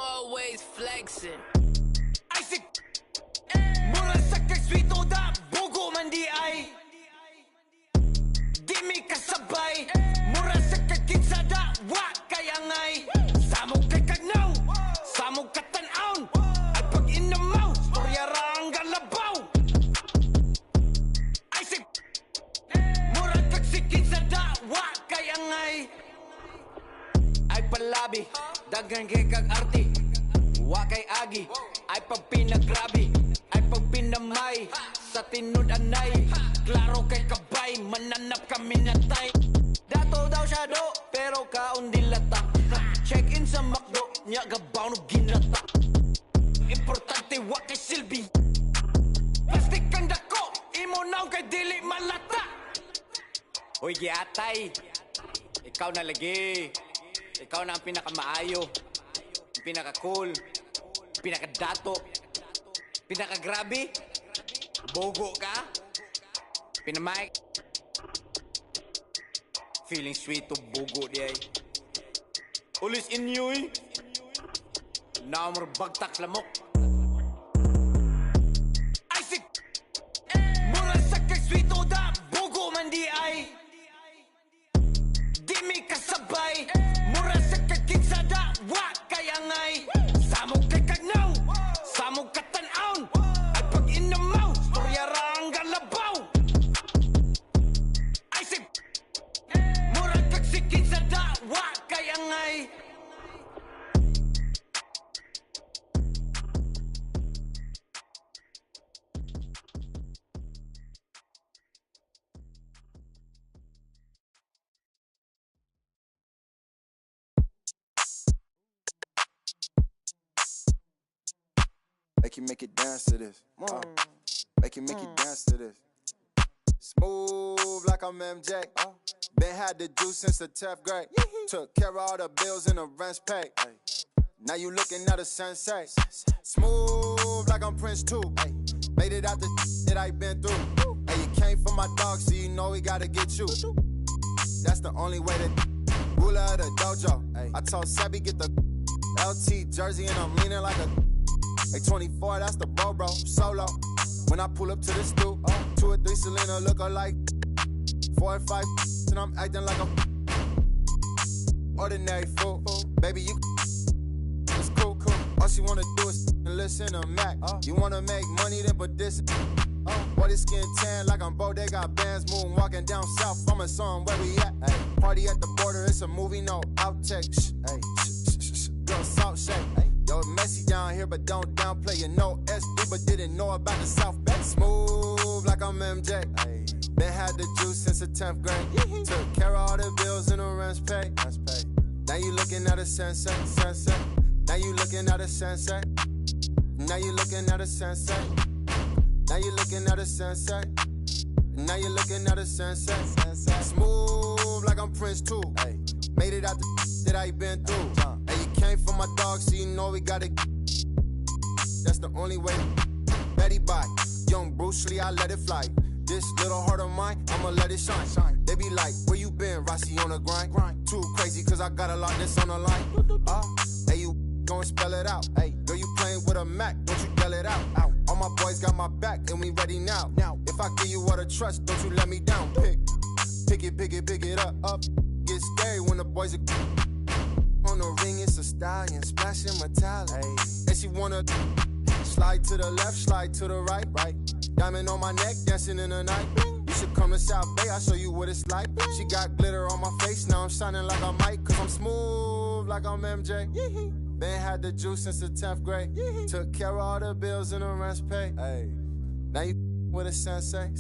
always flexing. Isaac, mula sa kagswito da, bugo man di ay. Di mi kasabay, mura sa kagkinsa da, wa kayangay. Samog kay kagnaw, samog katanaon, ay pag inamaw, storya rang galabaw. Isaac, mura kagsikinsa da, wa kayangay. Ay palabi, dagan kay kag arti, wa kay agi. Ay pag pinagrabi, ay pag pinamay, sa tinud anay. Klaro kay kabay, mananap kami natay. Dato daw siya do, pero kaon dilata. Check-in sa McDo, niya gabaw no ginata. Importante wa kay silbi. Plastic kang dako, imo naw kay dili malata. Hoy giatay, ikaw na lagi. Ikaw na ang pinakamaayo, pinaka-cool, pinaka-dato, pinaka-grabe, bogo ka, pinamay. Feeling sweet to bogo di ay. Ulis inyoy, naamor bagtak lamok. Isaac, mula sa kag-sweet o da, bogo man di ay. Di mi kasabay, mura sa kagkinsa da, wa kayangay. Samog kay kagnaw, samog katanaon, ay pag inamaw, storya rang galabaw. Isaac, mura kagsikinsa da, wa kayangay. Make it dance to this. Make it dance to this. Smooth like I'm MJ. Been had the juice since the 10th grade. Took care of all the bills and the rent's paid. Now you looking at a sensei. Smooth like I'm Prince too. Made it out the that I been through. Hey, you came for my dog, so you know we gotta get you. That's the only way to ruler of the dojo. I told Sebby get the LT jersey and I'm leaning like a. Hey, 24, that's the bro, solo. When I pull up to the stoop, 2 or 3 Selena look alike. 4 or 5, and I'm acting like a ordinary fool. Baby, you it's cool. All she wanna do is listen to Mac. You wanna make money, then put this. Boy, this skin tan like I'm Bo. They got bands moving, walking down south. I'm a song where we at. Ay, party at the border, it's a movie, no outtake. Girl, salt shake. Yo, messy down here, but don't downplay. You know SD, but didn't know about the South Bay. Smooth like I'm MJ. Been had the juice since the 10th grade. Took care of all the bills and the rent's paid. Now you looking at a sensei. Now you looking at a sensei. Now you looking at a sensei. Now you looking at a sensei. Now you looking at a sensei. Smooth like I'm Prince too. Made it out the that I been through. Hey, you came for my dog, so you know we gotta. That's the only way. Betty Bye, young Bruce Lee, I let it fly. This little heart of mine, I'ma let it shine. They be like, where you been, Rossi on the grind? Too crazy, cause I got a lot that's on the line. Hey, you gon' spell it out. Hey, girl, you playing with a Mac, don't you yell it out. All my boys got my back, and we ready now. If I give you all the trust, don't you let me down. Pick it up. Get scary when the boys are on the ring. It's a stallion, splashing metallic. And she wanna slide to the left, slide to the right. Diamond on my neck, dancing in the night. You should come to South Bay, I'll show you what it's like. She got glitter on my face, now I'm shining like I might. Cause I'm smooth like I'm MJ. Been had the juice since the 10th grade. Took care of all the bills and the rent's paid. Now you with a sensei.